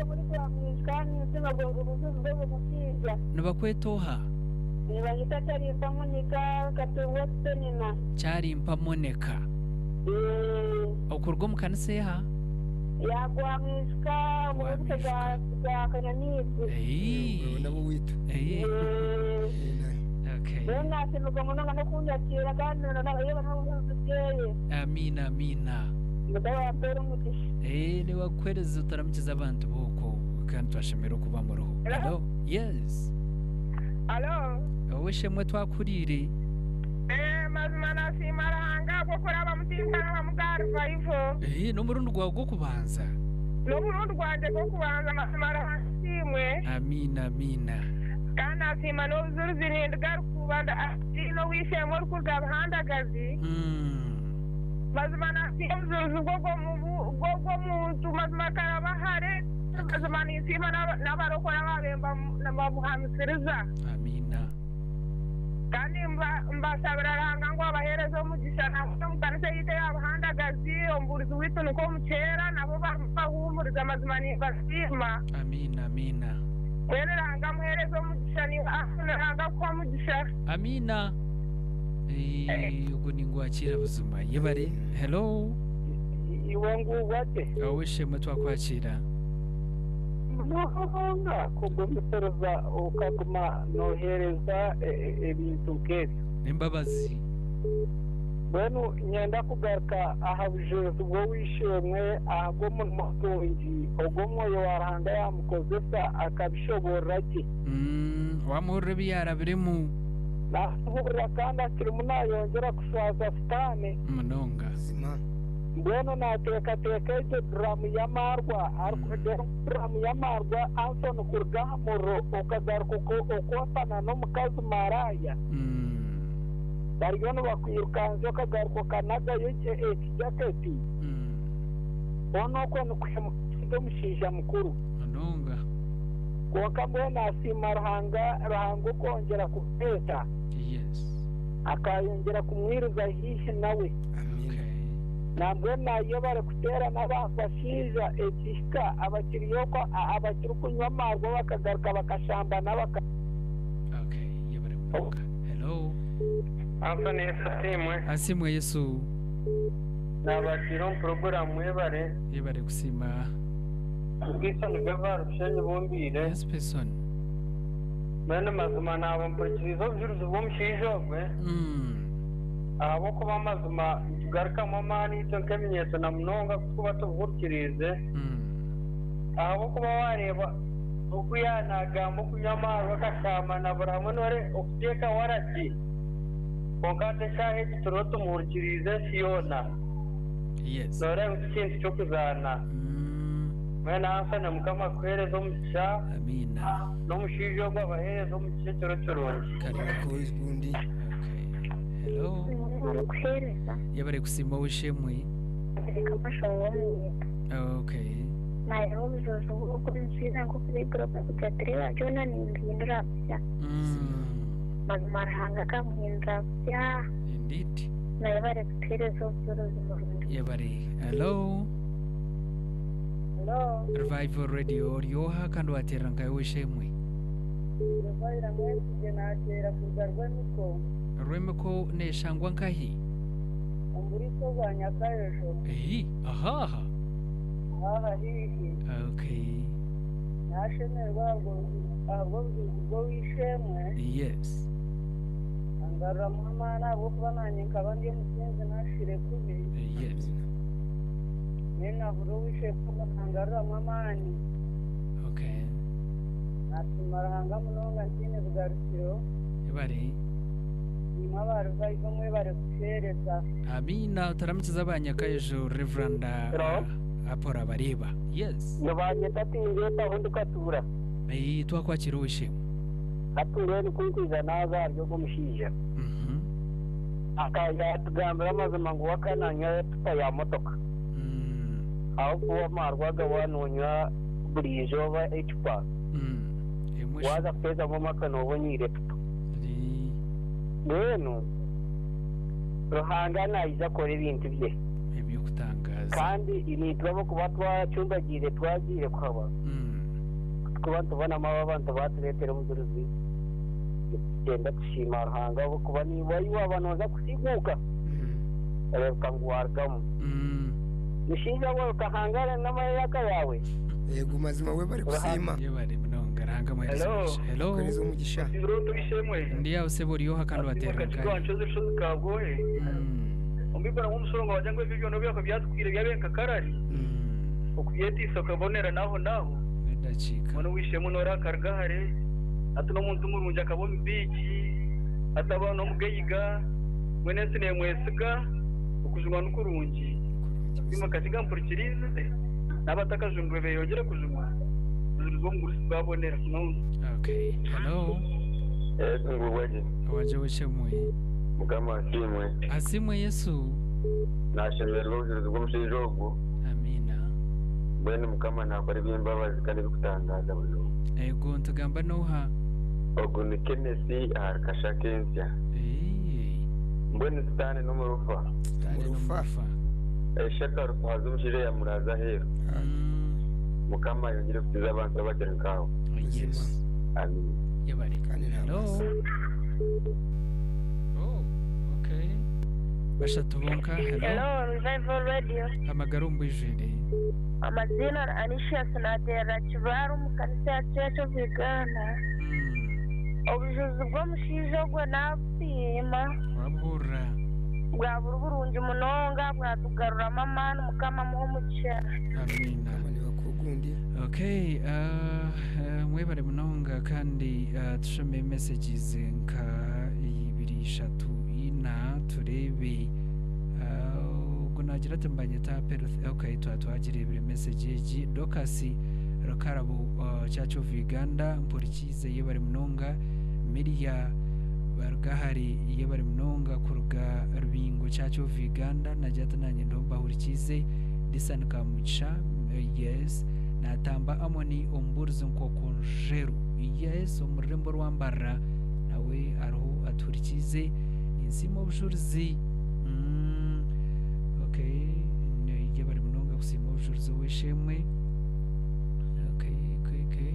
nibakwetoha cyari mpamoneka okurwo mukanise ha yagwamishka mu buto bwa kananizi nabo wita okay wena sinuko munonga no kunjakira kandi iyo banabuzeye amina mudawa pero mutisha ni wakwereza utaramukiza abantu boko kandi twashemera kuba mu ruhu hello yes wishemwe twakurire mazimana simaranga ko kuraba mutimba bamugara Revival no murundi gwawe gwo kubanza no murundi gwanje gwo kubanza mazimana simwe amina kana asima no zuruzirinde garukubanda no wishemwe rukugaba handagazi mazimana simuzuzu gogo mu mazimana bahare mazimana isima n'abarokora babemba n'abamuhamusiriza amina kandi mbasabira ranga ngo abaherezo mugisha nabo mukanise yite yabahandagazi omburizo witu nuko mukera nabo bahumuriza amazimani basima amina wene ranga muherezo mugisha ni afuna ranga kwa mugisha amina ubwo ni ngwakira buzima yebare hello iwe ngubate wishemwe twakwakira muhonga kugometereza ukaguma nohereza ibintu kese imbabazi bwenu nyenda kugaruka aha bujezu bwo wishemwe ahagwo mu mutungi ogwo mwoyo waranga yamukozesa akabishobora ki wamuhurira byara birimo nahuburira kandi akiri munayongera kuswaza sitani munonga mbwenu nateka ibyo duramu y'amarwa ariko duramu y'amarwa ansoni kurgamuro ukagaruka ukotana n'umukazi maraya barigano bakwirukanze ukagaruka kanagayo ikijaketi onoko nukushya mushisha mukuru munonga kuwaka mbwenu asima rahanga ukongera kuteta akayongera kumwiriza hihi nawe ntabwo nayo bari gutera n'abafashija ekishika abakiriyo ko abakiri kunywa amazi bakagaruka bakashambana hello Anthony asimwe Yesu nabakiro program yebare kusima ubwisani bw'abantu bishenye bombire yes person mwana mazuma nabo mpurikirizo byuruzo bomushijogwe abo kuba mazuma garuka mama ni cyo kemenyetso na mnonga kuba tuvurikirize abo kuba wareba uko yanagambo kunyamara bakashama na buramu nore okuteka warati konkate shahe turoto murikirize siona yes nore ikintu cyo kuzana mwana afana mukama kwerezo mugisha amina no mushijo babaherezo mugisha cyorocyoroje kariko izbundi hello yabare kusima wishemwe okay nayo bizozo uko nziza ngo kuri group kugatrira jona ni ndindira bya magmarhanga kamuhindra bya indeed nayo bare kuterezo byorozo yabare hello Revival Radio oryoha kandi wateranga wishemwe Revival mwese natera kugarwa niko Rw'Amagara neshangwa nkahi umburiko bwa nyakayejo aha hihi okay nashemerwa ubwo wishemwe yes angara mama nabo kuba nanye nkaba ndiye musenze nashire kubi yes nena buro wishemwe angara mama ni okay natumara hanga munonga ntine bugarukiro yabari ndashima abarwayi bamwe bari guhereza amina utaramukiza abanyakayejo Reverend apora bareba yes Nabanye tatinge tahundi katura. twakwakira uwishimwe Kature ni kunkiza naza ryo gumushyije. Akaja tugambira amazima ngo wakananya tutaya motoka. Aho kuba marwaga wanonywa burijo ba HP. Waza peza mu makano bonyire tuto. Neno Ruhanga iza kora ibintu bye. Ibyo kutangaza. Kandi initwabo kuba twacumbagire twagire kwaba. Kuba tubona abantu baturetera umuzuruzi. Genda gushima Ruhanga bo kuba ni wabanoza kusiguka. Reka ngwargamo. Nishinja wo kahangara n'amayaka yawe. Yego mazima we bari kusima. Yebare mnonga ranga mu hello Karizo umugisha. Ibirundo bishemwe. Ndi yawe se buriyo hakandi batera kai. Shozi kabwohe. Umbibara nk'umusongo wajangwe ibyo no byako byatwire byabenka karari. Ukuyeti sokabonera naho ndacika. Mano wishemo nora kargahare. Atu no muntu murunja kabombi biki. Ataba no mugeyiga. Mwene sine mwesiga. Ukujuma nukurungi. Bima kaziga mpurikirize. Nabatakajumwe beyogera kujuma. Zuruzwo ngurisi babonera no. Okay. Hello. Ngubwaje. Waje wishemwe. Mugama asimwe. Asimwe Yesu. Nashemerwa ubuziruzi bw'umushijogo. Amina. Bwene mukama ntabwo ari by'imbabazi kandi bikutangaza buri. Ego ntugamba noha. Ogu ni Kennesi Arkashakensya. Mbwene sitani no murufa. Murufa. Shaka rufaza umushire ya muraza hero. Mukama yongere kutiza abantu bagera ngaho. Yes. Amen. Yabari. Hello. Oh, okay. Bashatubonka. Hello, Revival Radio. Amagarumbu ijere. Amazina Anisha Sanatera Kibaru mu kanisa ya Church of Uganda. Obujuzi bw'omushijo nabupima. Wabura. Bwabura uburungi munonga bwatugaruramo amani mukama muhumugisha. Amina. Okay, mwebare munonga kandi tushome messages nka 2-3 turebe ubwo nagira tembanye ta okay twagire ibire message dokasi Rokarabo Church of Uganda mpurikize yebare munonga Media bargahari yebare munonga kuruga Rw'Amagara Church of Uganda najata nanye ndomba hurikize Disan Kamucha yes natamba amoni omburzo nkokonjeru yes omurembo Rw'Amagara nawe aho aturikize insimo bujuruzi okay yebare munonga kusimo bujuruzi wishemwe okay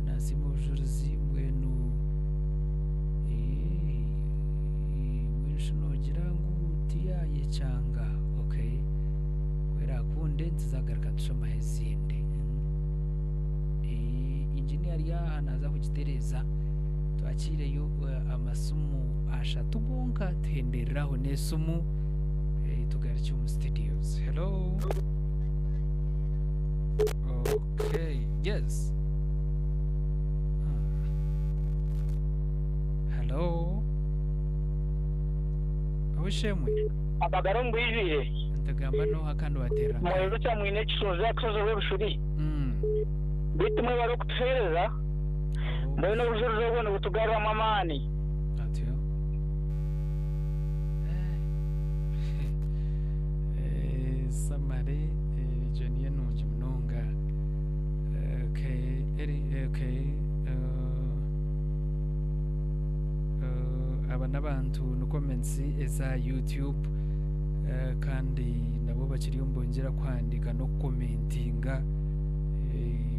nasimo bujuruzi mbwenu nogira ngo tiyaye cyanga okay wera kunde nzagaruka tushoma hezinde engineer ya naza kugitereza twakireyo amasumu ashatu gonka tenderaho nesumu tugaricyo mu studios. Hello. Okay, yes. Hello. Awishemwe. Abagaro mbwijire. Ntagamba no hakandi watera. Mwezo cya mwine kisoza kusoza webushuri. Bitumwe baro kutuhereza. Mbona ubujuruzi bwo butugarura amamani. Atyo. Samare Jeniye nuje munonga. Okay. Aba n'abantu no comments eza YouTube kandi nabo bakiri mbongera kwandika no commentinga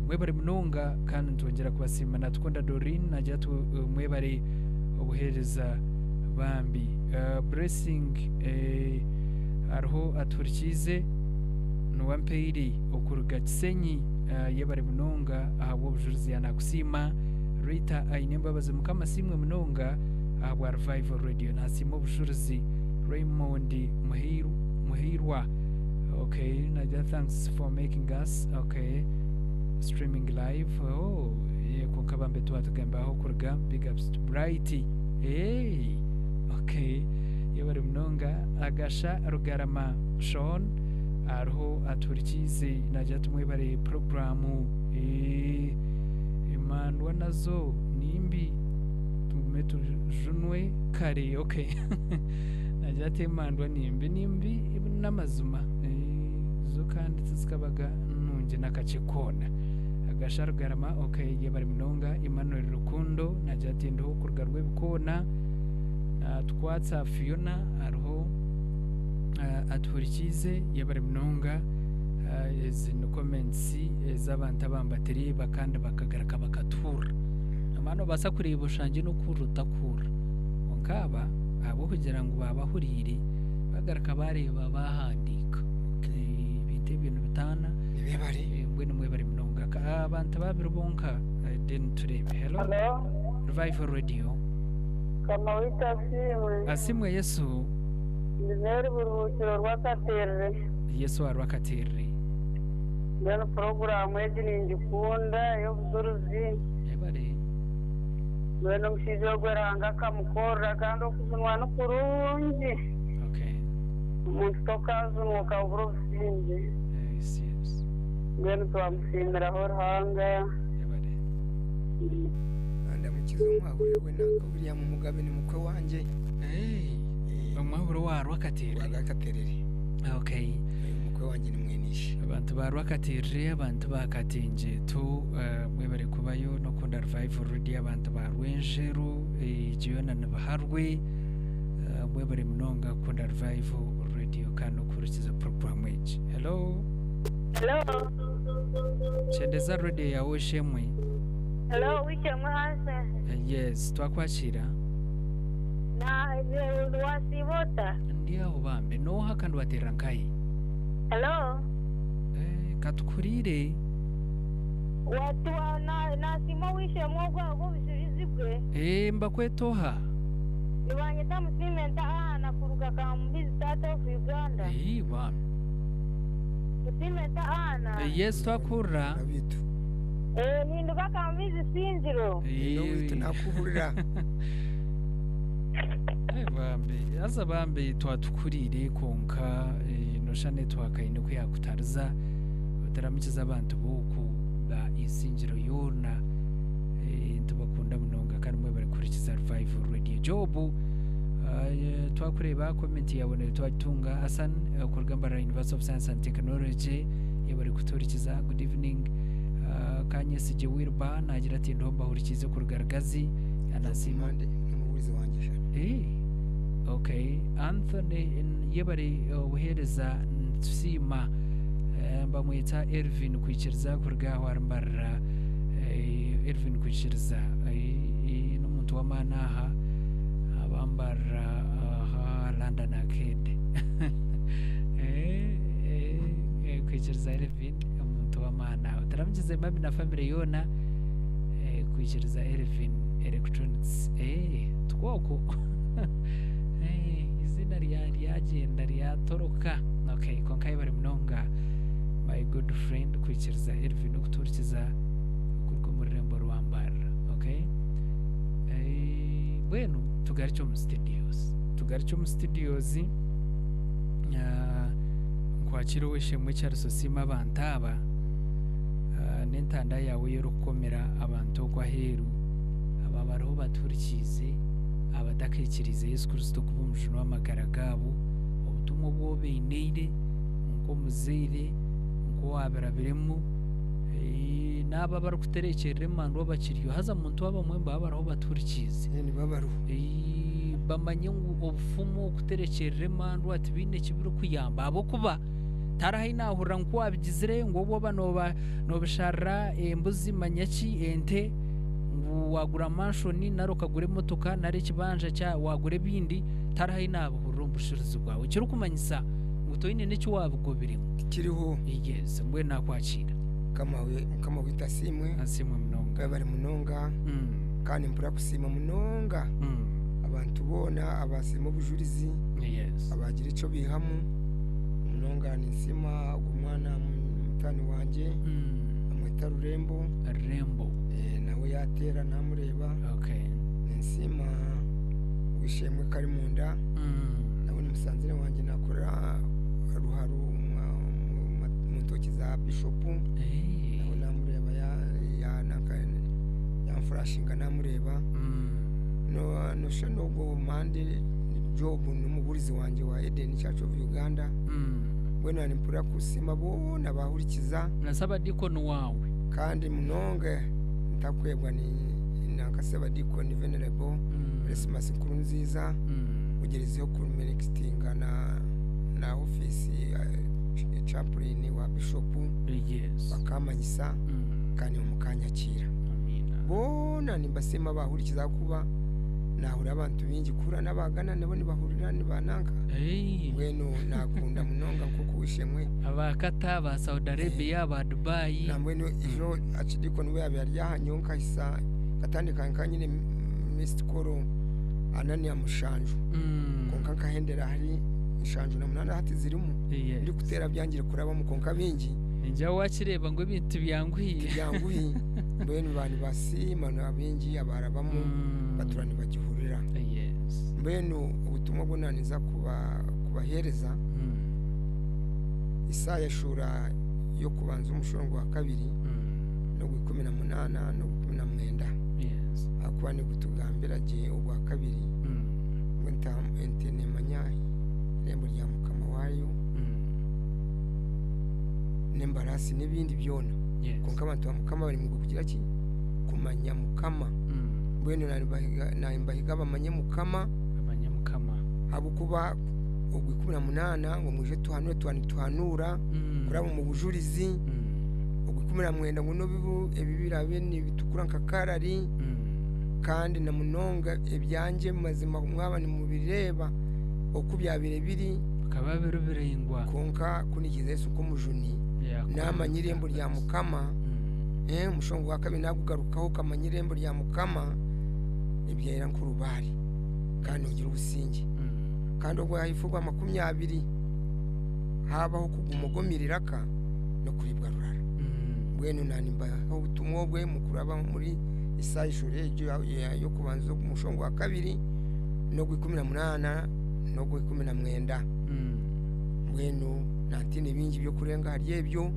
mwebare munonga kandi ntongera kubasima natwonda Dorine najya mwebare obuhereza bambi blessing arho aturikize no wamperi okuruga Kisenyi yebare munonga ahabo bujuruzi yanakusima Rita ainemba baze mukama simwe munonga ahabo Revival Radio nasimo bujuruzi Raymond Muhirwa. Okay, Nadia, thanks for making us okay streaming live. Ye kunkabambe tu atugamba aho kurga big ups to Brighty. Hey, okay yebari munonga agasha Rw'Amagara Sean ariho aturikize najya tumwe bare programu imandwa nazo nimbi tujunwe kare okay najya temandwa nimbi n'amazuma zo kandi zikabaga nunje nakacekona agasha Rw'Amagara okay yebari munonga Emmanuel Rukundo najya tindoho kurgarwe bukona twatsa Fiona ariho aturikize yebari munonga zino comments z'abantu abambatiri bakandi bakagaraka bakatura amano basa kureba ushanje no kuruta kura ngaba abo kugira ngo babahurire bagaraka bareba bahandika ibintu bitana nibebari mbwene mwebari munonga abantu babiri bonka den turebe hello Revival Radio kama wita asimwe Yesu ndineri buruhukiro rw'akaterere Yesu arwakaterere ngano programu yedini ngikunda yo buzuruzi ebare ngano mushijo gweranga kamukora kandi okuzunwa no kurungi okay umuntu tokazunwa ka uburuzingi yes ngano twamusimira horanga ebare ndamukiza umwahuriwe nakaburiya mu mugabe ni mukwe wanje umwahuro warwakaterere wagaterere okay mukwe wanje ni mwenisha abantu barwakaterere abantu bakatinje tu mwebare kubayo no kunda Revival Radio abantu barwenjero jiyona nabaharwe mwebare munonga kunda Revival Radio kandi ukurikiza program each hello chendeza radio yawe shemwe hello wichemwe hasa yes twakwakira na wasibota ndia ubambe no hakandi waterankai hello katukurire watu na simo wishe mogwa go bisubizibwe mbakwetoha nibanyeta musimenta na kuruga ka mbizi state of Uganda wa musimenta ana yes twakura nabitu ninduka ka mbizi sinziro no tunakuburira bambe asa bambe twatukurire konka noshane twakaine ko yakutariza bataramukiza abantu buku ba isingiro yona tubakunda munonga kandi mwe bari kurikiza Revival Radio Job twakureba comment yabone twatunga Asan ku Rw'Amagara University of Science and Technology yabari kuturikiza good evening Kanyesi Jewirba nagira ati ndomba hurikize ku Rugaragazi anasima n'umubuzi wanje okay Anthony yebari uhereza nsima bamwita Ervin kwikiriza kurga warmbara Ervin kwikiriza n'umuntu w'amanaha abambara London Arcade kwikiriza Ervin umuntu w'amanaha taramugize mami na family yona kwikiriza Ervin Electronics twoko izina ryagenda ryatoroka okay konkai bari munonga my good friend kwikiriza Ervin ukuturikiza kurwo murembo Rw'Amagara okay bueno tugaricyo mu studios nkwakiro weshemwe cyarusosima bantaba n'entanda yawe yo rukomera abantu kwa heru ababaraho baturikize abadakikirize Yesu Kristo kuba umujuna w'amagara gabo ubutumwa bwo beinire ngo muzire ngo waberabiremo naba bari kuterekerera mando bakiriyo haza muntu wabamwe babaraho baturikize ni babaro bamanye ngo obufumo kuterekerera mando ati bine kibiro kuyamba abo kuba tarahi nahura ngo wabigizire ngo bo banoba nobishara embuzi manyaki ente wagura manshoni naro kagure motoka nari kibanja cya wagure bindi tarahi nabo urumbushirizo bwawe kiri kumanyisa ngutoyine n'icyo wabugobiremo kiriho yes mbwe nakwakira kama wita simwe munonga bari munonga kandi mpura kusima munonga abantu bona abasima bujurizi yes abagira ico bihamu munonga ni sima umwana mutani wanje amwita Rurembo nawe yatera namureba okay nsima wishemwe kari munda nabone musanzire wanje nakora ruharu mu ntoki za bishop naho namureba ya nakane yamfurashinga namureba no shano go mande job n'umugurizi wanje wa Eden Church of Uganda bwena nimpura kusima bona bahurikiza nasaba dikono wawe kandi munonge ntakwebwa ni nakasaba dikono venerable Christmas nkuru nziza ugerezeho kumerekitinga na office chaplain wa bishop bakamanyisa kandi umukanyakira bona nimbasema bahurikiza kuba nahura abantu bingi kura nabagana nabo nibahurira nibananka bweno nakunda munonga kuko wishemwe abakata ba Saudi Arabia ba Dubai namweno ijo achidiko nwe yaryahanyonka isa katandika nkanyine Mr. Koro anani ya mushanju konka kahendera hari ishanju na munana hati zirimu ndi kutera byangire kuraba mu konka bingi njya wakireba ngo ibintu byanguhi mbene bani basima nabingi abarabamo baturani bagihurira mbene ubutumwa bunaniza kubahereza Isaya shura yo kubanza umushongo wa kabiri no 18 no 19 akuba ni gutugambira je ubwa kabiri wenta entene manyayi rembo rya mukama wayo nembarasi n'ibindi byona konka abantu bamukama bari mu kugira ki kumanya mukama mbwene naimbahiga bamanye mukama habukuba ubwo 18 ngo muje tuhanura kuraba mu bujurizi ubwo 19 ngo no bibu ebibirabe ni bitukura nkakarari kandi na munonga ebyanje mazima mwaba ni mu bireba okubyabire biri kababero birengwa konka kunikiza Yesu ko mujuni namanyirembo rya mukama umushongo wa kabiri nagugarukaho kamanyirembo rya mukama ibyera nkurubari kandi ugira ubusingi kandi ubwo yahifurwa 20 habaho kugumugomiriraka no kuribwa rurara bwene nanimba ubutumwa bwe mukuraba muri Isaya ishure yo kubanza umushongo wa kabiri no 18 no 19 bweno natine bingi byo kurenga haryebyo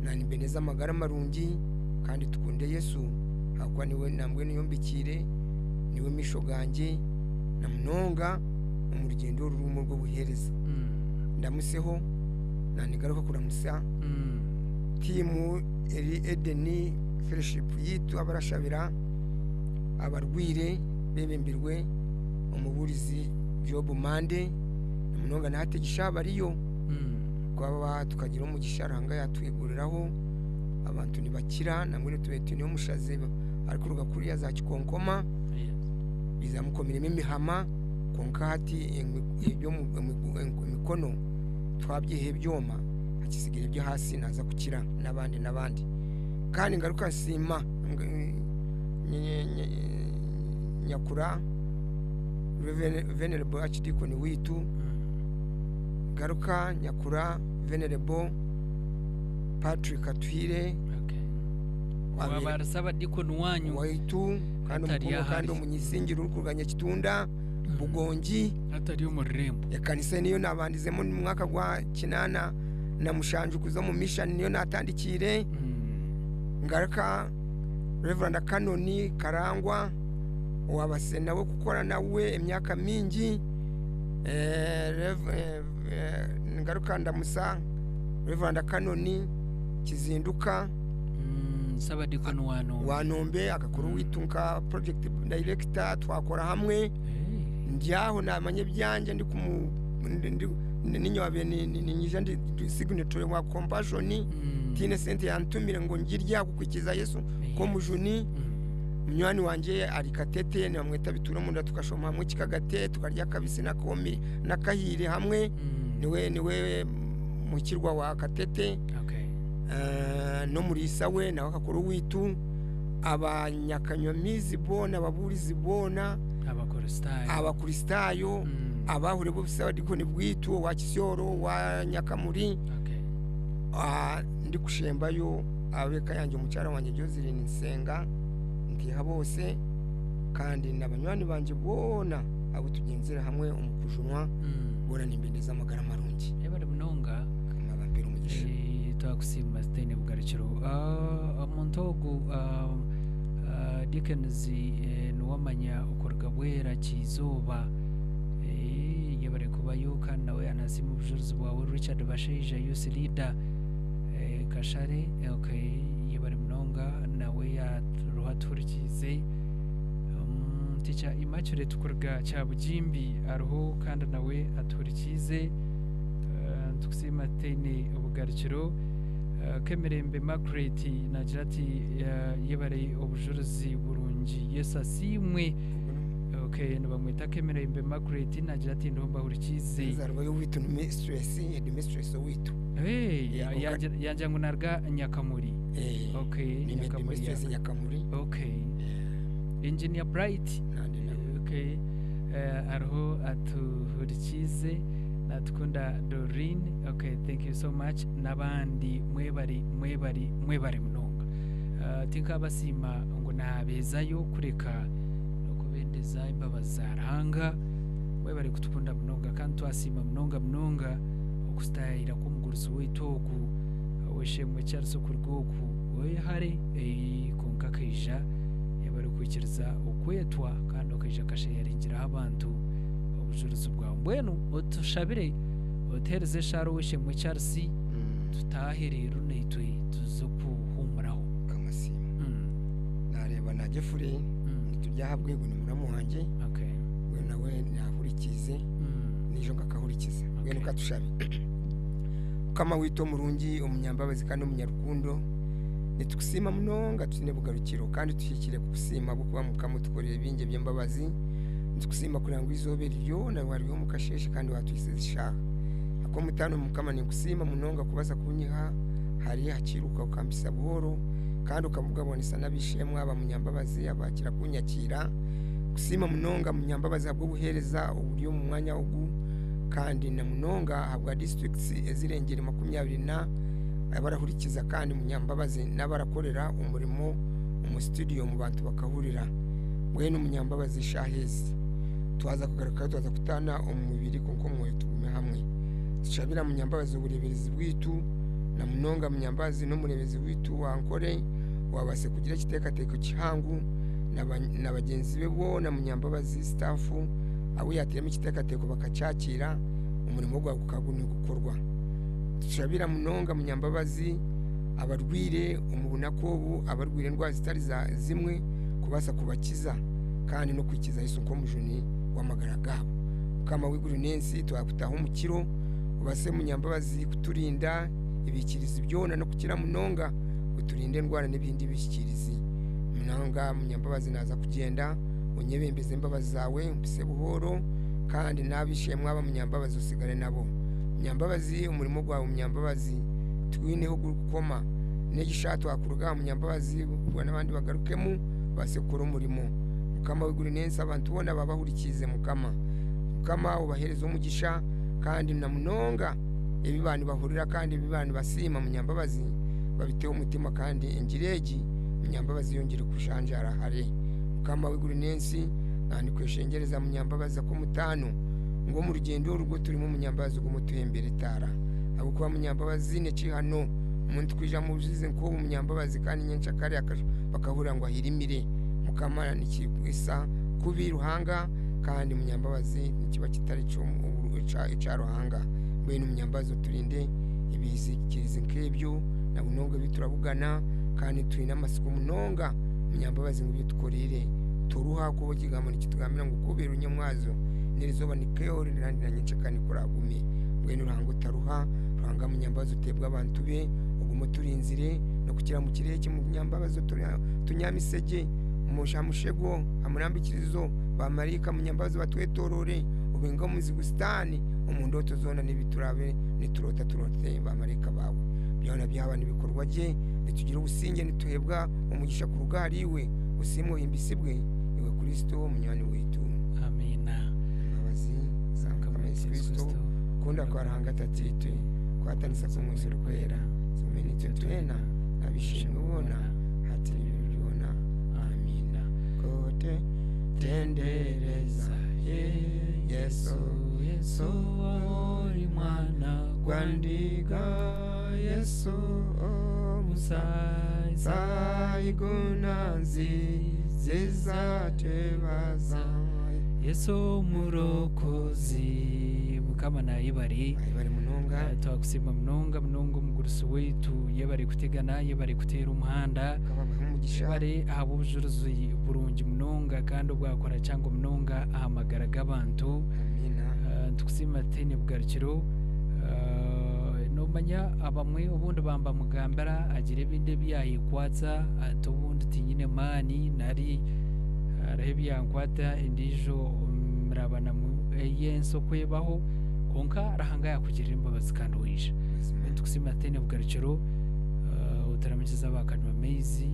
nani beneza amagara marungi kandi tukunde Yesu hakwa niwe nambwe niyombikire niwe misho ganje na mnonga umurugendo rurumo rwo buhereza ndamuseho nani garuka kuramusa timu eri Edeni fellowship yitu abarashabira abarwire bebembirwe umuburizi Job Mande mnonga nategisha bariyo kwaba tukagira umugisha ranga yatweguriraho abantu nibakira namwe tubete niyo mushaze ariko rugakuriya za kikonkoma bizamukomiremo imihama konkati ibyo mu mikono twabyihe byoma akisigire byo hasi naza kukira nabandi kandi ngaruka sima nyakura venerable archdeacon witu garuka nyakura venerable Patrick Atwire wabarasaba deacon wanyu waitu kandi umunyisingiro urukuganya kitunda bugongi atari umurembo yakanise niyo nabandizemo mu mwaka gwa kinana na mushanju kuza mu mission niyo natandikire ngaruka Reverend Kanoni Karangwa wabasena wo gukora nawe imyaka mingi ngaruka ndamusa Reverend Kanoni kizinduka saba deacon wanombe akakuru witunka project director twakora hamwe ndyaho namanye byanje ndi ninyobe ninyije ndi signature wa compassion tine sente yantumire ngo ngirya kukiza Yesu ko mujuni munywani wanje ari katete namweta bitura munda tukashoma hamwe kikagate tukarya kabisi na komi nakahire hamwe niwe mukirwa wa katete no muri sawe nawe akakuru witu abanyakanyomizi bona ababurizi bona abakuristayo abahure bose badikoni bwitu wa Kisyoro wa Nyakamuri ndi kushembayo abeka yanje umucyara wanje Joseline Nsenga ndiha bose kandi nabanywani banje bona abo tugenzera hamwe umukujunwa bona nimbendeza amagara marungi ebare munonga amabambira umugisha twakusima stene bugarukiro omuntu ogu Dickens nuwamanya ukorwa bwera kizoba yabare kubayo kandi nawe anasimu ubujuruzi bwawe Richard Basheja youth leader kashare yabare munonga nawe yaruhaturikize teacher Immaculate ukorwa cya bugimbi ariho kandi nawe aturikize tukusima tene ubugarukiro Kemerembe Margaret nagira ati yebare obujuruzi burungi yesasimwe nubamwita Kemerembe Margaret nagira ati ndomba hurikize zarwa yo witu mistress witu yanja ngo narga Nyakamuri Nyakamuri mistress Nyakamuri Engineer Bright ariho atuhurikize natukunda Doreen thank you so much nabandi mwebari munonga tinka basima ngo nabezayo kureka no kubendeza imbabazi zaranga mwebari kutukunda munonga kandi twasima munonga okustayira kumguruzi wetoku weshemwe cyarso kurgoku we hari konka kija yabari kwikiriza ukwetwa kandi okija kasheyaringira abantu ubujuruzi bwawe mbwenu utushabire utereze sharo wishe mu Chelsea tutahere runitwe tuzo kuhumuraho kamasima nareba na Jeffrey nitujya habwego ni muramu wanje we nawe nahurikize nijo ngakahurikiza we nukatushabi kama wito murungi umunyambabazi kandi umunyarukundo nitukusima munonga tune bugarukiro kandi tushyikire kusima bwo kuba mukamutukorera binge by'imbabazi nitukusima kurangwa izobe ryo na wariyo mukasheshe kandi watwisizisha ako mutano mukama ni kusima munonga kubaza kunyiha hari hakiruka ukambisa buhoro kandi ukavuga bonisa nabishemwe aba munyambabazi abakira kunyakira kusima munonga munyambabazi abwo buhereza uburyo mu mwanya ugu kandi na munonga habwa districts ezirengere 20 na abarahurikiza kandi munyambabazi n'abarakorera umurimo mu studio mu bantu bakahurira mwene munyambabazi shahezi twaza kugaruka twaza kutana umubiri kuko mwe tugume hamwe tushabira munyambabazi uburebezi bwitu na munonga munyambabazi no murebezi witu wankore wabase kugira kitekateko kihangu na bagenzi be bo na munyambabazi staff abo yatiremo kitekateko bakacakira umurimo gwa kukaguni gukorwa tushabira munonga munyambabazi abarwire umubunakobu abarwire ndwa zitari za zimwe kubasa kubakiza kandi no kwikiza Yesu ko mujuni w'amagara gabo kama wiguru nensi twakutaho umukiro ubase munyambabazi kuturinda ibikirizi byona no kukira munonga uturinde ndwara n'ibindi bishikirizi munonga munyambabazi naza kugenda unyebembeze imbabazi zawe mpise buhoro kandi nabishemwe aba munyambabazi usigare nabo munyambabazi umurimo gwawe munyambabazi twineho gukoma negishato akuruga munyambabazi ubwo nabandi bagarukemu basekora umurimo mukama wiguri nensi abantu bona babahurikize mukama ubahereza umugisha kandi na munonga ibibani bahurira kandi ibibani basima munyambabazi babiteho umutima kandi ingireji munyambabazi yongere kushanjara hare mukama wiguri nensi nandi kweshengereza munyambabazi ko mutano ngo mu rugendo rugo turimo munyambabazi go mutuhembere tara abo kuba munyambabazi ne hano umuntu kwija mu buzize ko munyambabazi kandi nyenca kare bakahurira ngo ahirimire mukamana nikisa kubi ruhanga kandi munyambabazi nikiba kitari cyo icaruhanga mbene munyambabazi turinde ibizikirize nkebyo na bunonga biturabugana kandi twina amasiku munonga munyambabazi ngo bitukorere turuha kubo kigamo nikitugamira ngo kubera unyamwazo nirizoba nikeyo rirandi na nyenca kandi kuragumi mbene ruhango taruha ruhanga munyambabazi utebwa abantu be ugumo turinzire no kukira mu kireke mu munyambabazi tunyamisege umushamushego amurambikirizo bamarika munyambabazi batwetorore ubinga mu zigustani umundoto zona nibiturabe niturota turote bamarika bawe byona byaba nibikorwa je nitugira ubusinge nituhebwa umugisha ku rugariwe usimwe himbisibwe iwe Kristo munywani wetu amina abazi zakama Kristo kunda kwa rahanga tatitwe kwatanisa kumuzuru kwera zimenite twena nabishimwe ubona hati byona amina kote tendereza yesu yesu uri mwana gwandiga yesu musai sayigunanzi zizatebaza yesu murokozi mukama nayibari munonga twakusima munonga umugurusi wetu yebari kutegana yebari kutera umuhanda yebari ahabujuruzi burungi munonga kandi ubwakora cyangwa munonga ahamagara g'abantu tukusima tene bugarukiro nomanya abamwe ubundi bamba mugambara agira ibinde byayikwatsa atubundi tinyine mani nari arahebi yankwata indijo murabana mu yenso kwebaho konka rahanga yakugirira imbabazi kandi wisha tukusima tene bugarukiro utaramukiza bakanywa amezi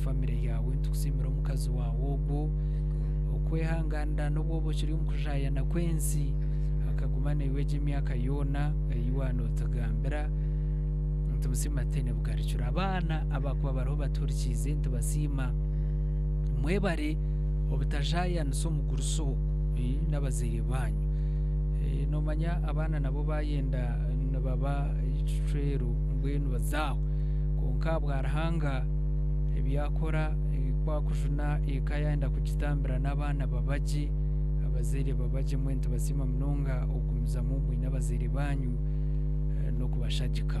family yawe tukusimira umukazi wawe ubwo ukwehanganda n'ubwo bukiri umukujaya na kwensi akagumana iweje imyaka yona yiwano tagambera tumusima tene bugarukiro abana abakuba bariho baturikize tubasima mwebare obutajaya nso muguruso n'abazeye banyu nomanya abana nabo bayenda baba icero ngwenu bazaho konka bwarahanga ebyakora kwakujuna ikayenda kugitambira n'abana babaje abazere babaje mwente basima munonga ogumiza mumwe n'abazere banyu no kubashagika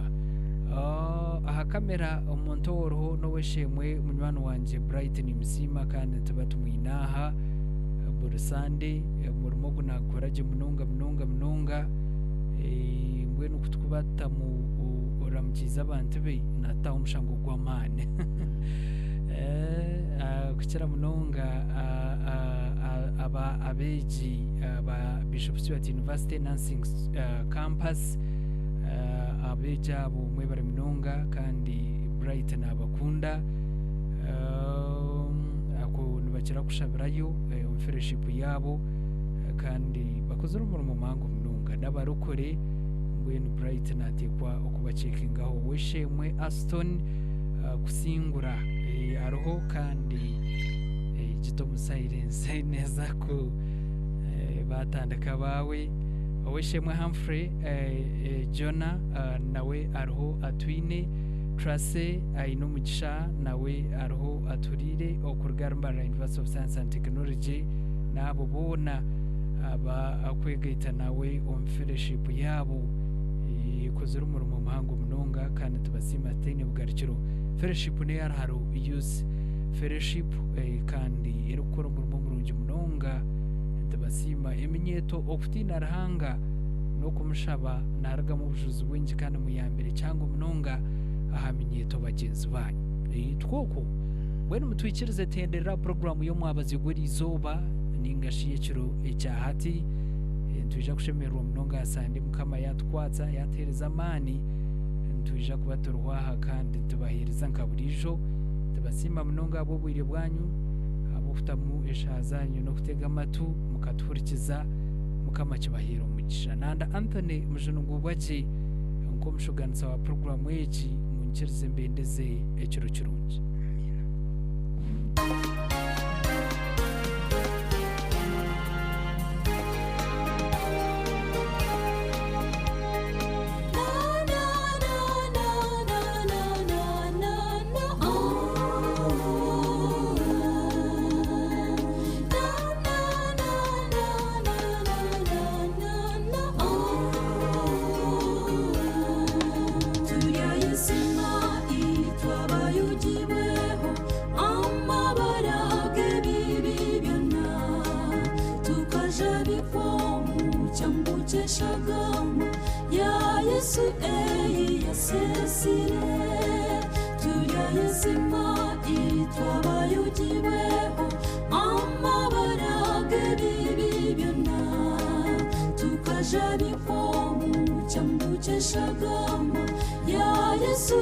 aha kamera umuntu woroho no weshemwe munywano wanje Bright ni msima kandi tubatumwinaha burusande murimo gunakoraje munonga mbwenu kutukubata mu oramukiza abantu be nataho umushango gw'amane kukira munonga aba abeji aba Bishop Stewart University Nursing Campus abeja abo mwe bari munonga kandi Bright nabakunda ako nibakira kushabirayo fellowship yabo kandi bakoze umurimo mango munonga n'abarokore mbwenu Bright natekwa okubacekingaho weshemwe Aston kusingura aroho kandi gito mu silence neza ko batandaka bawe weshemwe Humphrey Jona nawe aroho atwine Trace ayino mugisha nawe aroho aturire okurugamba University of Science and Technology nabo bona aba akwegeta nawe on fellowship yabo ikozera umurimo muhango munonga kandi tubasima tene bugarukiro fellowship ne yaraharo youth fellowship kandi erukora umurimo murungi munonga tubasima eminyeto okutina rahanga no kumushaba naraga mu bujuzi bwingi kandi mu yambere cyangwa munonga ahaminyeto bagenzi banyu twoko wena mutwikirize tenderera program yo mwabazi guri izoba ningashiye kiro ecyahati tuje kushemerwa munonga sande mukama yatwatsa yatereza amani tuje kubatorwaha kandi tubahiriza nkaburijo tubasima munonga abo bwire bwanyu abo futamu eshazanyu no kutega amatu mukaturikiza mukama kibahiro mugisha nanda Anthony mujunungu bwaje ngo mushuganisa wa program weji munchirize mbendeze ekiro kirungi Shagama ya Yesu